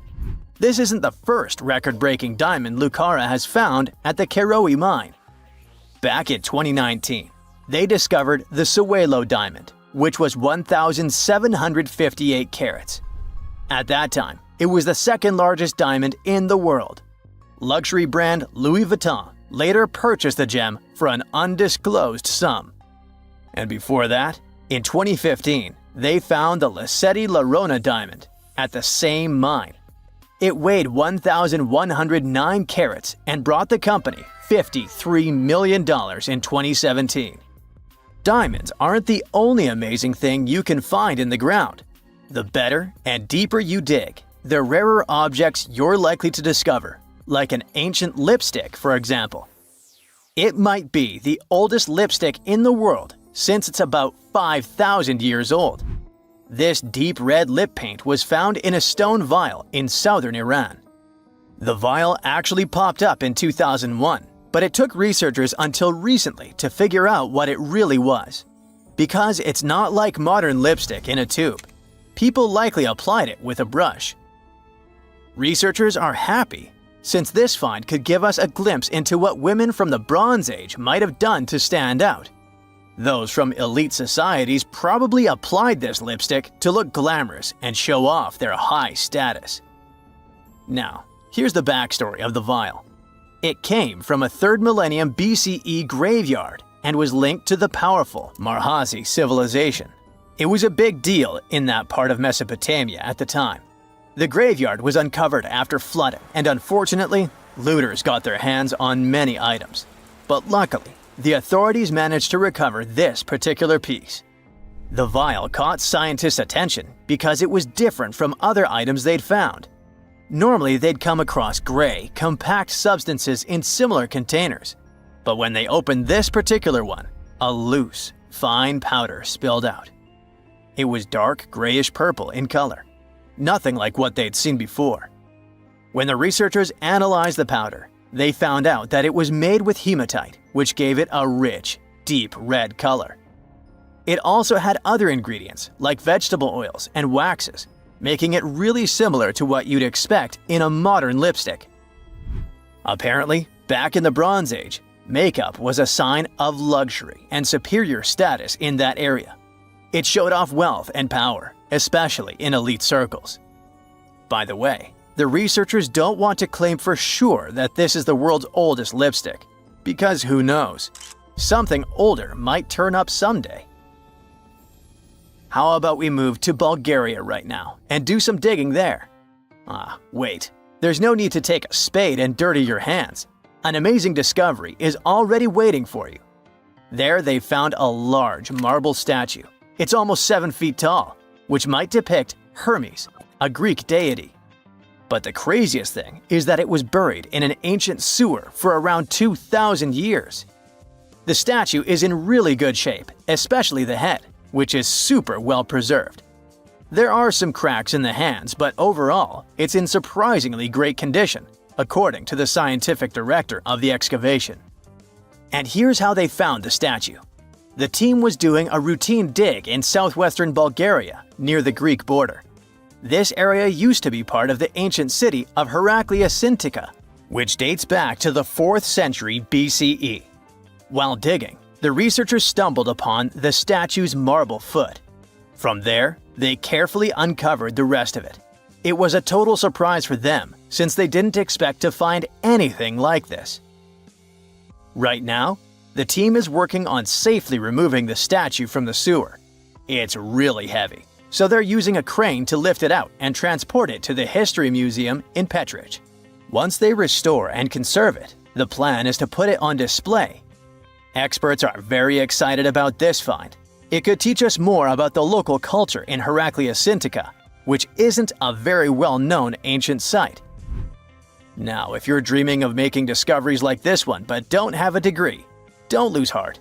Speaker 5: This isn't the first record-breaking diamond Lucara has found at the Karowe mine. Back in 2019, they discovered the Sewelo diamond, which was 1,758 carats. At that time, it was the second largest diamond in the world. Luxury brand Louis Vuitton later purchased the gem for an undisclosed sum. And before that, in 2015, they found the Lasceti La Rona diamond at the same mine. It weighed 1,109 carats and brought the company $53 million in 2017. Diamonds aren't the only amazing thing you can find in the ground. The better and deeper you dig, the rarer objects you're likely to discover, like an ancient lipstick, for example. It might be the oldest lipstick in the world since it's about 5,000 years old. This deep red lip paint was found in a stone vial in southern Iran. The vial actually popped up in 2001, but it took researchers until recently to figure out what it really was. Because it's not like modern lipstick in a tube. People likely applied it with a brush. Researchers are happy, since this find could give us a glimpse into what women from the Bronze Age might have done to stand out. Those from elite societies probably applied this lipstick to look glamorous and show off their high status. Now, here's the backstory of the vial. It came from a 3rd millennium BCE graveyard and was linked to the powerful Marhazi civilization. It was a big deal in that part of Mesopotamia at the time. The graveyard was uncovered after flooding, and unfortunately, looters got their hands on many items. But luckily, the authorities managed to recover this particular piece. The vial caught scientists' attention because it was different from other items they'd found. Normally, they'd come across gray, compact substances in similar containers. But when they opened this particular one, a loose, fine powder spilled out. It was dark grayish purple in color, nothing like what they'd seen before. When the researchers analyzed the powder, they found out that it was made with hematite, which gave it a rich, deep red color. It also had other ingredients like vegetable oils and waxes, making it really similar to what you'd expect in a modern lipstick. Apparently, back in the Bronze Age, makeup was a sign of luxury and superior status in that area. It showed off wealth and power, especially in elite circles. By the way, the researchers don't want to claim for sure that this is the world's oldest lipstick, because who knows? Something older might turn up someday. How about we move to Bulgaria right now and do some digging there? Wait. There's no need to take a spade and dirty your hands. An amazing discovery is already waiting for you. There they found a large marble statue. It's almost 7 feet tall, which might depict Hermes, a Greek deity. But the craziest thing is that it was buried in an ancient sewer for around 2,000 years. The statue is in really good shape, especially the head, which is super well preserved. There are some cracks in the hands, but overall, it's in surprisingly great condition, according to the scientific director of the excavation. And here's how they found the statue. The team was doing a routine dig in southwestern Bulgaria, near the Greek border. This area used to be part of the ancient city of Heraclea, which dates back to the 4th century BCE. While digging, the researchers stumbled upon the statue's marble foot. From there, they carefully uncovered the rest of it. It was a total surprise for them, since they didn't expect to find anything like this. Right now, the team is working on safely removing the statue from the sewer. It's really heavy, so they're using a crane to lift it out and transport it to the History Museum in Petrich. Once they restore and conserve it, the plan is to put it on display. Experts are very excited about this find. It could teach us more about the local culture in Heraclea, which isn't a very well-known ancient site. Now, if you're dreaming of making discoveries like this one but don't have a degree, don't lose heart.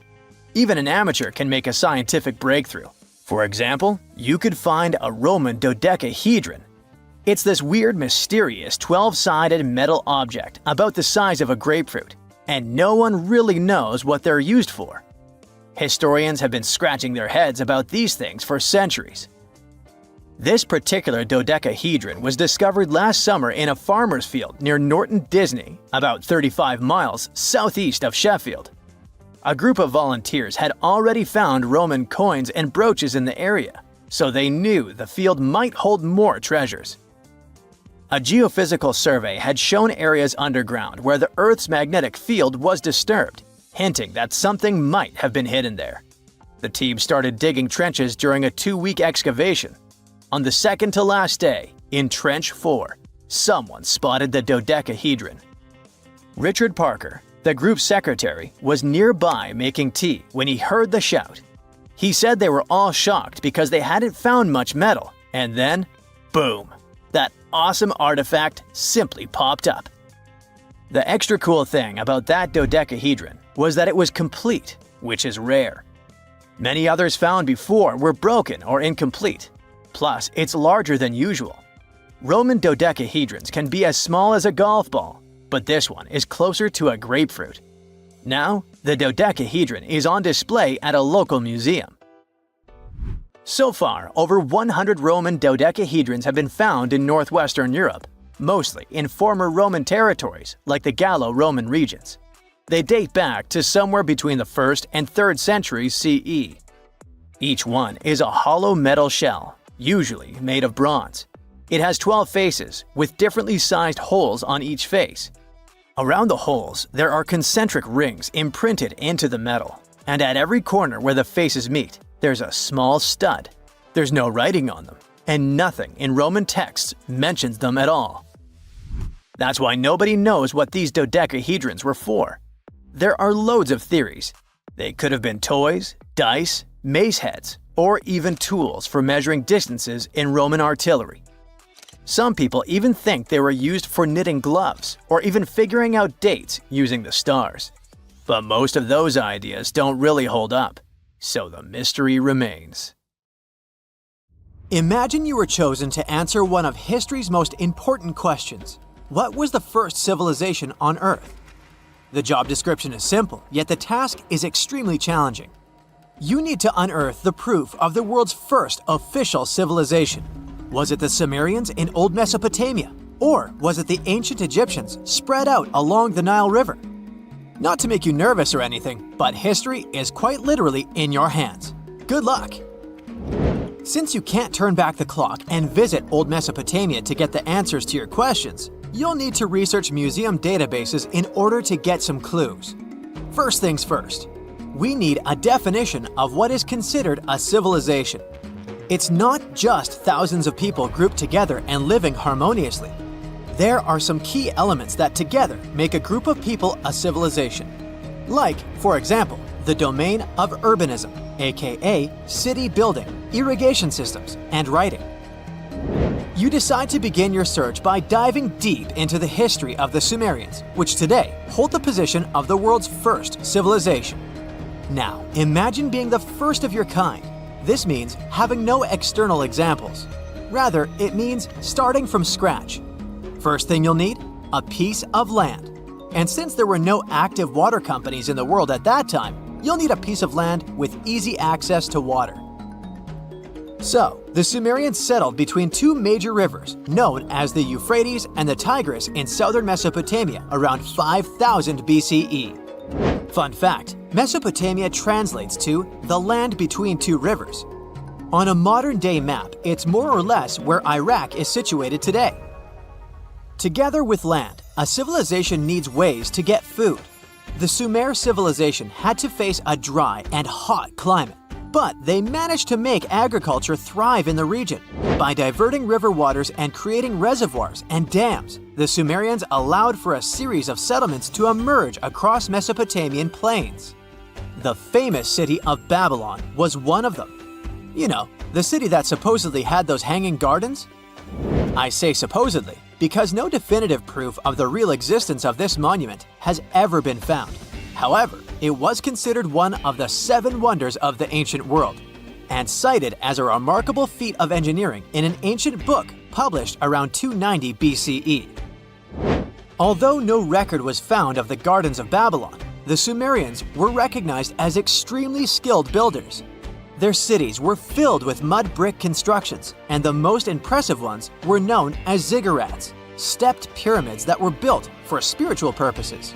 Speaker 5: Even an amateur can make a scientific breakthrough. For example, you could find a Roman dodecahedron. It's this weird, mysterious 12-sided metal object about the size of a grapefruit, and no one really knows what they're used for. Historians have been scratching their heads about these things for centuries. This particular dodecahedron was discovered last summer in a farmer's field near Norton Disney, about 35 miles southeast of Sheffield. A group of volunteers had already found Roman coins and brooches in the area, so they knew the field might hold more treasures. A geophysical survey had shown areas underground where the Earth's magnetic field was disturbed, hinting that something might have been hidden there. The team started digging trenches during a 2-week excavation. On the second to last day, in Trench 4, someone spotted the dodecahedron. Richard Parker, the group's secretary, was nearby making tea when he heard the shout. He said they were all shocked because they hadn't found much metal, and then, boom, that awesome artifact simply popped up. The extra cool thing about that dodecahedron was that it was complete, which is rare. Many others found before were broken or incomplete. Plus, it's larger than usual. Roman dodecahedrons can be as small as a golf ball, but this one is closer to a grapefruit. Now, the dodecahedron is on display at a local museum. So far, over 100 Roman dodecahedrons have been found in northwestern Europe, mostly in former Roman territories like the Gallo-Roman regions. They date back to somewhere between the 1st and 3rd centuries CE. Each one is a hollow metal shell, usually made of bronze. It has 12 faces, with differently sized holes on each face. Around the holes, there are concentric rings imprinted into the metal, and at every corner where the faces meet, there's a small stud. There's no writing on them, and nothing in Roman texts mentions them at all. That's why nobody knows what these dodecahedrons were for. There are loads of theories. They could have been toys, dice, mace heads, or even tools for measuring distances in Roman artillery. Some people even think they were used for knitting gloves or even figuring out dates using the stars. But most of those ideas don't really hold up, so the mystery remains.
Speaker 2: Imagine you were chosen to answer one of history's most important questions. What was the first civilization on Earth? The job description is simple, yet the task is extremely challenging. You need to unearth the proof of the world's first official civilization. Was it the Sumerians in Old Mesopotamia? Or was it the ancient Egyptians spread out along the Nile River? Not to make you nervous or anything, but history is quite literally in your hands. Good luck!
Speaker 6: Since you can't turn back the clock and visit old Mesopotamia to get the answers to your questions, you'll need to research museum databases in order to get some clues. First things first, we need a definition of what is considered a civilization. It's not just thousands of people grouped together and living harmoniously. There are some key elements that together make a group of people a civilization. Like, for example, the domain of urbanism, aka city building, irrigation systems, and writing. You decide to begin your search by diving deep into the history of the Sumerians, which today hold the position of the world's first civilization. Now, imagine being the first of your kind. This means having no external examples. Rather, it means starting from scratch. First thing you'll need? A piece of land. And since there were no active water companies in the world at that time, you'll need a piece of land with easy access to water. So, the Sumerians settled between two major rivers, known as the Euphrates and the Tigris in southern Mesopotamia around 5000 BCE. Fun fact, Mesopotamia translates to the land between two rivers. On a modern-day map, it's more or less where Iraq is situated today. Together with land, a civilization needs ways to get food. The Sumer civilization had to face a dry and hot climate, but they managed to make agriculture thrive in the region. By diverting river waters and creating reservoirs and dams, the Sumerians allowed for a series of settlements to emerge across Mesopotamian plains. The famous city of Babylon was one of them. You know, the city that supposedly had those hanging gardens? I say supposedly because no definitive proof of the real existence of this monument has ever been found. However, it was considered one of the 7 wonders of the ancient world, and cited as a remarkable feat of engineering in an ancient book published around 290 BCE. Although no record was found of the Gardens of Babylon, the Sumerians were recognized as extremely skilled builders. Their cities were filled with mud brick constructions, and the most impressive ones were known as ziggurats, stepped pyramids that were built for spiritual purposes.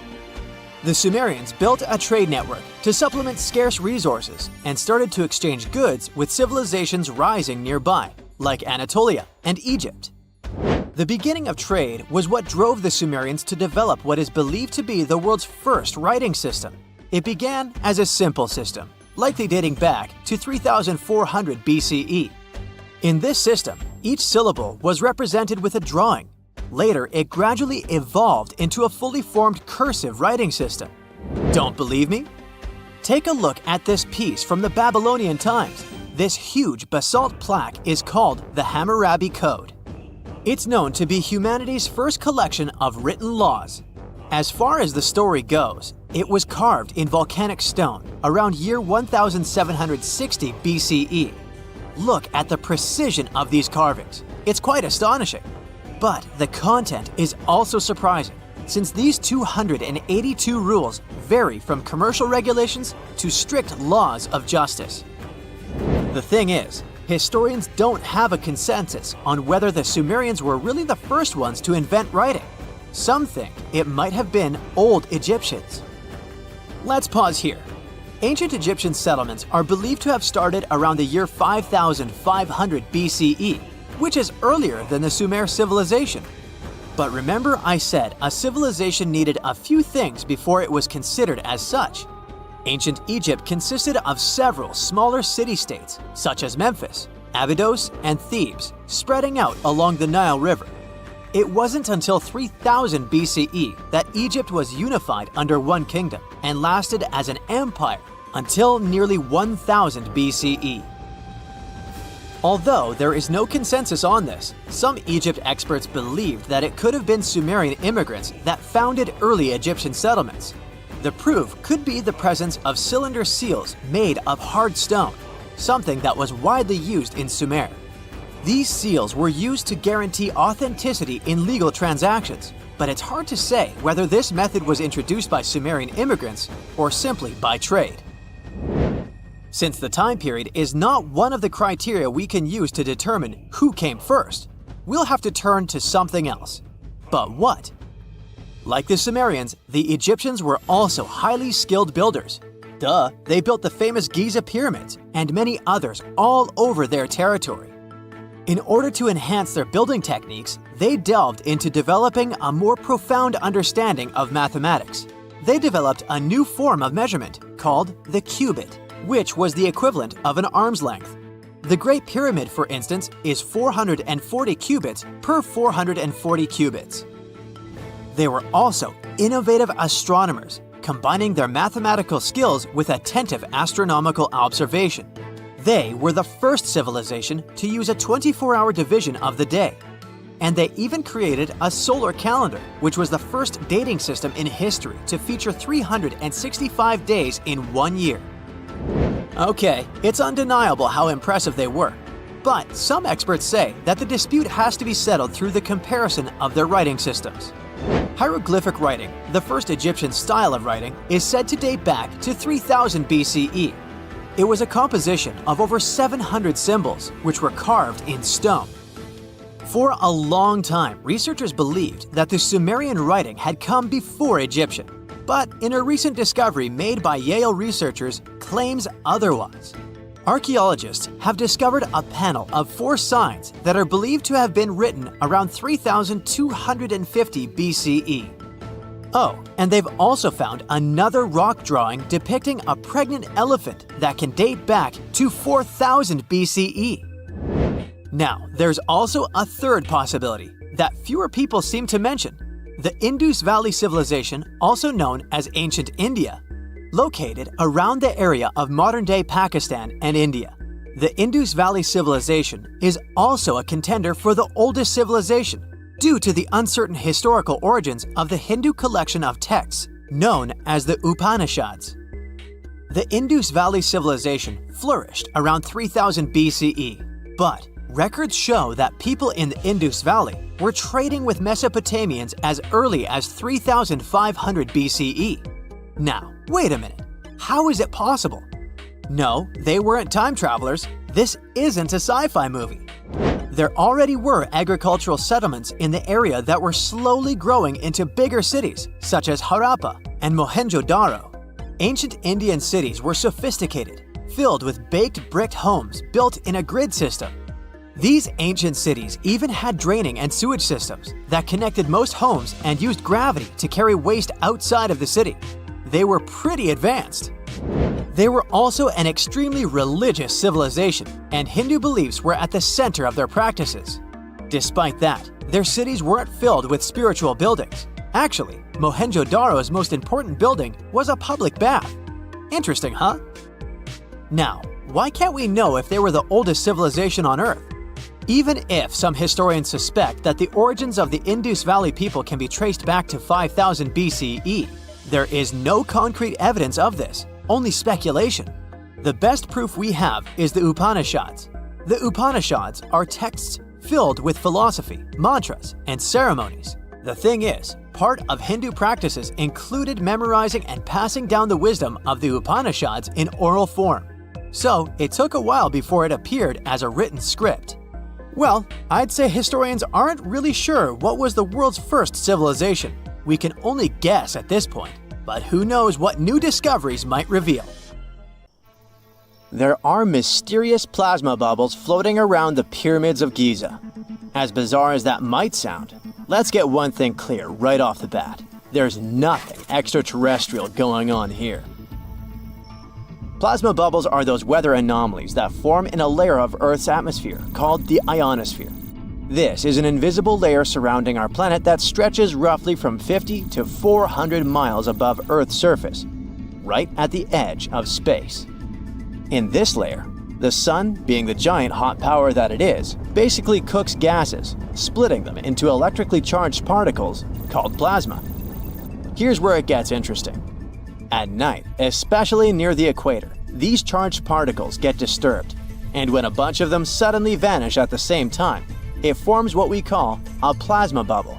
Speaker 6: The Sumerians built a trade network to supplement scarce resources and started to exchange goods with civilizations rising nearby, like Anatolia and Egypt. The beginning of trade was what drove the Sumerians to develop what is believed to be the world's first writing system. It began as a simple system, likely dating back to 3400 BCE. In this system, each syllable was represented with a drawing. Later, it gradually evolved into a fully formed cursive writing system. Don't believe me? Take a look at this piece from the Babylonian times. This huge basalt plaque is called the Hammurabi Code. It's known to be humanity's first collection of written laws. As far as the story goes, it was carved in volcanic stone around year 1760 BCE. Look at the precision of these carvings. It's quite astonishing. But the content is also surprising, since these 282 rules vary from commercial regulations to strict laws of justice. The thing is, historians don't have a consensus on whether the Sumerians were really the first ones to invent writing. Some think it might have been old Egyptians. Let's pause here. Ancient Egyptian settlements are believed to have started around the year 5500 BCE, which is earlier than the Sumer civilization. But remember I said a civilization needed a few things before it was considered as such. Ancient Egypt consisted of several smaller city-states, such as Memphis, Abydos, and Thebes, spreading out along the Nile River. It wasn't until 3000 BCE that Egypt was unified under one kingdom and lasted as an empire until nearly 1000 BCE. Although there is no consensus on this, some Egypt experts believed that it could have been Sumerian immigrants that founded early Egyptian settlements. The proof could be the presence of cylinder seals made of hard stone, something that was widely used in Sumer. These seals were used to guarantee authenticity in legal transactions, but it's hard to say whether this method was introduced by Sumerian immigrants or simply by trade. Since the time period is not one of the criteria we can use to determine who came first, we'll have to turn to something else. But what? Like the Sumerians, the Egyptians were also highly skilled builders. Duh, they built the famous Giza pyramids and many others all over their territory. In order to enhance their building techniques, they delved into developing a more profound understanding of mathematics. They developed a new form of measurement called the cubit, which was the equivalent of an arm's length. The Great Pyramid, for instance, is 440 cubits per 440 cubits. They were also innovative astronomers, combining their mathematical skills with attentive astronomical observation. They were the first civilization to use a 24-hour division of the day. And they even created a solar calendar, which was the first dating system in history to feature 365 days in 1 year. Okay, it's undeniable how impressive they were. But some experts say that the dispute has to be settled through the comparison of their writing systems. Hieroglyphic writing, the first Egyptian style of writing, is said to date back to 3000 BCE. It was a composition of over 700 symbols, which were carved in stone. For a long time, researchers believed that the Sumerian writing had come before Egyptian, but in a recent discovery made by Yale researchers claims otherwise. Archaeologists have discovered a panel of 4 signs that are believed to have been written around 3250 BCE. Oh, and they've also found another rock drawing depicting a pregnant elephant that can date back to 4000 BCE. Now, there's also a third possibility that fewer people seem to mention: the Indus Valley Civilization, also known as Ancient India, located around the area of modern-day Pakistan and India. The Indus Valley Civilization is also a contender for the oldest civilization due to the uncertain historical origins of the Hindu collection of texts known as the Upanishads. The Indus Valley Civilization flourished around 3000 BCE, but records show that people in the Indus Valley were trading with Mesopotamians as early as 3500 BCE. Now, wait a minute. How is it possible? No, they weren't time travelers. This isn't a sci-fi movie. There already were agricultural settlements in the area that were slowly growing into bigger cities, such as Harappa and Mohenjo Daro. Ancient Indian cities were sophisticated, filled with baked brick homes built in a grid system. These ancient cities even had draining and sewage systems that connected most homes and used gravity to carry waste outside of the city. They were pretty advanced. They were also an extremely religious civilization, and Hindu beliefs were at the center of their practices. Despite that, their cities weren't filled with spiritual buildings. Actually, Mohenjo Daro's most important building was a public bath. Interesting, huh? Now, why can't we know if they were the oldest civilization on Earth? Even if some historians suspect that the origins of the Indus Valley people can be traced back to 5000 BCE, there is no concrete evidence of this, only speculation. The best proof we have is the Upanishads. The Upanishads are texts filled with philosophy, mantras, and ceremonies. The thing is, part of Hindu practices included memorizing and passing down the wisdom of the Upanishads in oral form. So it took a while before it appeared as a written script. Well, I'd say historians aren't really sure what was the world's first civilization. We can only guess at this point, but who knows what new discoveries might reveal. There are mysterious plasma bubbles floating around the pyramids of Giza. As bizarre as that might sound, let's get one thing clear right off the bat. There's nothing extraterrestrial going on here. Plasma bubbles are those weather anomalies that form in a layer of Earth's atmosphere called the ionosphere. This is an invisible layer surrounding our planet that stretches roughly from 50 to 400 miles above Earth's surface, right at the edge of space. In this layer, the sun, being the giant hot power that it is, basically cooks gases, splitting them into electrically charged particles called plasma. Here's where it gets interesting. At night, especially near the equator, these charged particles get disturbed, and when a bunch of them suddenly vanish at the same time, it forms what we call a plasma bubble.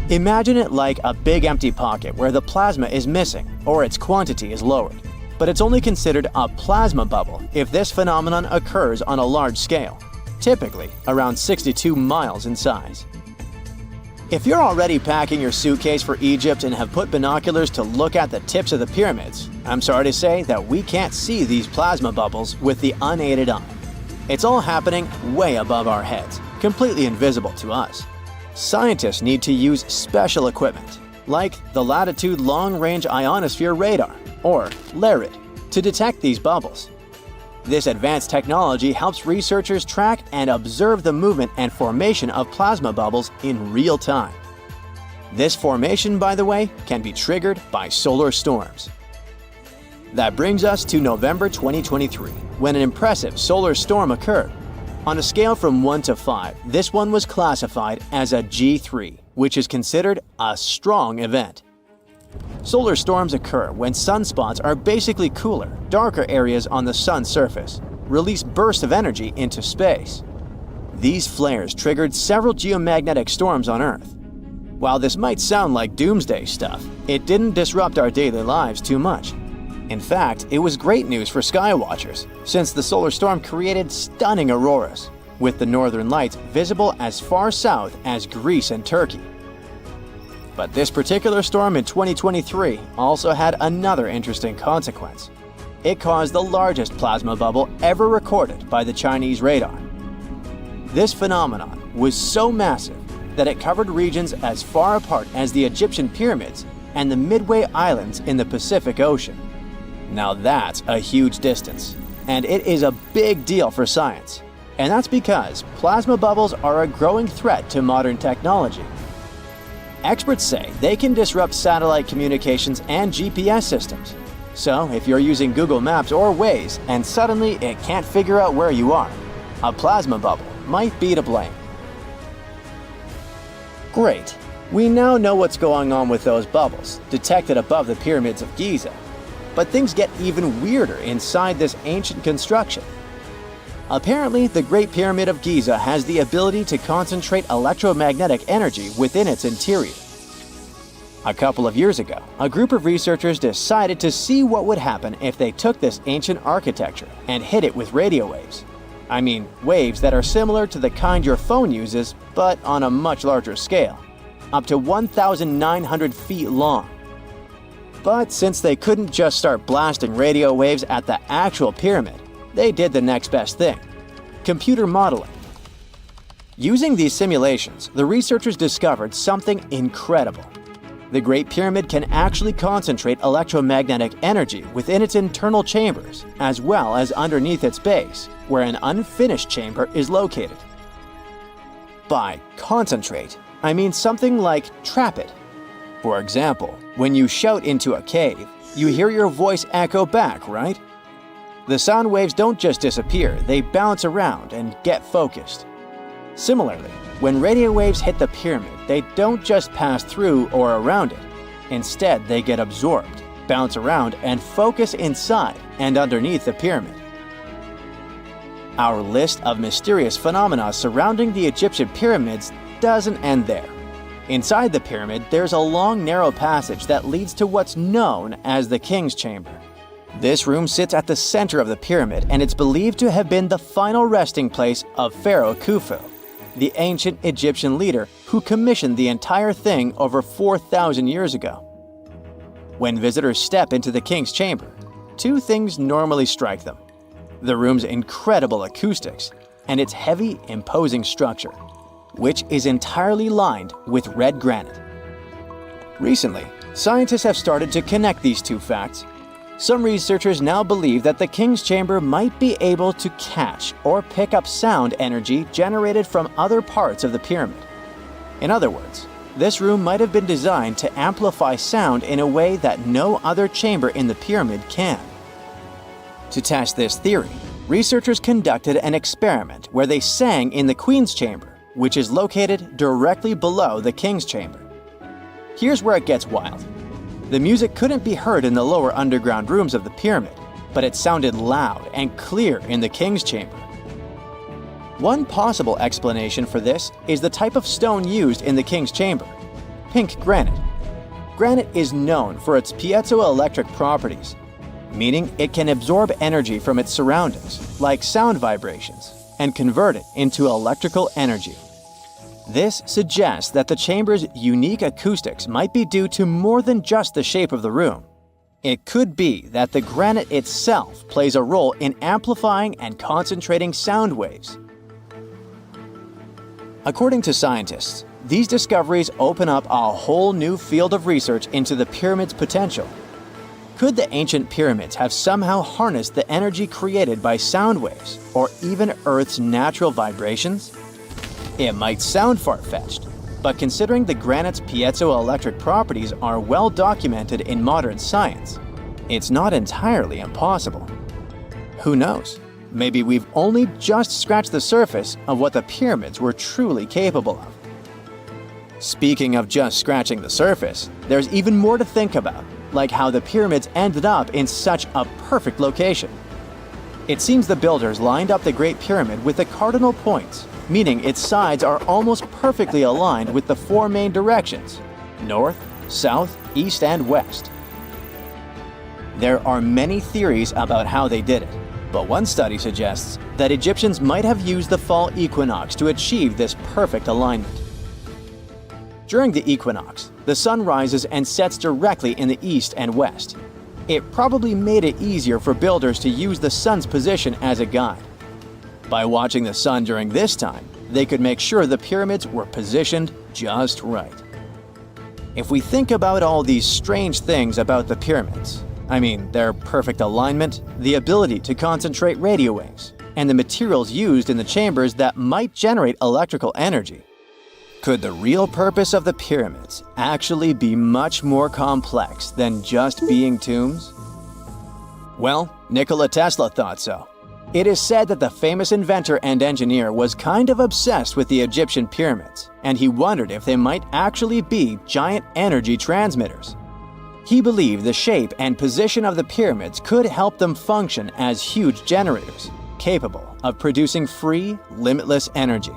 Speaker 6: Imagine it like a big empty pocket where the plasma is missing or its quantity is lowered, but it's only considered a plasma bubble if this phenomenon occurs on a large scale, typically around 62 miles in size.
Speaker 5: If you're already packing your suitcase for Egypt and have put binoculars to look at the tips of the pyramids, I'm sorry to say that we can't see these plasma bubbles with the unaided eye. It's all happening way above our heads, completely invisible to us. Scientists need to use special equipment, like the Latitude Long Range Ionosphere Radar, or LARID, to detect these bubbles. This advanced technology helps researchers track and observe the movement and formation of plasma bubbles in real time. This formation, by the way, can be triggered by solar storms. That brings us to November 2023, when an impressive solar storm occurred. On a scale from 1 to 5, this one was classified as a G3, which is considered a strong event. Solar storms occur when sunspots are basically cooler, darker areas on the sun's surface, release bursts of energy into space. These flares triggered several geomagnetic storms on Earth. While this might sound like doomsday stuff, it didn't disrupt our daily lives too much. In fact, it was great news for skywatchers, since the solar storm created stunning auroras, with the northern lights visible as far south as Greece and Turkey. But this particular storm in 2023 also had another interesting consequence. It caused the largest plasma bubble ever recorded by the Chinese radar. This phenomenon was so massive that it covered regions as far apart as the Egyptian pyramids and the Midway Islands in the Pacific Ocean. Now that's a huge distance, and it is a big deal for science. And that's because plasma bubbles are a growing threat to modern technology. Experts say they can disrupt satellite communications and GPS systems. So if you're using Google Maps or Waze and suddenly it can't figure out where you are, a plasma bubble might be to blame. Great. We now know what's going on with those bubbles, detected above the pyramids of Giza. But things get even weirder inside this ancient construction. Apparently, the Great Pyramid of Giza has the ability to concentrate electromagnetic energy within its interior. A couple of years ago, a group of researchers decided to see what would happen if they took this ancient architecture and hit it with radio waves. I mean, waves that are similar to the kind your phone uses, but on a much larger scale, up to 1,900 feet long. But since they couldn't just start blasting radio waves at the actual pyramid, they did the next best thing: computer modeling. Using these simulations, the researchers discovered something incredible. The Great Pyramid can actually concentrate electromagnetic energy within its internal chambers, as well as underneath its base, where an unfinished chamber is located. By concentrate, I mean something like trap it. For example, when you shout into a cave, you hear your voice echo back, right? The sound waves don't just disappear, they bounce around and get focused. Similarly, when radio waves hit the pyramid, they don't just pass through or around it. Instead, they get absorbed, bounce around, and focus inside and underneath the pyramid. Our list of mysterious phenomena surrounding the Egyptian pyramids doesn't end there. Inside the pyramid, there's a long, narrow passage that leads to what's known as the King's Chamber. This room sits at the center of the pyramid, and it's believed to have been the final resting place of Pharaoh Khufu, the ancient Egyptian leader who commissioned the entire thing over 4,000 years ago. When visitors step into the King's Chamber, two things normally strike them: the room's incredible acoustics and its heavy, imposing structure, which is entirely lined with red granite. Recently, scientists have started to connect these two facts. Some researchers now believe that the King's Chamber might be able to catch or pick up sound energy generated from other parts of the pyramid. In other words, this room might have been designed to amplify sound in a way that no other chamber in the pyramid can. To test this theory, researchers conducted an experiment where they sang in the Queen's Chamber, which is located directly below the King's Chamber. Here's where it gets wild. The music couldn't be heard in the lower underground rooms of the pyramid, but it sounded loud and clear in the King's Chamber. One possible explanation for this is the type of stone used in the King's Chamber: pink granite. Granite is known for its piezoelectric properties, meaning it can absorb energy from its surroundings, like sound vibrations, and convert it into electrical energy.
Speaker 6: This suggests that the chamber's unique acoustics might be due to more than just the shape of the room. It could be that the granite itself plays a role in amplifying and concentrating sound waves. According to scientists, these discoveries open up a whole new field of research into the pyramid's potential. Could the ancient pyramids have somehow harnessed the energy created by sound waves, or even Earth's natural vibrations? It might sound far-fetched, but considering the granite's piezoelectric properties are well documented in modern science, it's not entirely impossible. Who knows? Maybe we've only just scratched the surface of what the pyramids were truly capable of. Speaking of just scratching the surface, there's even more to think about, like how the pyramids ended up in such a perfect location. It seems the builders lined up the Great Pyramid with the cardinal points, meaning its sides are almost perfectly aligned with the four main directions: north, south, east, and west. There are many theories about how they did it, but one study suggests that Egyptians might have used the fall equinox to achieve this perfect alignment. During the equinox, the sun rises and sets directly in the east and west. It probably made it easier for builders to use the sun's position as a guide. By watching the sun during this time, they could make sure the pyramids were positioned just right. If we think about all these strange things about the pyramids, I mean their perfect alignment, the ability to concentrate radio waves, and the materials used in the chambers that might generate electrical energy, could the real purpose of the pyramids actually be much more complex than just being tombs? Well, Nikola Tesla thought so. It is said that the famous inventor and engineer was kind of obsessed with the Egyptian pyramids, and he wondered if they might actually be giant energy transmitters. He believed the shape and position of the pyramids could help them function as huge generators, capable of producing free, limitless energy.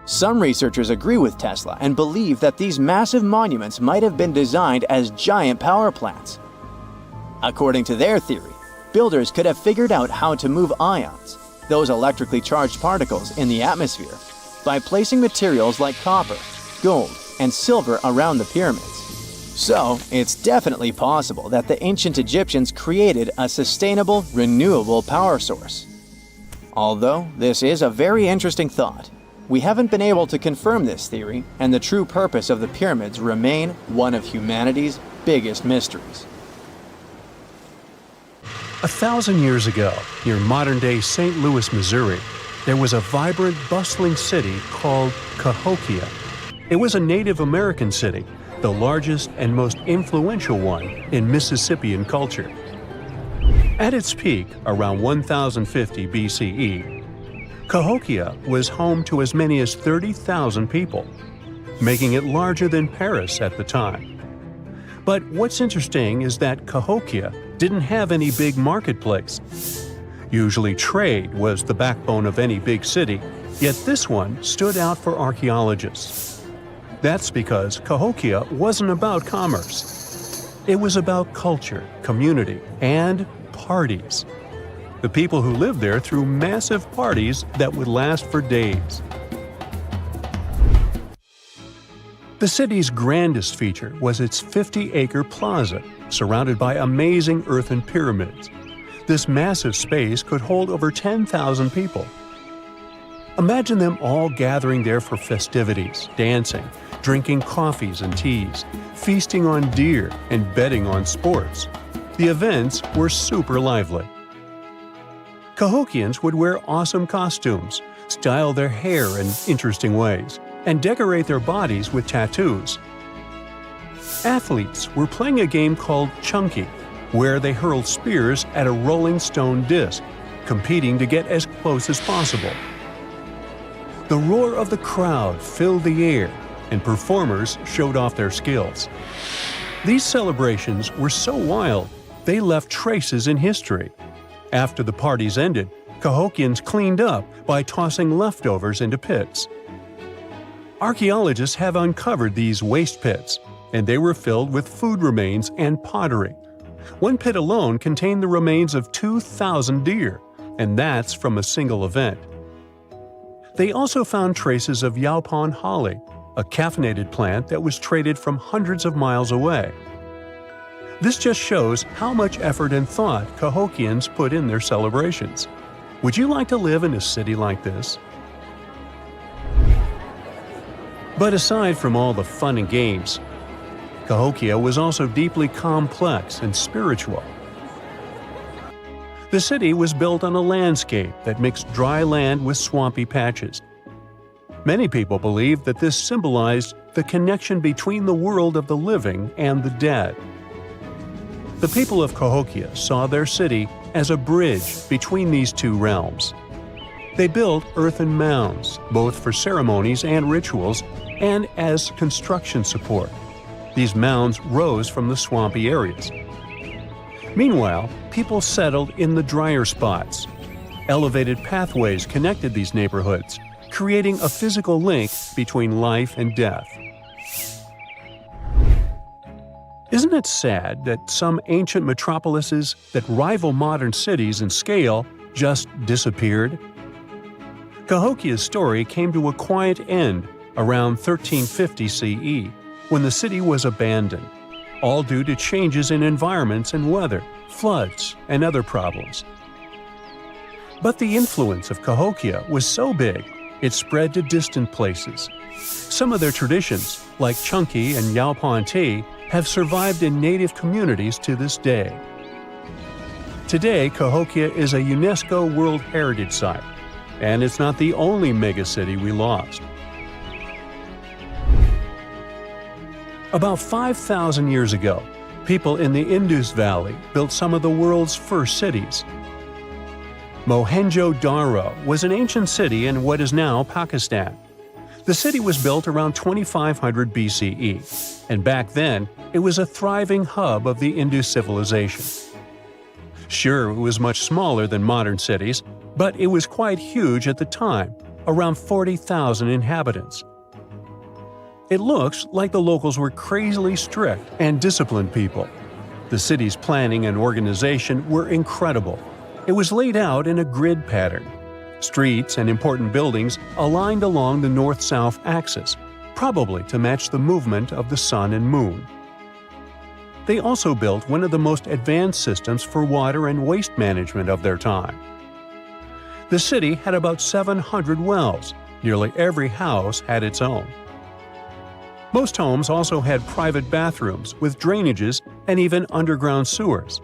Speaker 6: Some researchers agree with Tesla and believe that these massive monuments might have been designed as giant power plants. According to their theory, builders could have figured out how to move ions, those electrically charged particles in the atmosphere, by placing materials like copper, gold, and silver around the pyramids. So, it's definitely possible that the ancient Egyptians created a sustainable, renewable power source. Although this is a very interesting thought, we haven't been able to confirm this theory, and the true purpose of the pyramids remain one of humanity's biggest mysteries.
Speaker 1: 1,000 years ago, near modern-day St. Louis, Missouri, there was a vibrant, bustling city called Cahokia. It was a Native American city, the largest and most influential one in Mississippian culture. At its peak, around 1050 BCE, Cahokia was home to as many as 30,000 people, making it larger than Paris at the time. But what's interesting is that Cahokia didn't have any big marketplace. Usually trade was the backbone of any big city, yet this one stood out for archaeologists. That's because Cahokia wasn't about commerce. It was about culture, community, and parties. The people who lived there threw massive parties that would last for days. The city's grandest feature was its 50-acre plaza, surrounded by amazing earthen pyramids. This massive space could hold over 10,000 people. Imagine them all gathering there for festivities, dancing, drinking coffees and teas, feasting on deer, and betting on sports. The events were super lively. Cahokians would wear awesome costumes, style their hair in interesting ways, and decorate their bodies with tattoos. Athletes were playing a game called Chunky, where they hurled spears at a rolling stone disc, competing to get as close as possible. The roar of the crowd filled the air, and performers showed off their skills. These celebrations were so wild, they left traces in history. After the parties ended, Cahokians cleaned up by tossing leftovers into pits. Archaeologists have uncovered these waste pits, and they were filled with food remains and pottery. One pit alone contained the remains of 2,000 deer, and that's from a single event. They also found traces of yaupon holly, a caffeinated plant that was traded from hundreds of miles away. This just shows how much effort and thought Cahokians put in their celebrations. Would you like to live in a city like this? But aside from all the fun and games, Cahokia was also deeply complex and spiritual. The city was built on a landscape that mixed dry land with swampy patches. Many people believe that this symbolized the connection between the world of the living and the dead. The people of Cahokia saw their city as a bridge between these two realms. They built earthen mounds, both for ceremonies and rituals, and as construction support. These mounds rose from the swampy areas. Meanwhile, people settled in the drier spots. Elevated pathways connected these neighborhoods, creating a physical link between life and death. Isn't it sad that some ancient metropolises that rival modern cities in scale just disappeared? Cahokia's story came to a quiet end around 1350 CE, when the city was abandoned, all due to changes in environments and weather, floods, and other problems. But the influence of Cahokia was so big, it spread to distant places. Some of their traditions, like chunky and yaupon tea, have survived in native communities to this day. Today, Cahokia is a UNESCO World Heritage Site, and it's not the only megacity we lost. About 5,000 years ago, people in the Indus Valley built some of the world's first cities. Mohenjo Daro was an ancient city in what is now Pakistan. The city was built around 2500 BCE, and back then, it was a thriving hub of the Indus civilization. Sure, it was much smaller than modern cities, but it was quite huge at the time, around 40,000 inhabitants. It looks like the locals were crazily strict and disciplined people. The city's planning and organization were incredible. It was laid out in a grid pattern. Streets and important buildings aligned along the north-south axis, probably to match the movement of the sun and moon. They also built one of the most advanced systems for water and waste management of their time. The city had about 700 wells. Nearly every house had its own. Most homes also had private bathrooms with drainages and even underground sewers.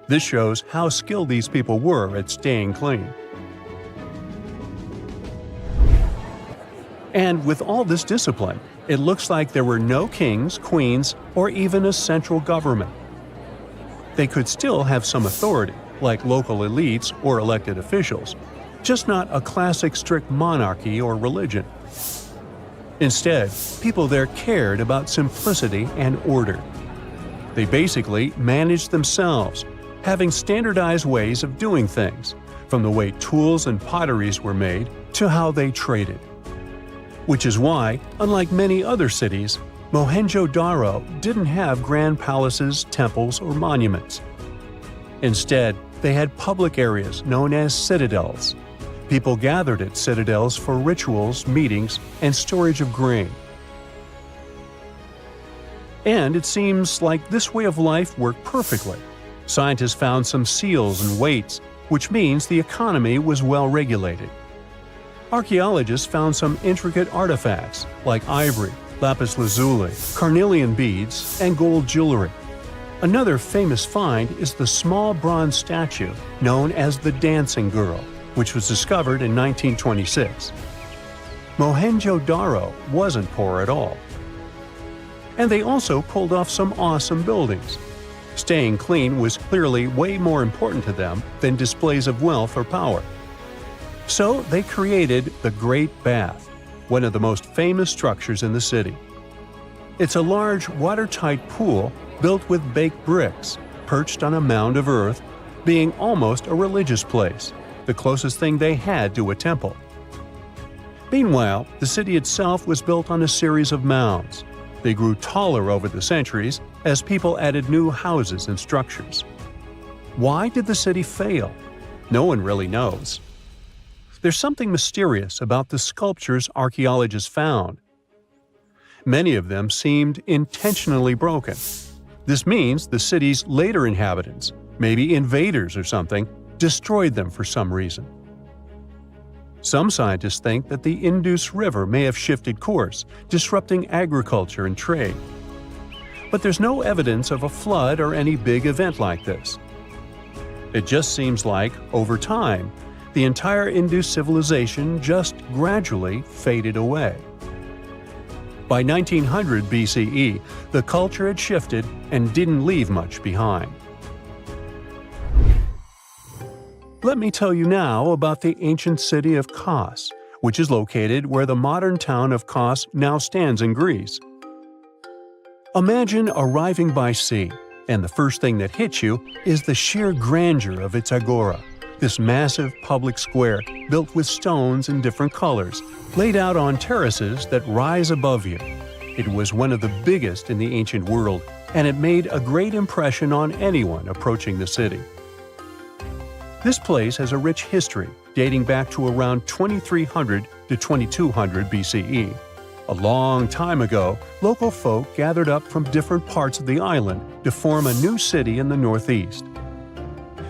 Speaker 1: This shows how skilled these people were at staying clean. And with all this discipline, it looks like there were no kings, queens, or even a central government. They could still have some authority, like local elites or elected officials, just not a classic strict monarchy or religion. Instead, people there cared about simplicity and order. They basically managed themselves, having standardized ways of doing things, from the way tools and potteries were made to how they traded. Which is why, unlike many other cities, Mohenjo Daro didn't have grand palaces, temples, or monuments. Instead, they had public areas known as citadels. People gathered at citadels for rituals, meetings, and storage of grain. And it seems like this way of life worked perfectly. Scientists found some seals and weights, which means the economy was well regulated. Archaeologists found some intricate artifacts like ivory, lapis lazuli, carnelian beads, and gold jewelry. Another famous find is the small bronze statue known as the Dancing Girl, which was discovered in 1926. Mohenjo Daro wasn't poor at all. And they also pulled off some awesome buildings. Staying clean was clearly way more important to them than displays of wealth or power. So they created the Great Bath, one of the most famous structures in the city. It's a large, watertight pool built with baked bricks, perched on a mound of earth, being almost a religious place, the closest thing they had to a temple. Meanwhile, the city itself was built on a series of mounds. They grew taller over the centuries as people added new houses and structures. Why did the city fail? No one really knows. There's something mysterious about the sculptures archaeologists found. Many of them seemed intentionally broken. This means the city's later inhabitants, maybe invaders or something, destroyed them for some reason. Some scientists think that the Indus River may have shifted course, disrupting agriculture and trade. But there's no evidence of a flood or any big event like this. It just seems like, over time, the entire Indus civilization just gradually faded away. By 1900 BCE, the culture had shifted and didn't leave much behind. Let me tell you now about the ancient city of Kos, which is located where the modern town of Kos now stands in Greece. Imagine arriving by sea, and the first thing that hits you is the sheer grandeur of its agora, this massive public square built with stones in different colors, laid out on terraces that rise above you. It was one of the biggest in the ancient world, and it made a great impression on anyone approaching the city. This place has a rich history dating back to around 2300 to 2200 BCE. A long time ago, local folk gathered up from different parts of the island to form a new city in the northeast.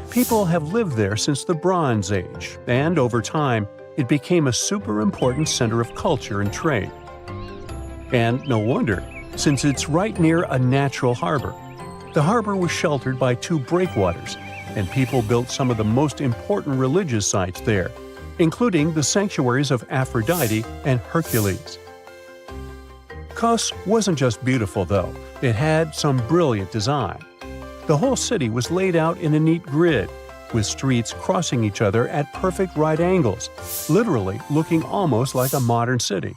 Speaker 1: People have lived there since the Bronze Age, and over time, it became a super important center of culture and trade. And no wonder, since it's right near a natural harbor. The harbor was sheltered by two breakwaters, and people built some of the most important religious sites there, including the sanctuaries of Aphrodite and Hercules. Kos wasn't just beautiful, though. It had some brilliant design. The whole city was laid out in a neat grid, with streets crossing each other at perfect right angles, literally looking almost like a modern city.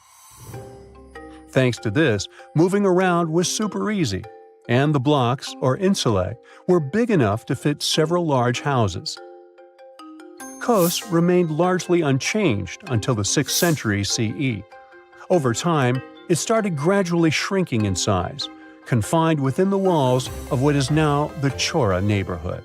Speaker 1: Thanks to this, moving around was super easy, and the blocks, or insulae, were big enough to fit several large houses. Kos remained largely unchanged until the 6th century CE. Over time, it started gradually shrinking in size, confined within the walls of what is now the Chora neighborhood.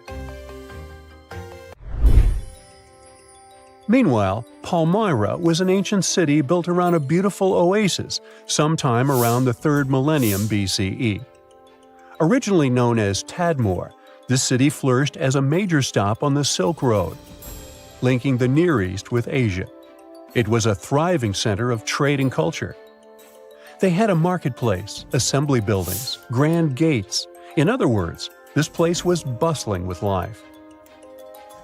Speaker 1: Meanwhile, Palmyra was an ancient city built around a beautiful oasis sometime around the 3rd millennium BCE. Originally known as Tadmor, this city flourished as a major stop on the Silk Road, linking the Near East with Asia. It was a thriving center of trade and culture. They had a marketplace, assembly buildings, grand gates. In other words, this place was bustling with life.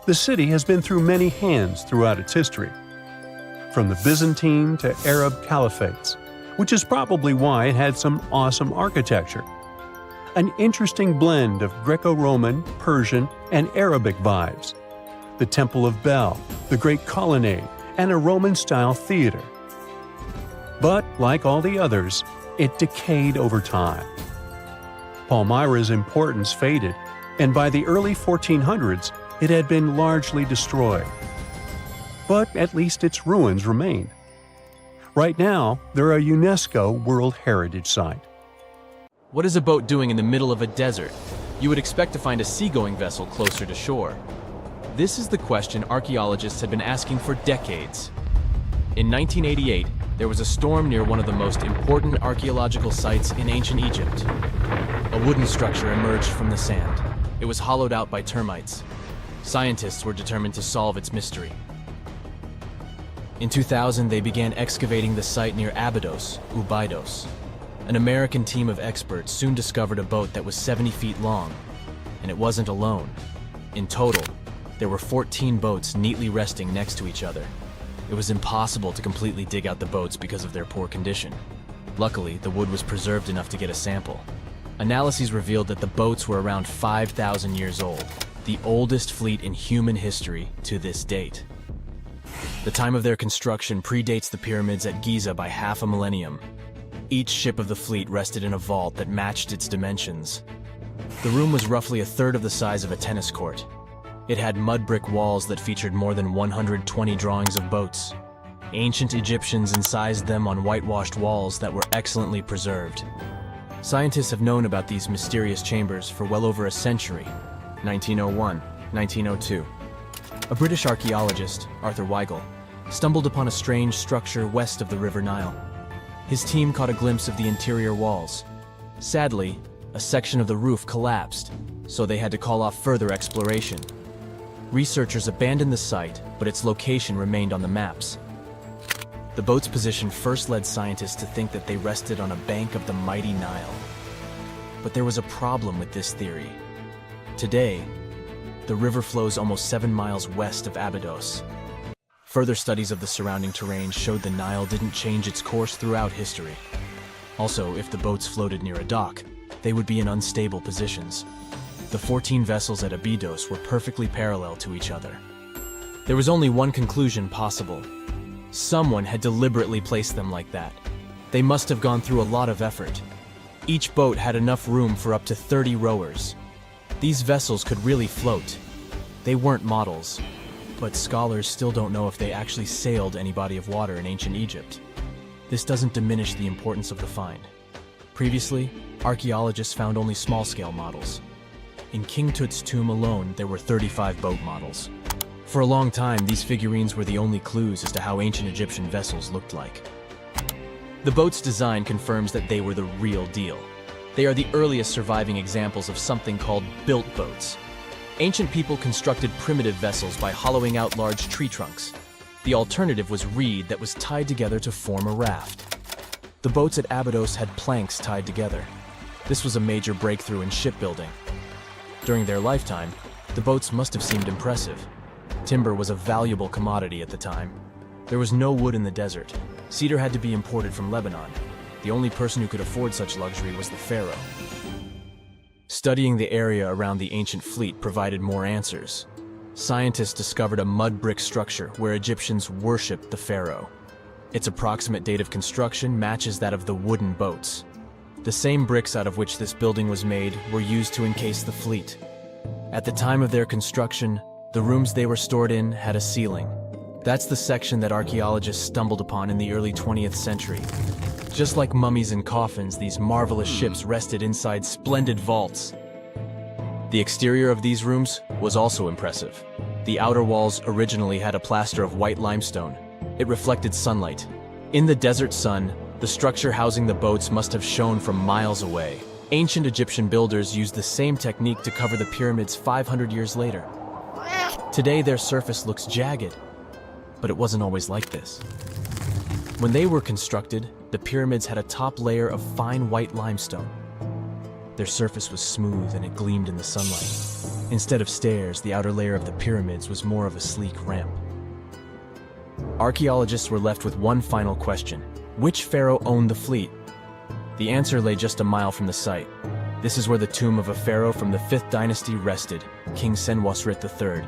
Speaker 1: The city has been through many hands throughout its history, from the Byzantine to Arab caliphates, which is probably why it had some awesome architecture. An interesting blend of Greco-Roman, Persian, and Arabic vibes. The Temple of Bel, the Great Colonnade, and a Roman-style theater. But, like all the others, it decayed over time. Palmyra's importance faded, and by the early 1400s, it had been largely destroyed. But at least its ruins remain. Right now, they're a UNESCO World Heritage Site.
Speaker 4: What is a boat doing in the middle of a desert? You would expect to find a seagoing vessel closer to shore. This is the question archaeologists have been asking for decades. In 1988, there was a storm near one of the most important archaeological sites in ancient Egypt. A wooden structure emerged from the sand. It was hollowed out by termites. Scientists were determined to solve its mystery. In 2000, they began excavating the site near Abydos, Ubidos. An American team of experts soon discovered a boat that was 70 feet long, and it wasn't alone. In total, there were 14 boats neatly resting next to each other. It was impossible to completely dig out the boats because of their poor condition. Luckily, the wood was preserved enough to get a sample. Analyses revealed that the boats were around 5,000 years old, the oldest fleet in human history to this date. The time of their construction predates the pyramids at Giza by half a millennium. Each ship of the fleet rested in a vault that matched its dimensions. The room was roughly a third of the size of a tennis court. It had mud brick walls that featured more than 120 drawings of boats. Ancient Egyptians incised them on whitewashed walls that were excellently preserved. Scientists have known about these mysterious chambers for well over a century. 1901, 1902. A British archaeologist, Arthur Weigel, stumbled upon a strange structure west of the River Nile. His team caught a glimpse of the interior walls. Sadly, a section of the roof collapsed, so they had to call off further exploration. Researchers abandoned the site, but its location remained on the maps. The boat's position first led scientists to think that they rested on a bank of the mighty Nile. But there was a problem with this theory. Today, the river flows almost 7 miles west of Abydos. Further studies of the surrounding terrain showed the Nile didn't change its course throughout history. Also, if the boats floated near a dock, they would be in unstable positions. The 14 vessels at Abydos were perfectly parallel to each other. There was only one conclusion possible. Someone had deliberately placed them like that. They must have gone through a lot of effort. Each boat had enough room for up to 30 rowers. These vessels could really float. They weren't models, but scholars still don't know if they actually sailed any body of water in ancient Egypt. This doesn't diminish the importance of the find. Previously, archaeologists found only small-scale models. In King Tut's tomb alone, there were 35 boat models. For a long time, these figurines were the only clues as to how ancient Egyptian vessels looked like. The boat's design confirms that they were the real deal. They are the earliest surviving examples of something called built boats. Ancient people constructed primitive vessels by hollowing out large tree trunks. The alternative was reed that was tied together to form a raft. The boats at Abydos had planks tied together. This was a major breakthrough in shipbuilding. During their lifetime, the boats must have seemed impressive. Timber was a valuable commodity at the time. There was no wood in the desert. Cedar had to be imported from Lebanon. The only person who could afford such luxury was the pharaoh. Studying the area around the ancient fleet provided more answers. Scientists discovered a mud brick structure where Egyptians worshipped the pharaoh. Its approximate date of construction matches that of the wooden boats. The same bricks out of which this building was made were used to encase the fleet. At the time of their construction, the rooms they were stored in had a ceiling. That's the section that archaeologists stumbled upon in the early 20th century. Just like mummies and coffins, these marvelous ships rested inside splendid vaults. The exterior of these rooms was also impressive. The outer walls originally had a plaster of white limestone. It reflected sunlight. In the desert sun, the structure housing the boats must have shone from miles away. Ancient Egyptian builders used the same technique to cover the pyramids 500 years later. Today, their surface looks jagged, but it wasn't always like this. When they were constructed, the pyramids had a top layer of fine white limestone. Their surface was smooth and it gleamed in the sunlight. Instead of stairs, the outer layer of the pyramids was more of a sleek ramp. Archaeologists were left with one final question. Which pharaoh owned the fleet? The answer lay just a mile from the site. This is where the tomb of a pharaoh from the 5th dynasty rested, King Senwosret III.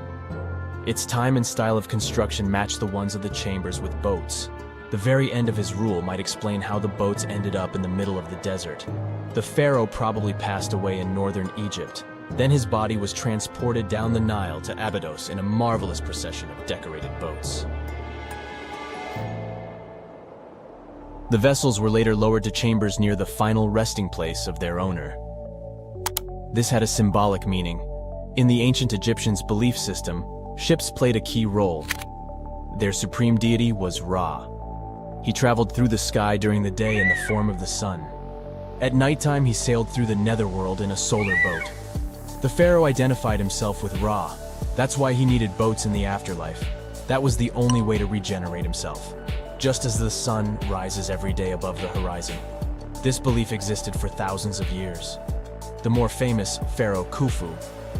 Speaker 4: Its time and style of construction matched the ones of the chambers with boats. The very end of his rule might explain how the boats ended up in the middle of the desert. The pharaoh probably passed away in northern Egypt. Then his body was transported down the Nile to Abydos in a marvelous procession of decorated boats. The vessels were later lowered to chambers near the final resting place of their owner. This had a symbolic meaning. In the ancient Egyptians' belief system, ships played a key role. Their supreme deity was Ra. He traveled through the sky during the day in the form of the sun. At nighttime, he sailed through the netherworld in a solar boat. The pharaoh identified himself with Ra. That's why he needed boats in the afterlife. That was the only way to regenerate himself. Just as the sun rises every day above the horizon. This belief existed for thousands of years. The more famous Pharaoh Khufu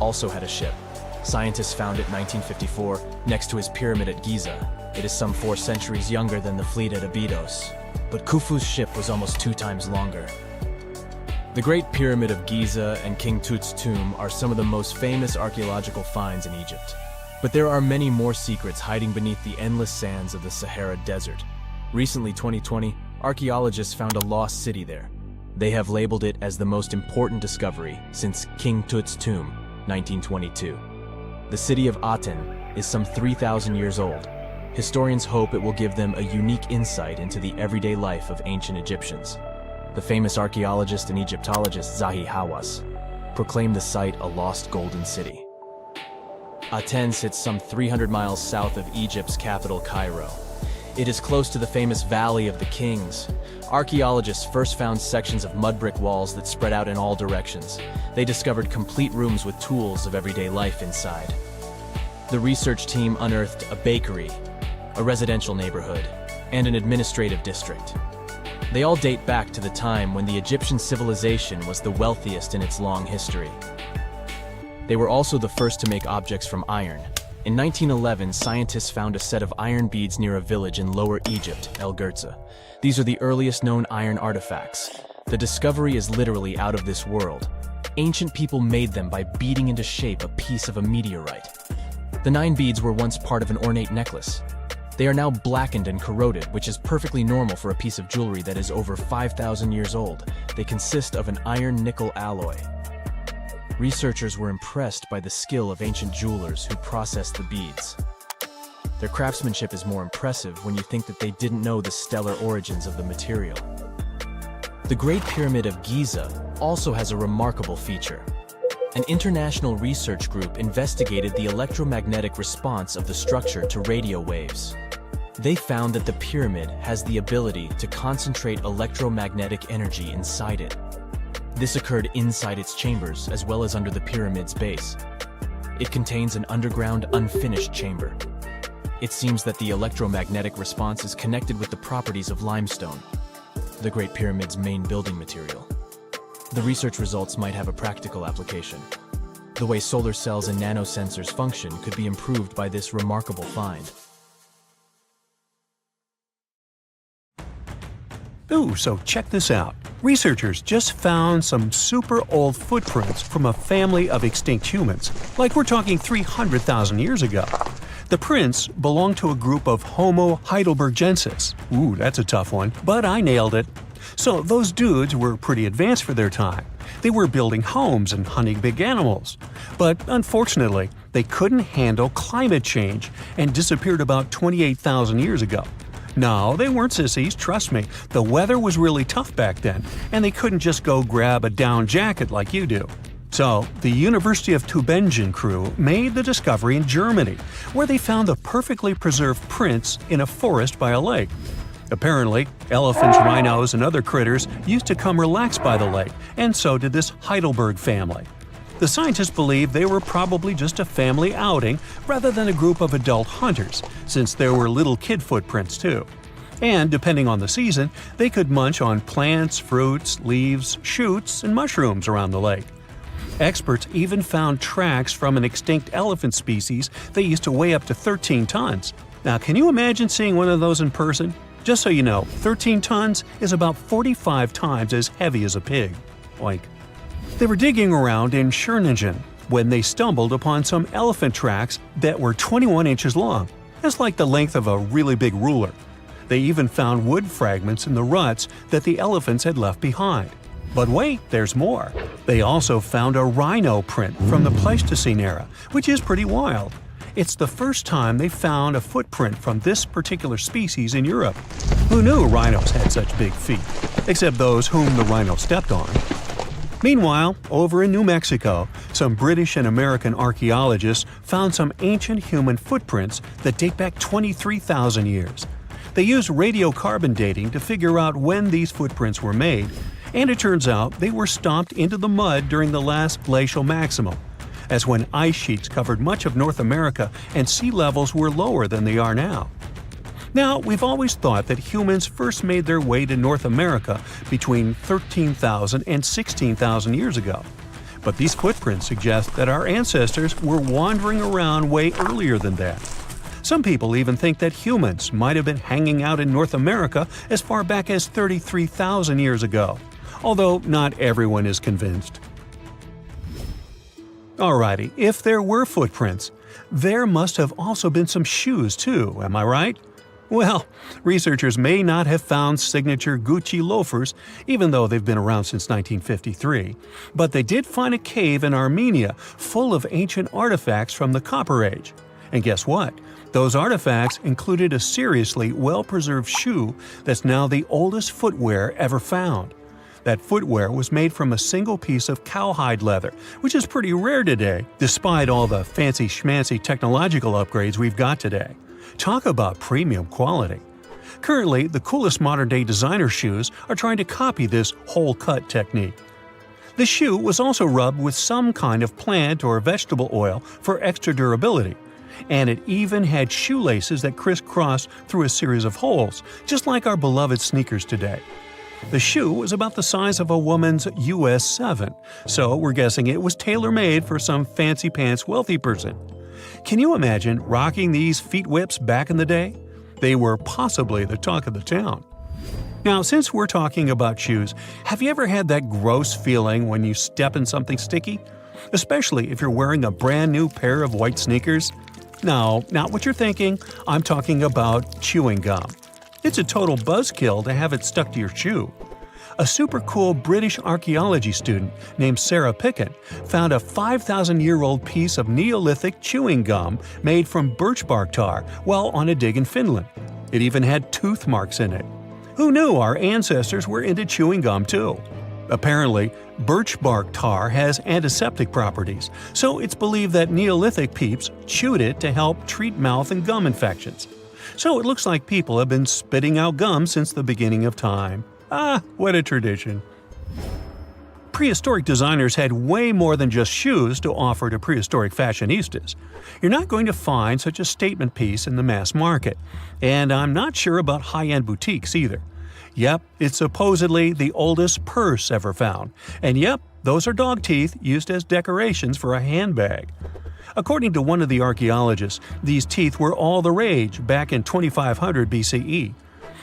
Speaker 4: also had a ship. Scientists found it in 1954 next to his pyramid at Giza. It is some 4 centuries younger than the fleet at Abydos, but Khufu's ship was almost 2 times longer. The Great Pyramid of Giza and King Tut's tomb are some of the most famous archaeological finds in Egypt. But there are many more secrets hiding beneath the endless sands of the Sahara Desert. Recently, 2020, archaeologists found a lost city there. They have labeled it as the most important discovery since King Tut's tomb, 1922. The city of Aten is some 3,000 years old. Historians hope it will give them a unique insight into the everyday life of ancient Egyptians. The famous archaeologist and Egyptologist Zahi Hawass proclaimed the site a lost golden city. Aten sits some 300 miles south of Egypt's capital, Cairo. It is close to the famous Valley of the Kings. Archaeologists first found sections of mud brick walls that spread out in all directions. They discovered complete rooms with tools of everyday life inside. The research team unearthed a bakery, a residential neighborhood, and an administrative district. They all date back to the time when the Egyptian civilization was the wealthiest in its long history. They were also the first to make objects from iron. In 1911, scientists found a set of iron beads near a village in Lower Egypt, El Girza. These are the earliest known iron artifacts. The discovery is literally out of this world. Ancient people made them by beating into shape a piece of a meteorite. The 9 beads were once part of an ornate necklace. They are now blackened and corroded, which is perfectly normal for a piece of jewelry that is over 5,000 years old. They consist of an iron-nickel alloy. Researchers were impressed by the skill of ancient jewelers who processed the beads. Their craftsmanship is more impressive when you think that they didn't know the stellar origins of the material. The Great Pyramid of Giza also has a remarkable feature. An international research group investigated the electromagnetic response of the structure to radio waves. They found that the pyramid has the ability to concentrate electromagnetic energy inside it. This occurred inside its chambers as well as under the pyramid's base. It contains an underground, unfinished chamber. It seems that the electromagnetic response is connected with the properties of limestone, the Great Pyramid's main building material. The research results might have a practical application. The way solar cells and nanosensors function could be improved by this remarkable find.
Speaker 1: Ooh, so check this out. Researchers just found some super old footprints from a family of extinct humans, like we're talking 300,000 years ago. The prints belong to a group of Homo heidelbergensis. Ooh, that's a tough one, but I nailed it. So those dudes were pretty advanced for their time. They were building homes and hunting big animals. But unfortunately, they couldn't handle climate change and disappeared about 28,000 years ago. No, they weren't sissies, trust me. The weather was really tough back then, and they couldn't just go grab a down jacket like you do. So, the University of Tübingen crew made the discovery in Germany, where they found the perfectly preserved prints in a forest by a lake. Apparently, elephants, rhinos, and other critters used to come relax by the lake, and so did this Heidelberg family. The scientists believe they were probably just a family outing rather than a group of adult hunters, since there were little kid footprints too. And depending on the season, they could munch on plants, fruits, leaves, shoots, and mushrooms around the lake. Experts even found tracks from an extinct elephant species that used to weigh up to 13 tons. Now, can you imagine seeing one of those in person? Just so you know, 13 tons is about 45 times as heavy as a pig. Oink. They were digging around in Schöningen when they stumbled upon some elephant tracks that were 21 inches long. That's like the length of a really big ruler. They even found wood fragments in the ruts that the elephants had left behind. But wait, there's more. They also found a rhino print from the Pleistocene era, which is pretty wild. It's the first time they found a footprint from this particular species in Europe. Who knew rhinos had such big feet? Except those whom the rhino stepped on. Meanwhile, over in New Mexico, some British and American archaeologists found some ancient human footprints that date back 23,000 years. They used radiocarbon dating to figure out when these footprints were made, and it turns out they were stomped into the mud during the last glacial maximum. That's when ice sheets covered much of North America and sea levels were lower than they are now. Now, we've always thought that humans first made their way to North America between 13,000 and 16,000 years ago. But these footprints suggest that our ancestors were wandering around way earlier than that. Some people even think that humans might have been hanging out in North America as far back as 33,000 years ago, although not everyone is convinced. Alrighty, if there were footprints, there must have also been some shoes too, am I right? Well, researchers may not have found signature Gucci loafers, even though they've been around since 1953, but they did find a cave in Armenia full of ancient artifacts from the Copper Age. And guess what? Those artifacts included a seriously well-preserved shoe that's now the oldest footwear ever found. That footwear was made from a single piece of cowhide leather, which is pretty rare today, despite all the fancy schmancy technological upgrades we've got today. Talk about premium quality. Currently, the coolest modern-day designer shoes are trying to copy this hole-cut technique. The shoe was also rubbed with some kind of plant or vegetable oil for extra durability, and it even had shoelaces that crisscrossed through a series of holes, just like our beloved sneakers today. The shoe was about the size of a woman's US 7, so we're guessing it was tailor-made for some fancy-pants wealthy person. Can you imagine rocking these feet whips back in the day? They were possibly the talk of the town. Now, since we're talking about shoes, have you ever had that gross feeling when you step in something sticky? Especially if you're wearing a brand new pair of white sneakers? No, not what you're thinking. I'm talking about chewing gum. It's a total buzzkill to have it stuck to your shoe. A super cool British archaeology student named Sarah Pickett found a 5,000-year-old piece of Neolithic chewing gum made from birch bark tar while on a dig in Finland. It even had tooth marks in it. Who knew our ancestors were into chewing gum too? Apparently, birch bark tar has antiseptic properties, so it's believed that Neolithic peeps chewed it to help treat mouth and gum infections. So it looks like people have been spitting out gum since the beginning of time. Ah, what a tradition. Prehistoric designers had way more than just shoes to offer to prehistoric fashionistas. You're not going to find such a statement piece in the mass market, and I'm not sure about high-end boutiques either. Yep, it's supposedly the oldest purse ever found, and yep, those are dog teeth used as decorations for a handbag. According to one of the archaeologists, these teeth were all the rage back in 2500 BCE.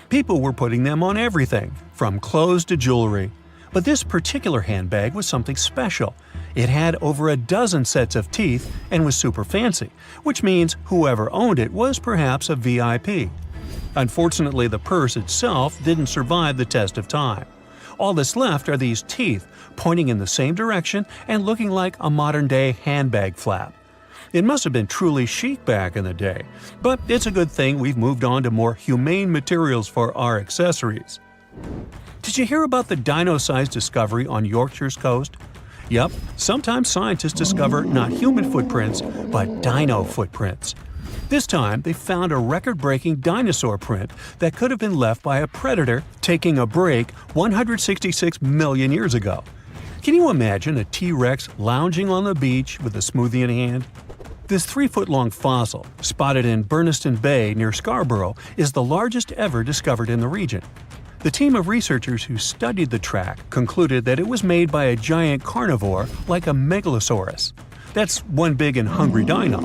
Speaker 1: People were putting them on everything, from clothes to jewelry. But this particular handbag was something special. It had over a dozen sets of teeth and was super fancy, which means whoever owned it was perhaps a VIP. Unfortunately, the purse itself didn't survive the test of time. All that's left are these teeth, pointing in the same direction and looking like a modern-day handbag flap. It must have been truly chic back in the day, but it's a good thing we've moved on to more humane materials for our accessories. Did you hear about the dino-sized discovery on Yorkshire's coast? Yep, sometimes scientists discover not human footprints, but dino footprints. This time, they found a record-breaking dinosaur print that could have been left by a predator taking a break 166 million years ago. Can you imagine a T-Rex lounging on the beach with a smoothie in hand? This 3-foot-long fossil, spotted in Burniston Bay near Scarborough, is the largest ever discovered in the region. The team of researchers who studied the track concluded that it was made by a giant carnivore like a megalosaurus. That's one big and hungry dino.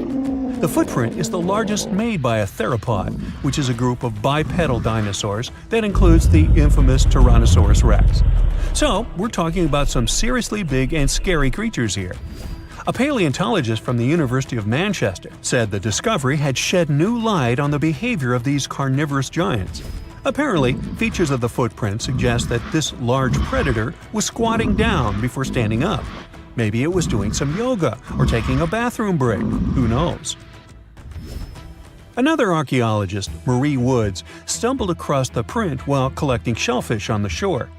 Speaker 1: The footprint is the largest made by a theropod, which is a group of bipedal dinosaurs that includes the infamous Tyrannosaurus rex. So, we're talking about some seriously big and scary creatures here. A paleontologist from the University of Manchester said the discovery had shed new light on the behavior of these carnivorous giants. Apparently, features of the footprint suggest that this large predator was squatting down before standing up. Maybe it was doing some yoga or taking a bathroom break. Who knows? Another archaeologist, Marie Woods, stumbled across the print while collecting shellfish on the shore.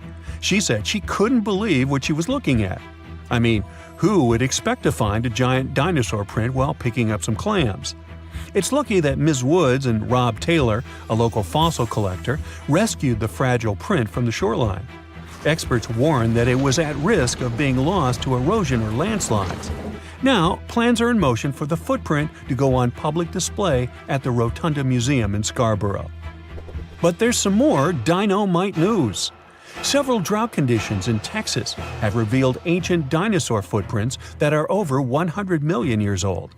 Speaker 1: She said she couldn't believe what she was looking at. I mean, who would expect to find a giant dinosaur print while picking up some clams? It's lucky that Ms. Woods and Rob Taylor, a local fossil collector, rescued the fragile print from the shoreline. Experts warned that it was at risk of being lost to erosion or landslides. Now, plans are in motion for the footprint to go on public display at the Rotunda Museum in Scarborough. But there's some more dino-mite news. Several drought conditions in Texas have revealed ancient dinosaur footprints that are over 100 million years old.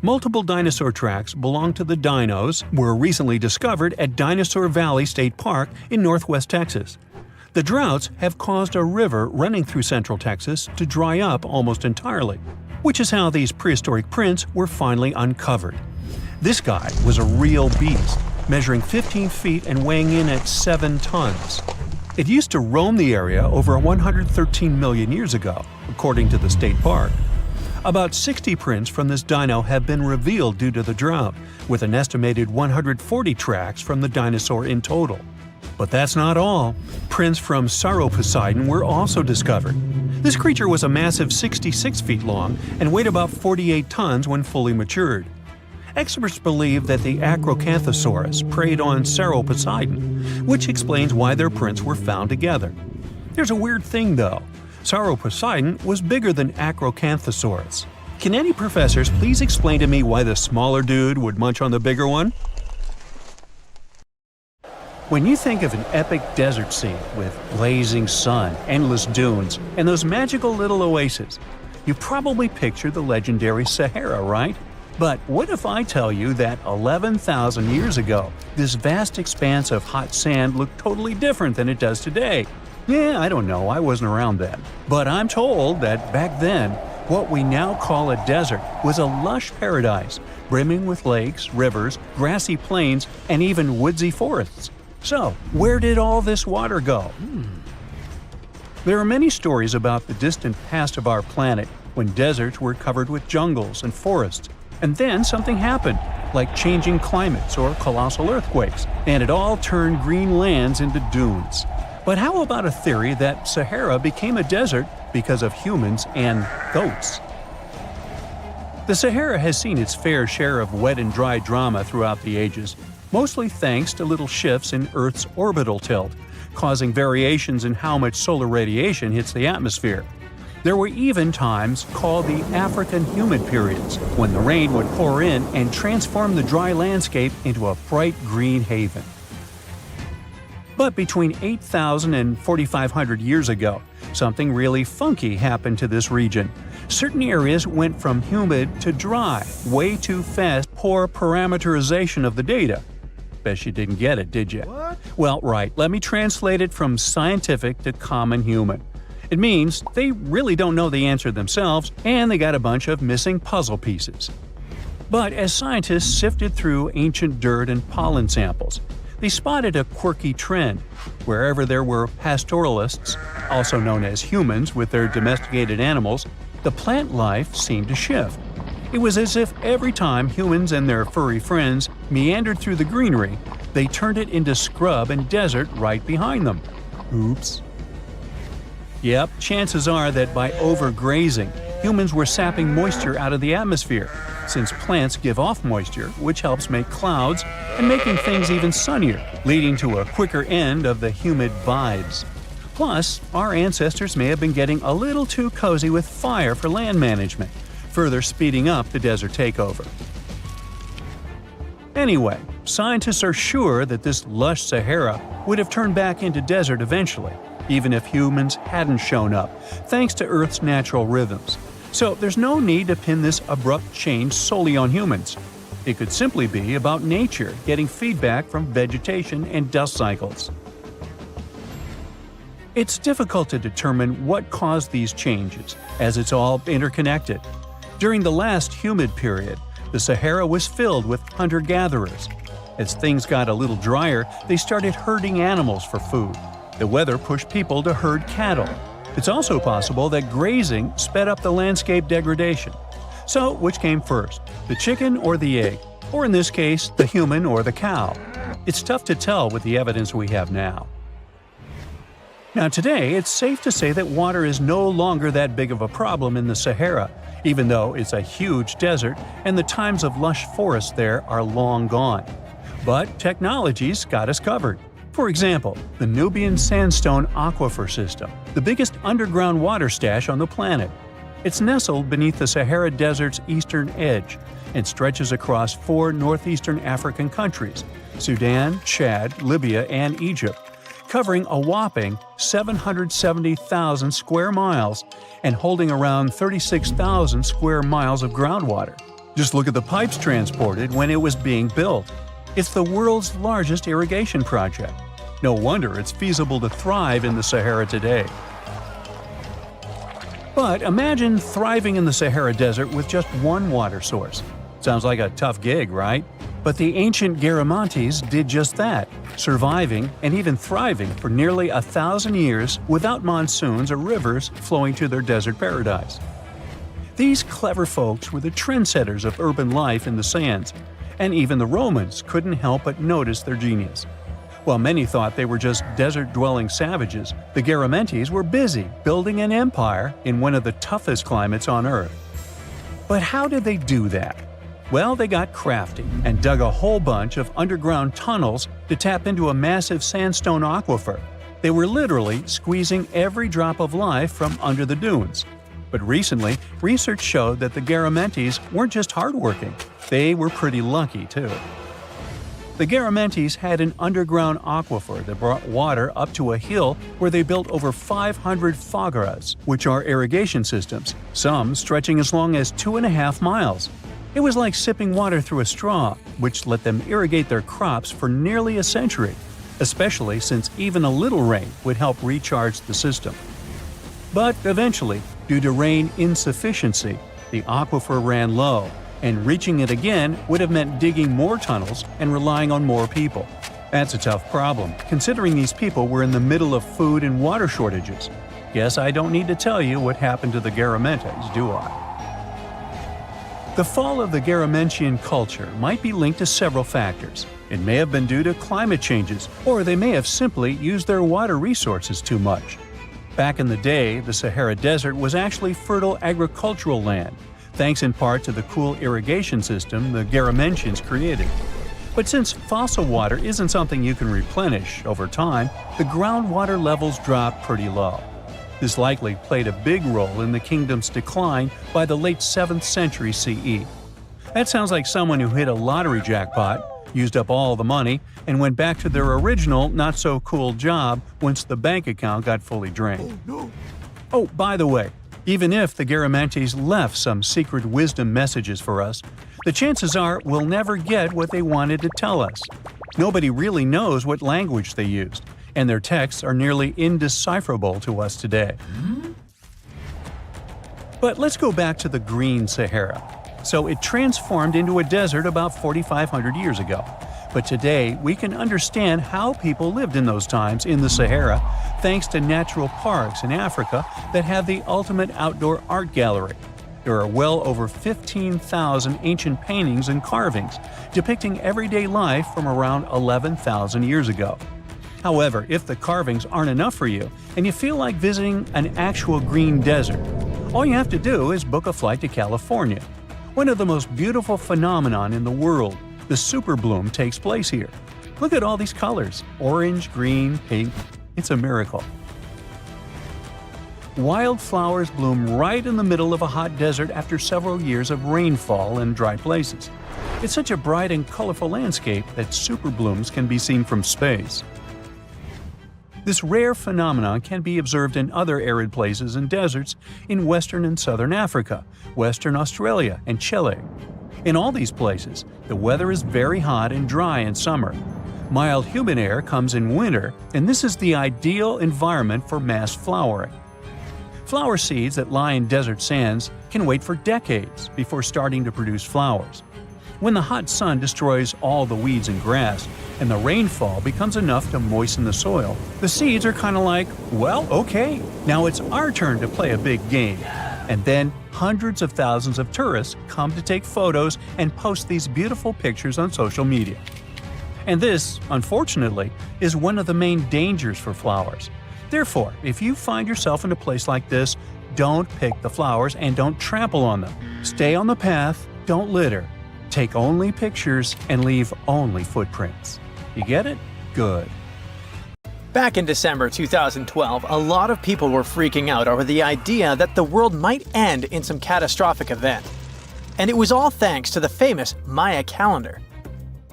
Speaker 1: Multiple dinosaur tracks belong to the dinos were recently discovered at Dinosaur Valley State Park in northwest Texas. The droughts have caused a river running through central Texas to dry up almost entirely, which is how these prehistoric prints were finally uncovered. This guy was a real beast, measuring 15 feet and weighing in at 7 tons. It used to roam the area over 113 million years ago, according to the state park. About 60 prints from this dino have been revealed due to the drought, with an estimated 140 tracks from the dinosaur in total. But that's not all. Prints from Sauroposeidon were also discovered. This creature was a massive 66 feet long and weighed about 48 tons when fully matured. Experts believe that the Acrocanthosaurus preyed on Sauroposeidon, which explains why their prints were found together. There's a weird thing though. Sauroposeidon was bigger than Acrocanthosaurus. Can any professors please explain to me why the smaller dude would munch on the bigger one? When you think of an epic desert scene with blazing sun, endless dunes, and those magical little oases, you probably picture the legendary Sahara, right? But what if I tell you that 11,000 years ago, this vast expanse of hot sand looked totally different than it does today? Yeah, I don't know, I wasn't around then. But I'm told that back then, what we now call a desert was a lush paradise, brimming with lakes, rivers, grassy plains, and even woodsy forests. So, where did all this water go? There are many stories about the distant past of our planet when deserts were covered with jungles and forests, and then something happened, like changing climates or colossal earthquakes, and it all turned green lands into dunes. But how about a theory that Sahara became a desert because of humans and goats? The Sahara has seen its fair share of wet and dry drama throughout the ages, mostly thanks to little shifts in Earth's orbital tilt, causing variations in how much solar radiation hits the atmosphere. There were even times called the African humid periods, when the rain would pour in and transform the dry landscape into a bright green haven. But between 8,000 and 4,500 years ago, something really funky happened to this region. Certain areas went from humid to dry, way too fast, poor parameterization of the data. Bet you didn't get it, did you? What? Well, right, let me translate it from scientific to common human. It means they really don't know the answer themselves, and they got a bunch of missing puzzle pieces. But as scientists sifted through ancient dirt and pollen samples, they spotted a quirky trend. Wherever there were pastoralists, also known as humans with their domesticated animals, the plant life seemed to shift. It was as if every time humans and their furry friends meandered through the greenery, they turned it into scrub and desert right behind them. Oops. Yep, chances are that by overgrazing, humans were sapping moisture out of the atmosphere, since plants give off moisture, which helps make clouds and making things even sunnier, leading to a quicker end of the humid vibes. Plus, our ancestors may have been getting a little too cozy with fire for land management, further speeding up the desert takeover. Anyway, scientists are sure that this lush Sahara would have turned back into desert eventually, even if humans hadn't shown up, thanks to Earth's natural rhythms. So there's no need to pin this abrupt change solely on humans. It could simply be about nature getting feedback from vegetation and dust cycles. It's difficult to determine what caused these changes, as it's all interconnected. During the last humid period, the Sahara was filled with hunter-gatherers. As things got a little drier, they started herding animals for food. The weather pushed people to herd cattle. It's also possible that grazing sped up the landscape degradation. So, which came first, the chicken or the egg? Or in this case, the human or the cow? It's tough to tell with the evidence we have now. Now today, it's safe to say that water is no longer that big of a problem in the Sahara, even though it's a huge desert and the times of lush forests there are long gone. But technology's got us covered. For example, the Nubian Sandstone Aquifer System, the biggest underground water stash on the planet. It's nestled beneath the Sahara Desert's eastern edge and stretches across 4 northeastern African countries – Sudan, Chad, Libya, and Egypt, covering a whopping 770,000 square miles and holding around 36,000 square miles of groundwater. Just look at the pipes transported when it was being built. It's the world's largest irrigation project. No wonder it's feasible to thrive in the Sahara today. But imagine thriving in the Sahara Desert with just one water source. Sounds like a tough gig, right? But the ancient Garamantes did just that, surviving and even thriving for nearly 1,000 years without monsoons or rivers flowing to their desert paradise. These clever folks were the trendsetters of urban life in the sands, and even the Romans couldn't help but notice their genius. While many thought they were just desert-dwelling savages, the Garamantes were busy building an empire in one of the toughest climates on Earth. But how did they do that? Well, they got crafty and dug a whole bunch of underground tunnels to tap into a massive sandstone aquifer. They were literally squeezing every drop of life from under the dunes. But recently, research showed that the Garamantes weren't just hardworking, they were pretty lucky too. The Garamantes had an underground aquifer that brought water up to a hill where they built over 500 fogaras, which are irrigation systems, some stretching as long as 2.5 miles. It was like sipping water through a straw, which let them irrigate their crops for nearly a century, especially since even a little rain would help recharge the system. But eventually, due to rain insufficiency, the aquifer ran low, and reaching it again would have meant digging more tunnels and relying on more people. That's a tough problem, considering these people were in the middle of food and water shortages. Guess I don't need to tell you what happened to the Garamantes, do I? The fall of the Garamentian culture might be linked to several factors. It may have been due to climate changes, or they may have simply used their water resources too much. Back in the day, the Sahara Desert was actually fertile agricultural land, thanks in part to the cool irrigation system the Garamentians created. But since fossil water isn't something you can replenish over time, the groundwater levels dropped pretty low. This likely played a big role in the kingdom's decline by the late 7th century CE. That sounds like someone who hit a lottery jackpot, used up all the money, and went back to their original not-so-cool job once the bank account got fully drained. Oh, by the way, even if the Garamantes left some secret wisdom messages for us, the chances are we'll never get what they wanted to tell us. Nobody really knows what language they used, and their texts are nearly indecipherable to us today. But let's go back to the Green Sahara. So it transformed into a desert about 4,500 years ago. But today, we can understand how people lived in those times in the Sahara thanks to natural parks in Africa that have the ultimate outdoor art gallery. There are well over 15,000 ancient paintings and carvings depicting everyday life from around 11,000 years ago. However, if the carvings aren't enough for you and you feel like visiting an actual green desert, all you have to do is book a flight to California. One of the most beautiful phenomenon in the world, the superbloom, takes place here. Look at all these colors: orange, green, pink. It's a miracle. Wildflowers bloom right in the middle of a hot desert after several years of rainfall in dry places. It's such a bright and colorful landscape that superblooms can be seen from space. This rare phenomenon can be observed in other arid places and deserts in western and southern Africa, Western Australia, and Chile. In all these places, the weather is very hot and dry in summer. Mild humid air comes in winter, and this is the ideal environment for mass flowering. Flower seeds that lie in desert sands can wait for decades before starting to produce flowers. When the hot sun destroys all the weeds and grass, and the rainfall becomes enough to moisten the soil, the seeds are kind of like, well, okay, now it's our turn to play a big game. And then hundreds of thousands of tourists come to take photos and post these beautiful pictures on social media. And this, unfortunately, is one of the main dangers for flowers. Therefore, if you find yourself in a place like this, don't pick the flowers and don't trample on them. Stay on the path, don't litter. Take only pictures and leave only footprints. You get it? Good.
Speaker 5: Back in December 2012, a lot of people were freaking out over the idea that the world might end in some catastrophic event. And it was all thanks to the famous Maya calendar.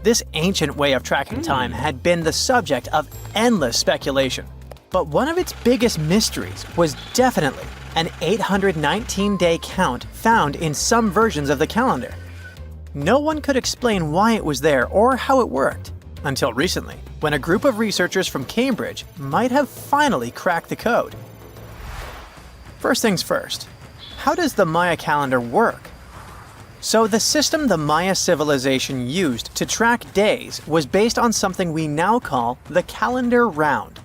Speaker 5: This ancient way of tracking time had been the subject of endless speculation. But one of its biggest mysteries was definitely an 819-day count found in some versions of the calendar. No one could explain why it was there or how it worked, until recently, when a group of researchers from Cambridge might have finally cracked the code. First things first, how does the Maya calendar work? So the system the Maya civilization used to track days was based on something we now call the calendar round.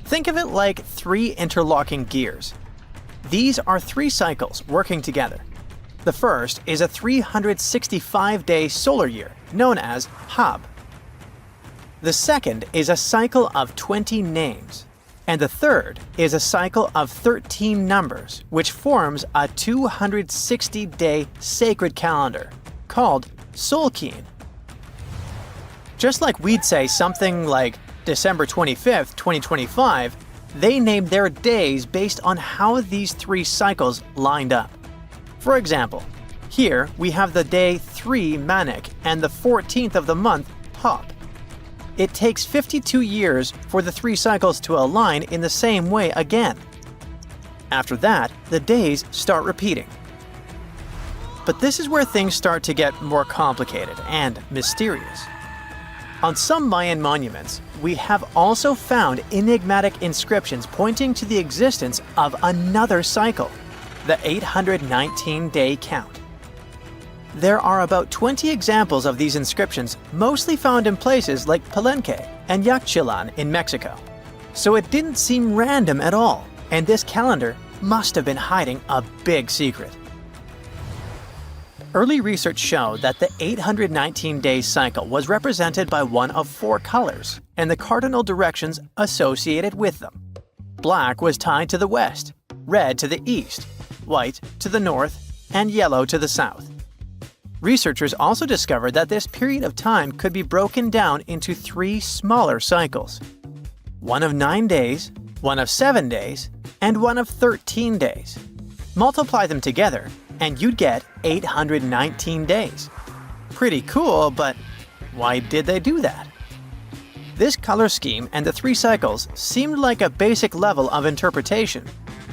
Speaker 5: Think of it like 3 interlocking gears. These are 3 cycles working together. The first is a 365-day solar year, known as Hab. The second is a cycle of 20 names. And the third is a cycle of 13 numbers, which forms a 260-day sacred calendar, called Solkeen. Just like we'd say something like December 25th, 2025, they named their days based on how these 3 cycles lined up. For example, here we have the day 3 Manik and the 14th of the month Hop. It takes 52 years for the 3 cycles to align in the same way again. After that, the days start repeating. But this is where things start to get more complicated and mysterious. On some Mayan monuments, we have also found enigmatic inscriptions pointing to the existence of another cycle, the 819-day count. There are about 20 examples of these inscriptions, mostly found in places like Palenque and Yaxchilan in Mexico. So it didn't seem random at all, and this calendar must have been hiding a big secret. Early research showed that the 819-day cycle was represented by one of 4 colors and the cardinal directions associated with them. Black was tied to the west, red to the east, white to the north, and yellow to the south. Researchers also discovered that this period of time could be broken down into 3 smaller cycles. One of 9 days, one of 7 days, and one of 13 days. Multiply them together, and you'd get 819 days. Pretty cool, but why did they do that? This color scheme and the 3 cycles seemed like a basic level of interpretation,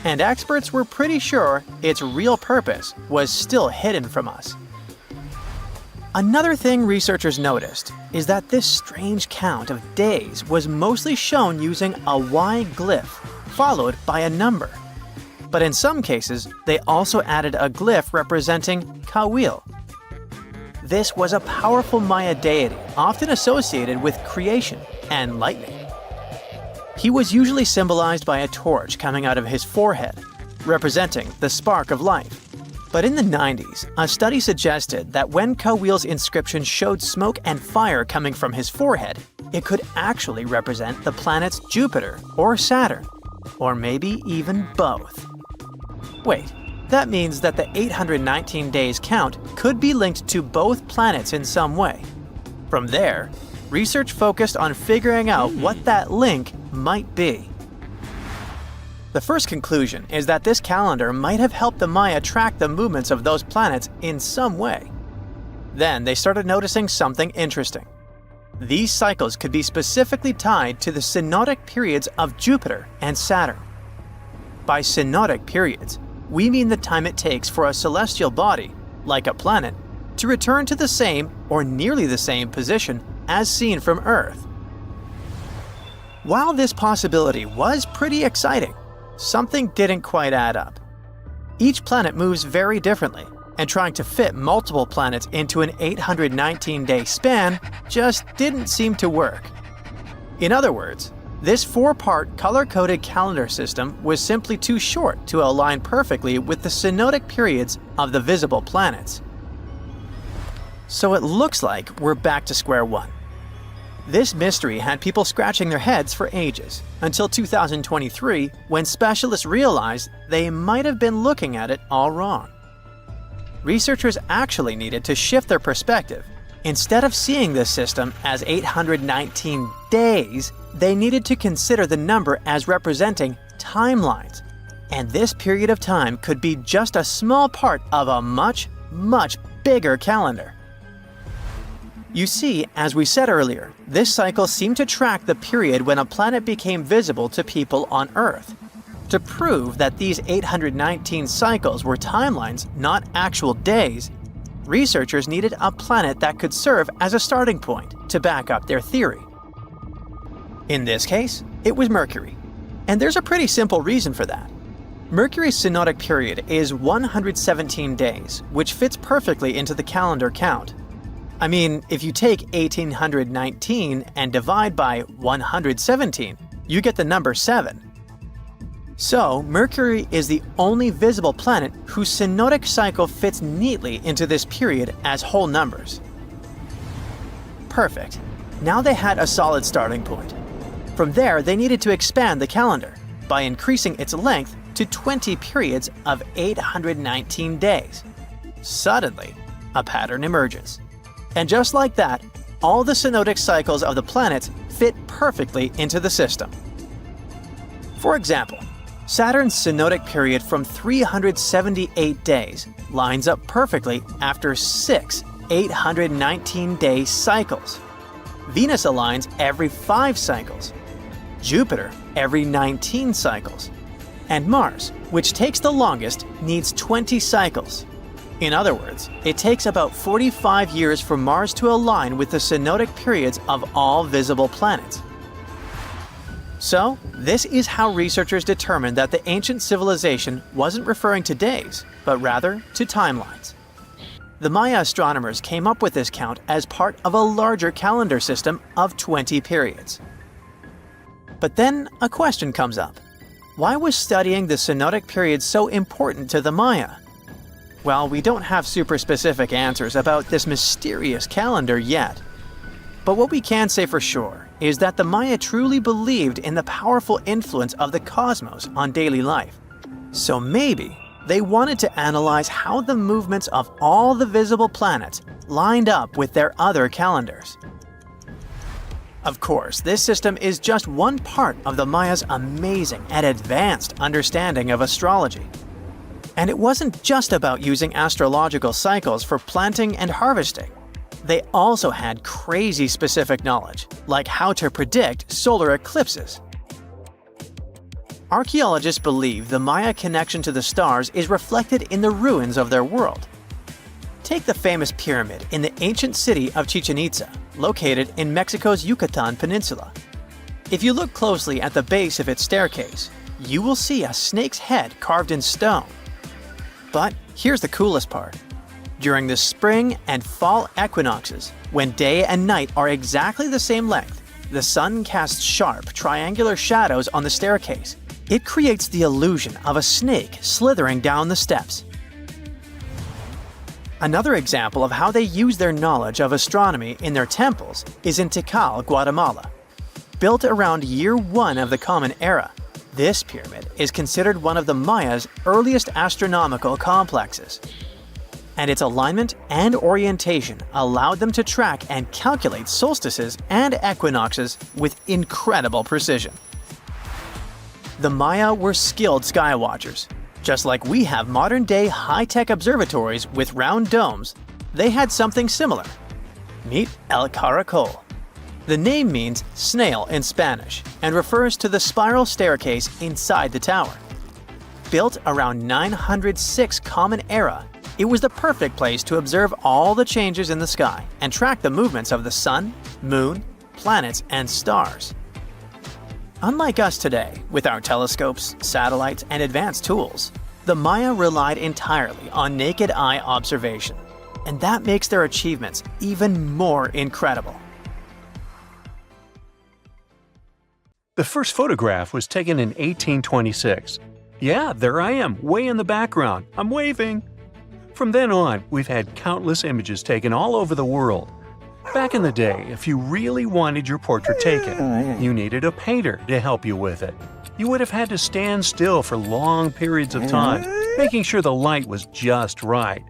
Speaker 5: and experts were pretty sure its real purpose was still hidden from us. Another thing researchers noticed is that this strange count of days was mostly shown using a Y glyph, followed by a number. But in some cases, they also added a glyph representing Kawil. This was a powerful Maya deity, often associated with creation and lightning. He was usually symbolized by a torch coming out of his forehead, representing the spark of life. But in the 90s, a study suggested that when Kawil's inscription showed smoke and fire coming from his forehead, it could actually represent the planets Jupiter or Saturn, or maybe even both. Wait, that means that the 819 days count could be linked to both planets in some way. From there, research focused on figuring out what that link might be. The first conclusion is that this calendar might have helped the Maya track the movements of those planets in some way. Then they started noticing something interesting. These cycles could be specifically tied to the synodic periods of Jupiter and Saturn. By synodic periods, we mean the time it takes for a celestial body, like a planet, to return to the same or nearly the same position as seen from Earth. While this possibility was pretty exciting, something didn't quite add up. Each planet moves very differently, and trying to fit multiple planets into an 819-day span just didn't seem to work. In other words, this 4-part color-coded calendar system was simply too short to align perfectly with the synodic periods of the visible planets. So it looks like we're back to square one. This mystery had people scratching their heads for ages, until 2023, when specialists realized they might have been looking at it all wrong. Researchers actually needed to shift their perspective. Instead of seeing this system as 819 days, they needed to consider the number as representing timelines. And this period of time could be just a small part of a much, much bigger calendar. You see, as we said earlier, this cycle seemed to track the period when a planet became visible to people on Earth. To prove that these 819 cycles were timelines, not actual days, researchers needed a planet that could serve as a starting point to back up their theory. In this case, it was Mercury. And there's a pretty simple reason for that. Mercury's synodic period is 117 days, which fits perfectly into the calendar count. I mean, if you take 1819 and divide by 117, you get the number 7. So, Mercury is the only visible planet whose synodic cycle fits neatly into this period as whole numbers. Perfect. Now they had a solid starting point. From there, they needed to expand the calendar by increasing its length to 20 periods of 819 days. Suddenly, a pattern emerges. And just like that, all the synodic cycles of the planets fit perfectly into the system. For example, Saturn's synodic period from 378 days lines up perfectly after 6 819-day cycles. Venus aligns every 5 cycles, Jupiter every 19 cycles, and Mars, which takes the longest, needs 20 cycles. In other words, it takes about 45 years for Mars to align with the synodic periods of all visible planets. So, this is how researchers determined that the ancient civilization wasn't referring to days, but rather to timelines. The Maya astronomers came up with this count as part of a larger calendar system of 20 periods. But then a question comes up. Why was studying the synodic period so important to the Maya? Well, we don't have super specific answers about this mysterious calendar yet. But what we can say for sure is that the Maya truly believed in the powerful influence of the cosmos on daily life. So maybe they wanted to analyze how the movements of all the visible planets lined up with their other calendars. Of course, this system is just one part of the Maya's amazing and advanced understanding of astrology. And it wasn't just about using astrological cycles for planting and harvesting. They also had crazy specific knowledge, like how to predict solar eclipses. Archaeologists believe the Maya connection to the stars is reflected in the ruins of their world. Take the famous pyramid in the ancient city of Chichen Itza, located in Mexico's Yucatan Peninsula. If you look closely at the base of its staircase, you will see a snake's head carved in stone. But here's the coolest part. During the spring and fall equinoxes, when day and night are exactly the same length, the sun casts sharp, triangular shadows on the staircase. It creates the illusion of a snake slithering down the steps. Another example of how they use their knowledge of astronomy in their temples is in Tikal, Guatemala. Built around year 1 of the Common Era, this pyramid is considered one of the Maya's earliest astronomical complexes. And its alignment and orientation allowed them to track and calculate solstices and equinoxes with incredible precision. The Maya were skilled skywatchers. Just like we have modern-day high-tech observatories with round domes, they had something similar. Meet El Caracol. The name means snail in Spanish and refers to the spiral staircase inside the tower. Built around 906 Common Era, it was the perfect place to observe all the changes in the sky and track the movements of the sun, moon, planets, and stars. Unlike us today, with our telescopes, satellites, and advanced tools, the Maya relied entirely on naked eye observation, and that makes their achievements even more incredible.
Speaker 1: The first photograph was taken in 1826. Yeah, there I am, way in the background. I'm waving. From then on, we've had countless images taken all over the world. Back in the day, if you really wanted your portrait taken, you needed a painter to help you with it. You would have had to stand still for long periods of time, making sure the light was just right.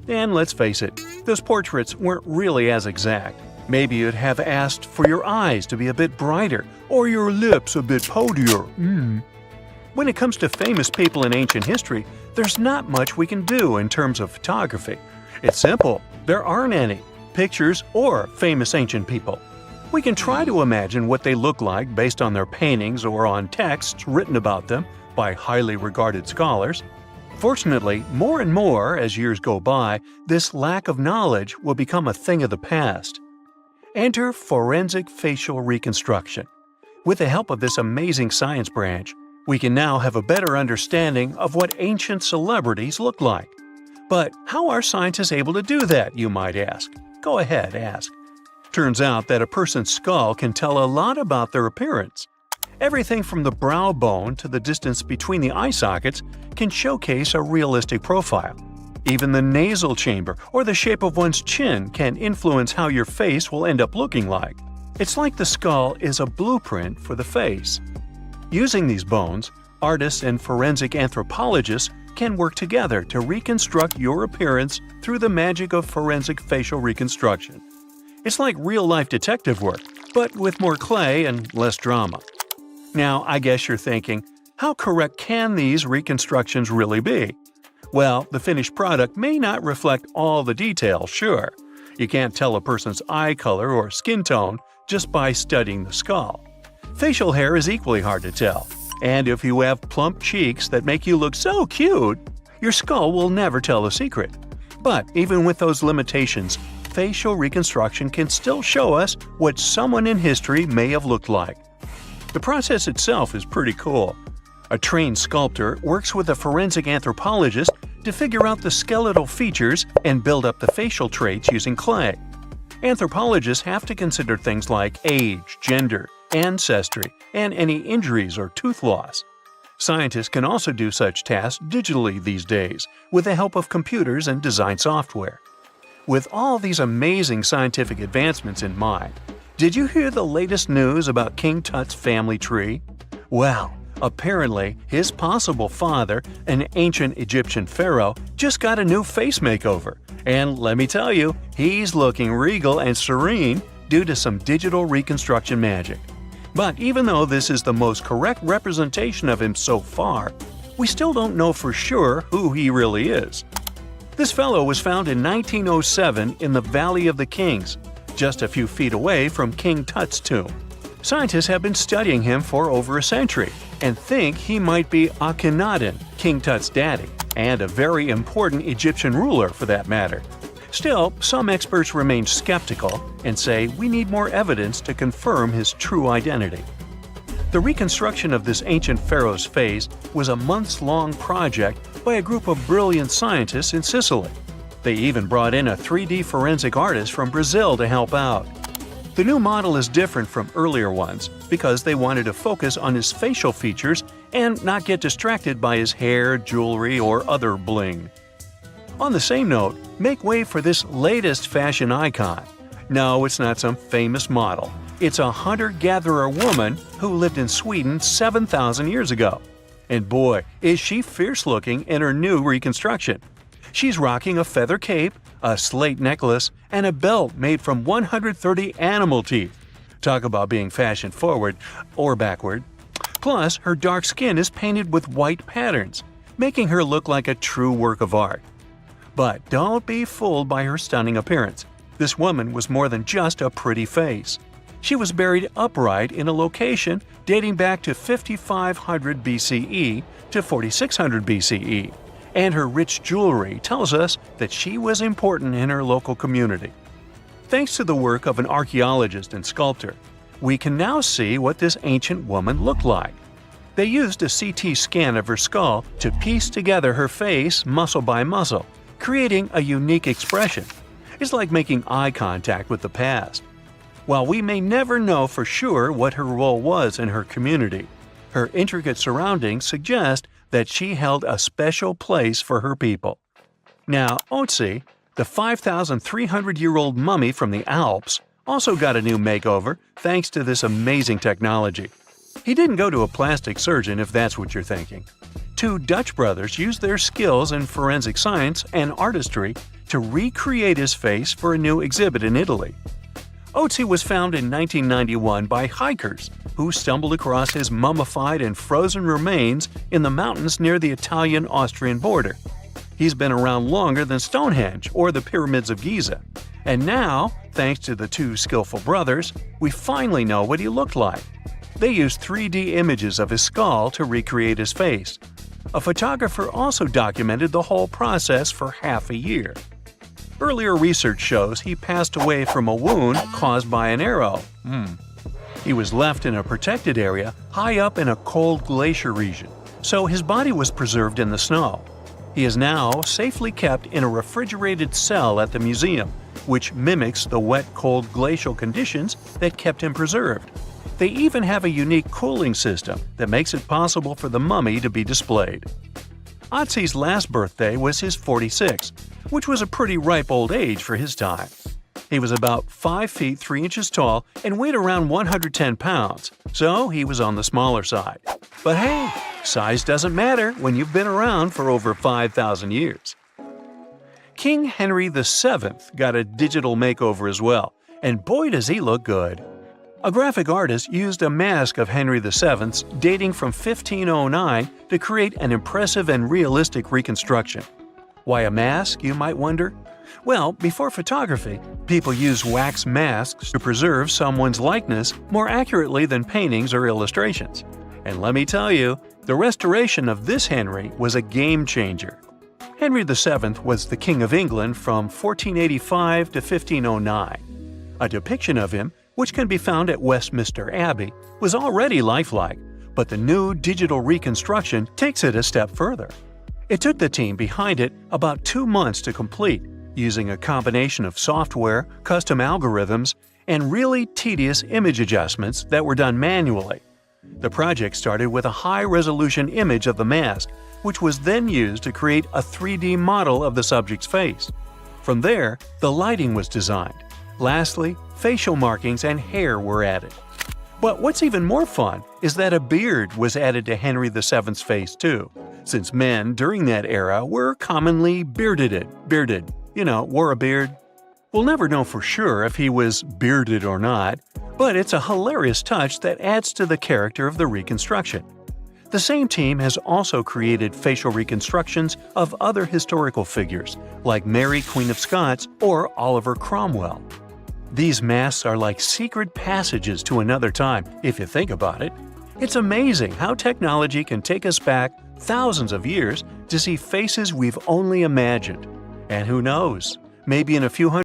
Speaker 1: And let's face it, those portraits weren't really as exact. Maybe you'd have asked for your eyes to be a bit brighter, or your lips a bit poutier. When it comes to famous people in ancient history, there's not much we can do in terms of photography. It's simple, there aren't any pictures or famous ancient people. We can try to imagine what they look like based on their paintings or on texts written about them by highly regarded scholars. Fortunately, more and more as years go by, this lack of knowledge will become a thing of the past. Enter forensic facial reconstruction. With the help of this amazing science branch, we can now have a better understanding of what ancient celebrities look like. But how are scientists able to do that, you might ask? Go ahead, ask. Turns out that a person's skull can tell a lot about their appearance. Everything from the brow bone to the distance between the eye sockets can showcase a realistic profile. Even the nasal chamber or the shape of one's chin can influence how your face will end up looking like. It's like the skull is a blueprint for the face. Using these bones, artists and forensic anthropologists can work together to reconstruct your appearance through the magic of forensic facial reconstruction. It's like real-life detective work, but with more clay and less drama. Now, I guess you're thinking, how correct can these reconstructions really be? Well, the finished product may not reflect all the details, sure. You can't tell a person's eye color or skin tone just by studying the skull. Facial hair is equally hard to tell, and if you have plump cheeks that make you look so cute, your skull will never tell the secret. But even with those limitations, facial reconstruction can still show us what someone in history may have looked like. The process itself is pretty cool. A trained sculptor works with a forensic anthropologist to figure out the skeletal features and build up the facial traits using clay. Anthropologists have to consider things like age, gender, ancestry, and any injuries or tooth loss. Scientists can also do such tasks digitally these days with the help of computers and design software. With all these amazing scientific advancements in mind, did you hear the latest news about King Tut's family tree? Well, apparently his possible father, an ancient Egyptian pharaoh, just got a new face makeover. And let me tell you, he's looking regal and serene due to some digital reconstruction magic. But even though this is the most correct representation of him so far, we still don't know for sure who he really is. This fellow was found in 1907 in the Valley of the Kings, just a few feet away from King Tut's tomb. Scientists have been studying him for over a century and think he might be Akhenaten, King Tut's daddy, and a very important Egyptian ruler for that matter. Still, some experts remain skeptical and say we need more evidence to confirm his true identity. The reconstruction of this ancient pharaoh's face was a months-long project by a group of brilliant scientists in Sicily. They even brought in a 3D forensic artist from Brazil to help out. The new model is different from earlier ones because they wanted to focus on his facial features and not get distracted by his hair, jewelry, or other bling. On the same note, make way for this latest fashion icon. No, it's not some famous model. It's a hunter-gatherer woman who lived in Sweden 7,000 years ago. And boy, is she fierce-looking in her new reconstruction. She's rocking a feather cape, a slate necklace, and a belt made from 130 animal teeth. Talk about being fashion-forward or backward. Plus, her dark skin is painted with white patterns, making her look like a true work of art. But don't be fooled by her stunning appearance. This woman was more than just a pretty face. She was buried upright in a location dating back to 5500 BCE to 4600 BCE, and her rich jewelry tells us that she was important in her local community. Thanks to the work of an archaeologist and sculptor, we can now see what this ancient woman looked like. They used a CT scan of her skull to piece together her face muscle by muscle, creating a unique expression. It's like making eye contact with the past. While we may never know for sure what her role was in her community, her intricate surroundings suggest that she held a special place for her people. Now, Otzi, the 5,300-year-old mummy from the Alps, also got a new makeover thanks to this amazing technology. He didn't go to a plastic surgeon if that's what you're thinking. Two Dutch brothers used their skills in forensic science and artistry to recreate his face for a new exhibit in Italy. Otzi was found in 1991 by hikers who stumbled across his mummified and frozen remains in the mountains near the Italian-Austrian border. He's been around longer than Stonehenge or the pyramids of Giza. And now, thanks to the two skillful brothers, we finally know what he looked like. They used 3D images of his skull to recreate his face. A photographer also documented the whole process for half a year. Earlier research shows he passed away from a wound caused by an arrow. He was left in a protected area high up in a cold glacier region, so his body was preserved in the snow. He is now safely kept in a refrigerated cell at the museum, which mimics the wet, cold glacial conditions that kept him preserved. They even have a unique cooling system that makes it possible for the mummy to be displayed. Otzi's last birthday was his 46th, which was a pretty ripe old age for his time. He was about 5 feet 3 inches tall and weighed around 110 pounds, so he was on the smaller side. But hey, size doesn't matter when you've been around for over 5,000 years. King Henry VII got a digital makeover as well, And boy does he look good! A graphic artist used a mask of Henry VII's dating from 1509 to create an impressive and realistic reconstruction. Why a mask, you might wonder? Well, before photography, people used wax masks to preserve someone's likeness more accurately than paintings or illustrations. And let me tell you, the restoration of this Henry was a game changer. Henry VII was the King of England from 1485 to 1509. A depiction of him, which can be found at Westminster Abbey, was already lifelike, but the new digital reconstruction takes it a step further. It took the team behind it about 2 months to complete, using a combination of software, custom algorithms, and really tedious image adjustments that were done manually. The project started with a high-resolution image of the mask, which was then used to create a 3D model of the subject's face. From there, the lighting was designed. Lastly, facial markings and hair were added. But what's even more fun is that a beard was added to Henry VII's face too, since men during that era were commonly bearded, wore a beard. We'll never know for sure if he was bearded or not, but it's a hilarious touch that adds to the character of the reconstruction. The same team has also created facial reconstructions of other historical figures, like Mary, Queen of Scots, or Oliver Cromwell. These masks are like secret passages to another time, if you think about it. It's amazing how technology can take us back thousands of years to see faces we've only imagined. And who knows, maybe in a few hundred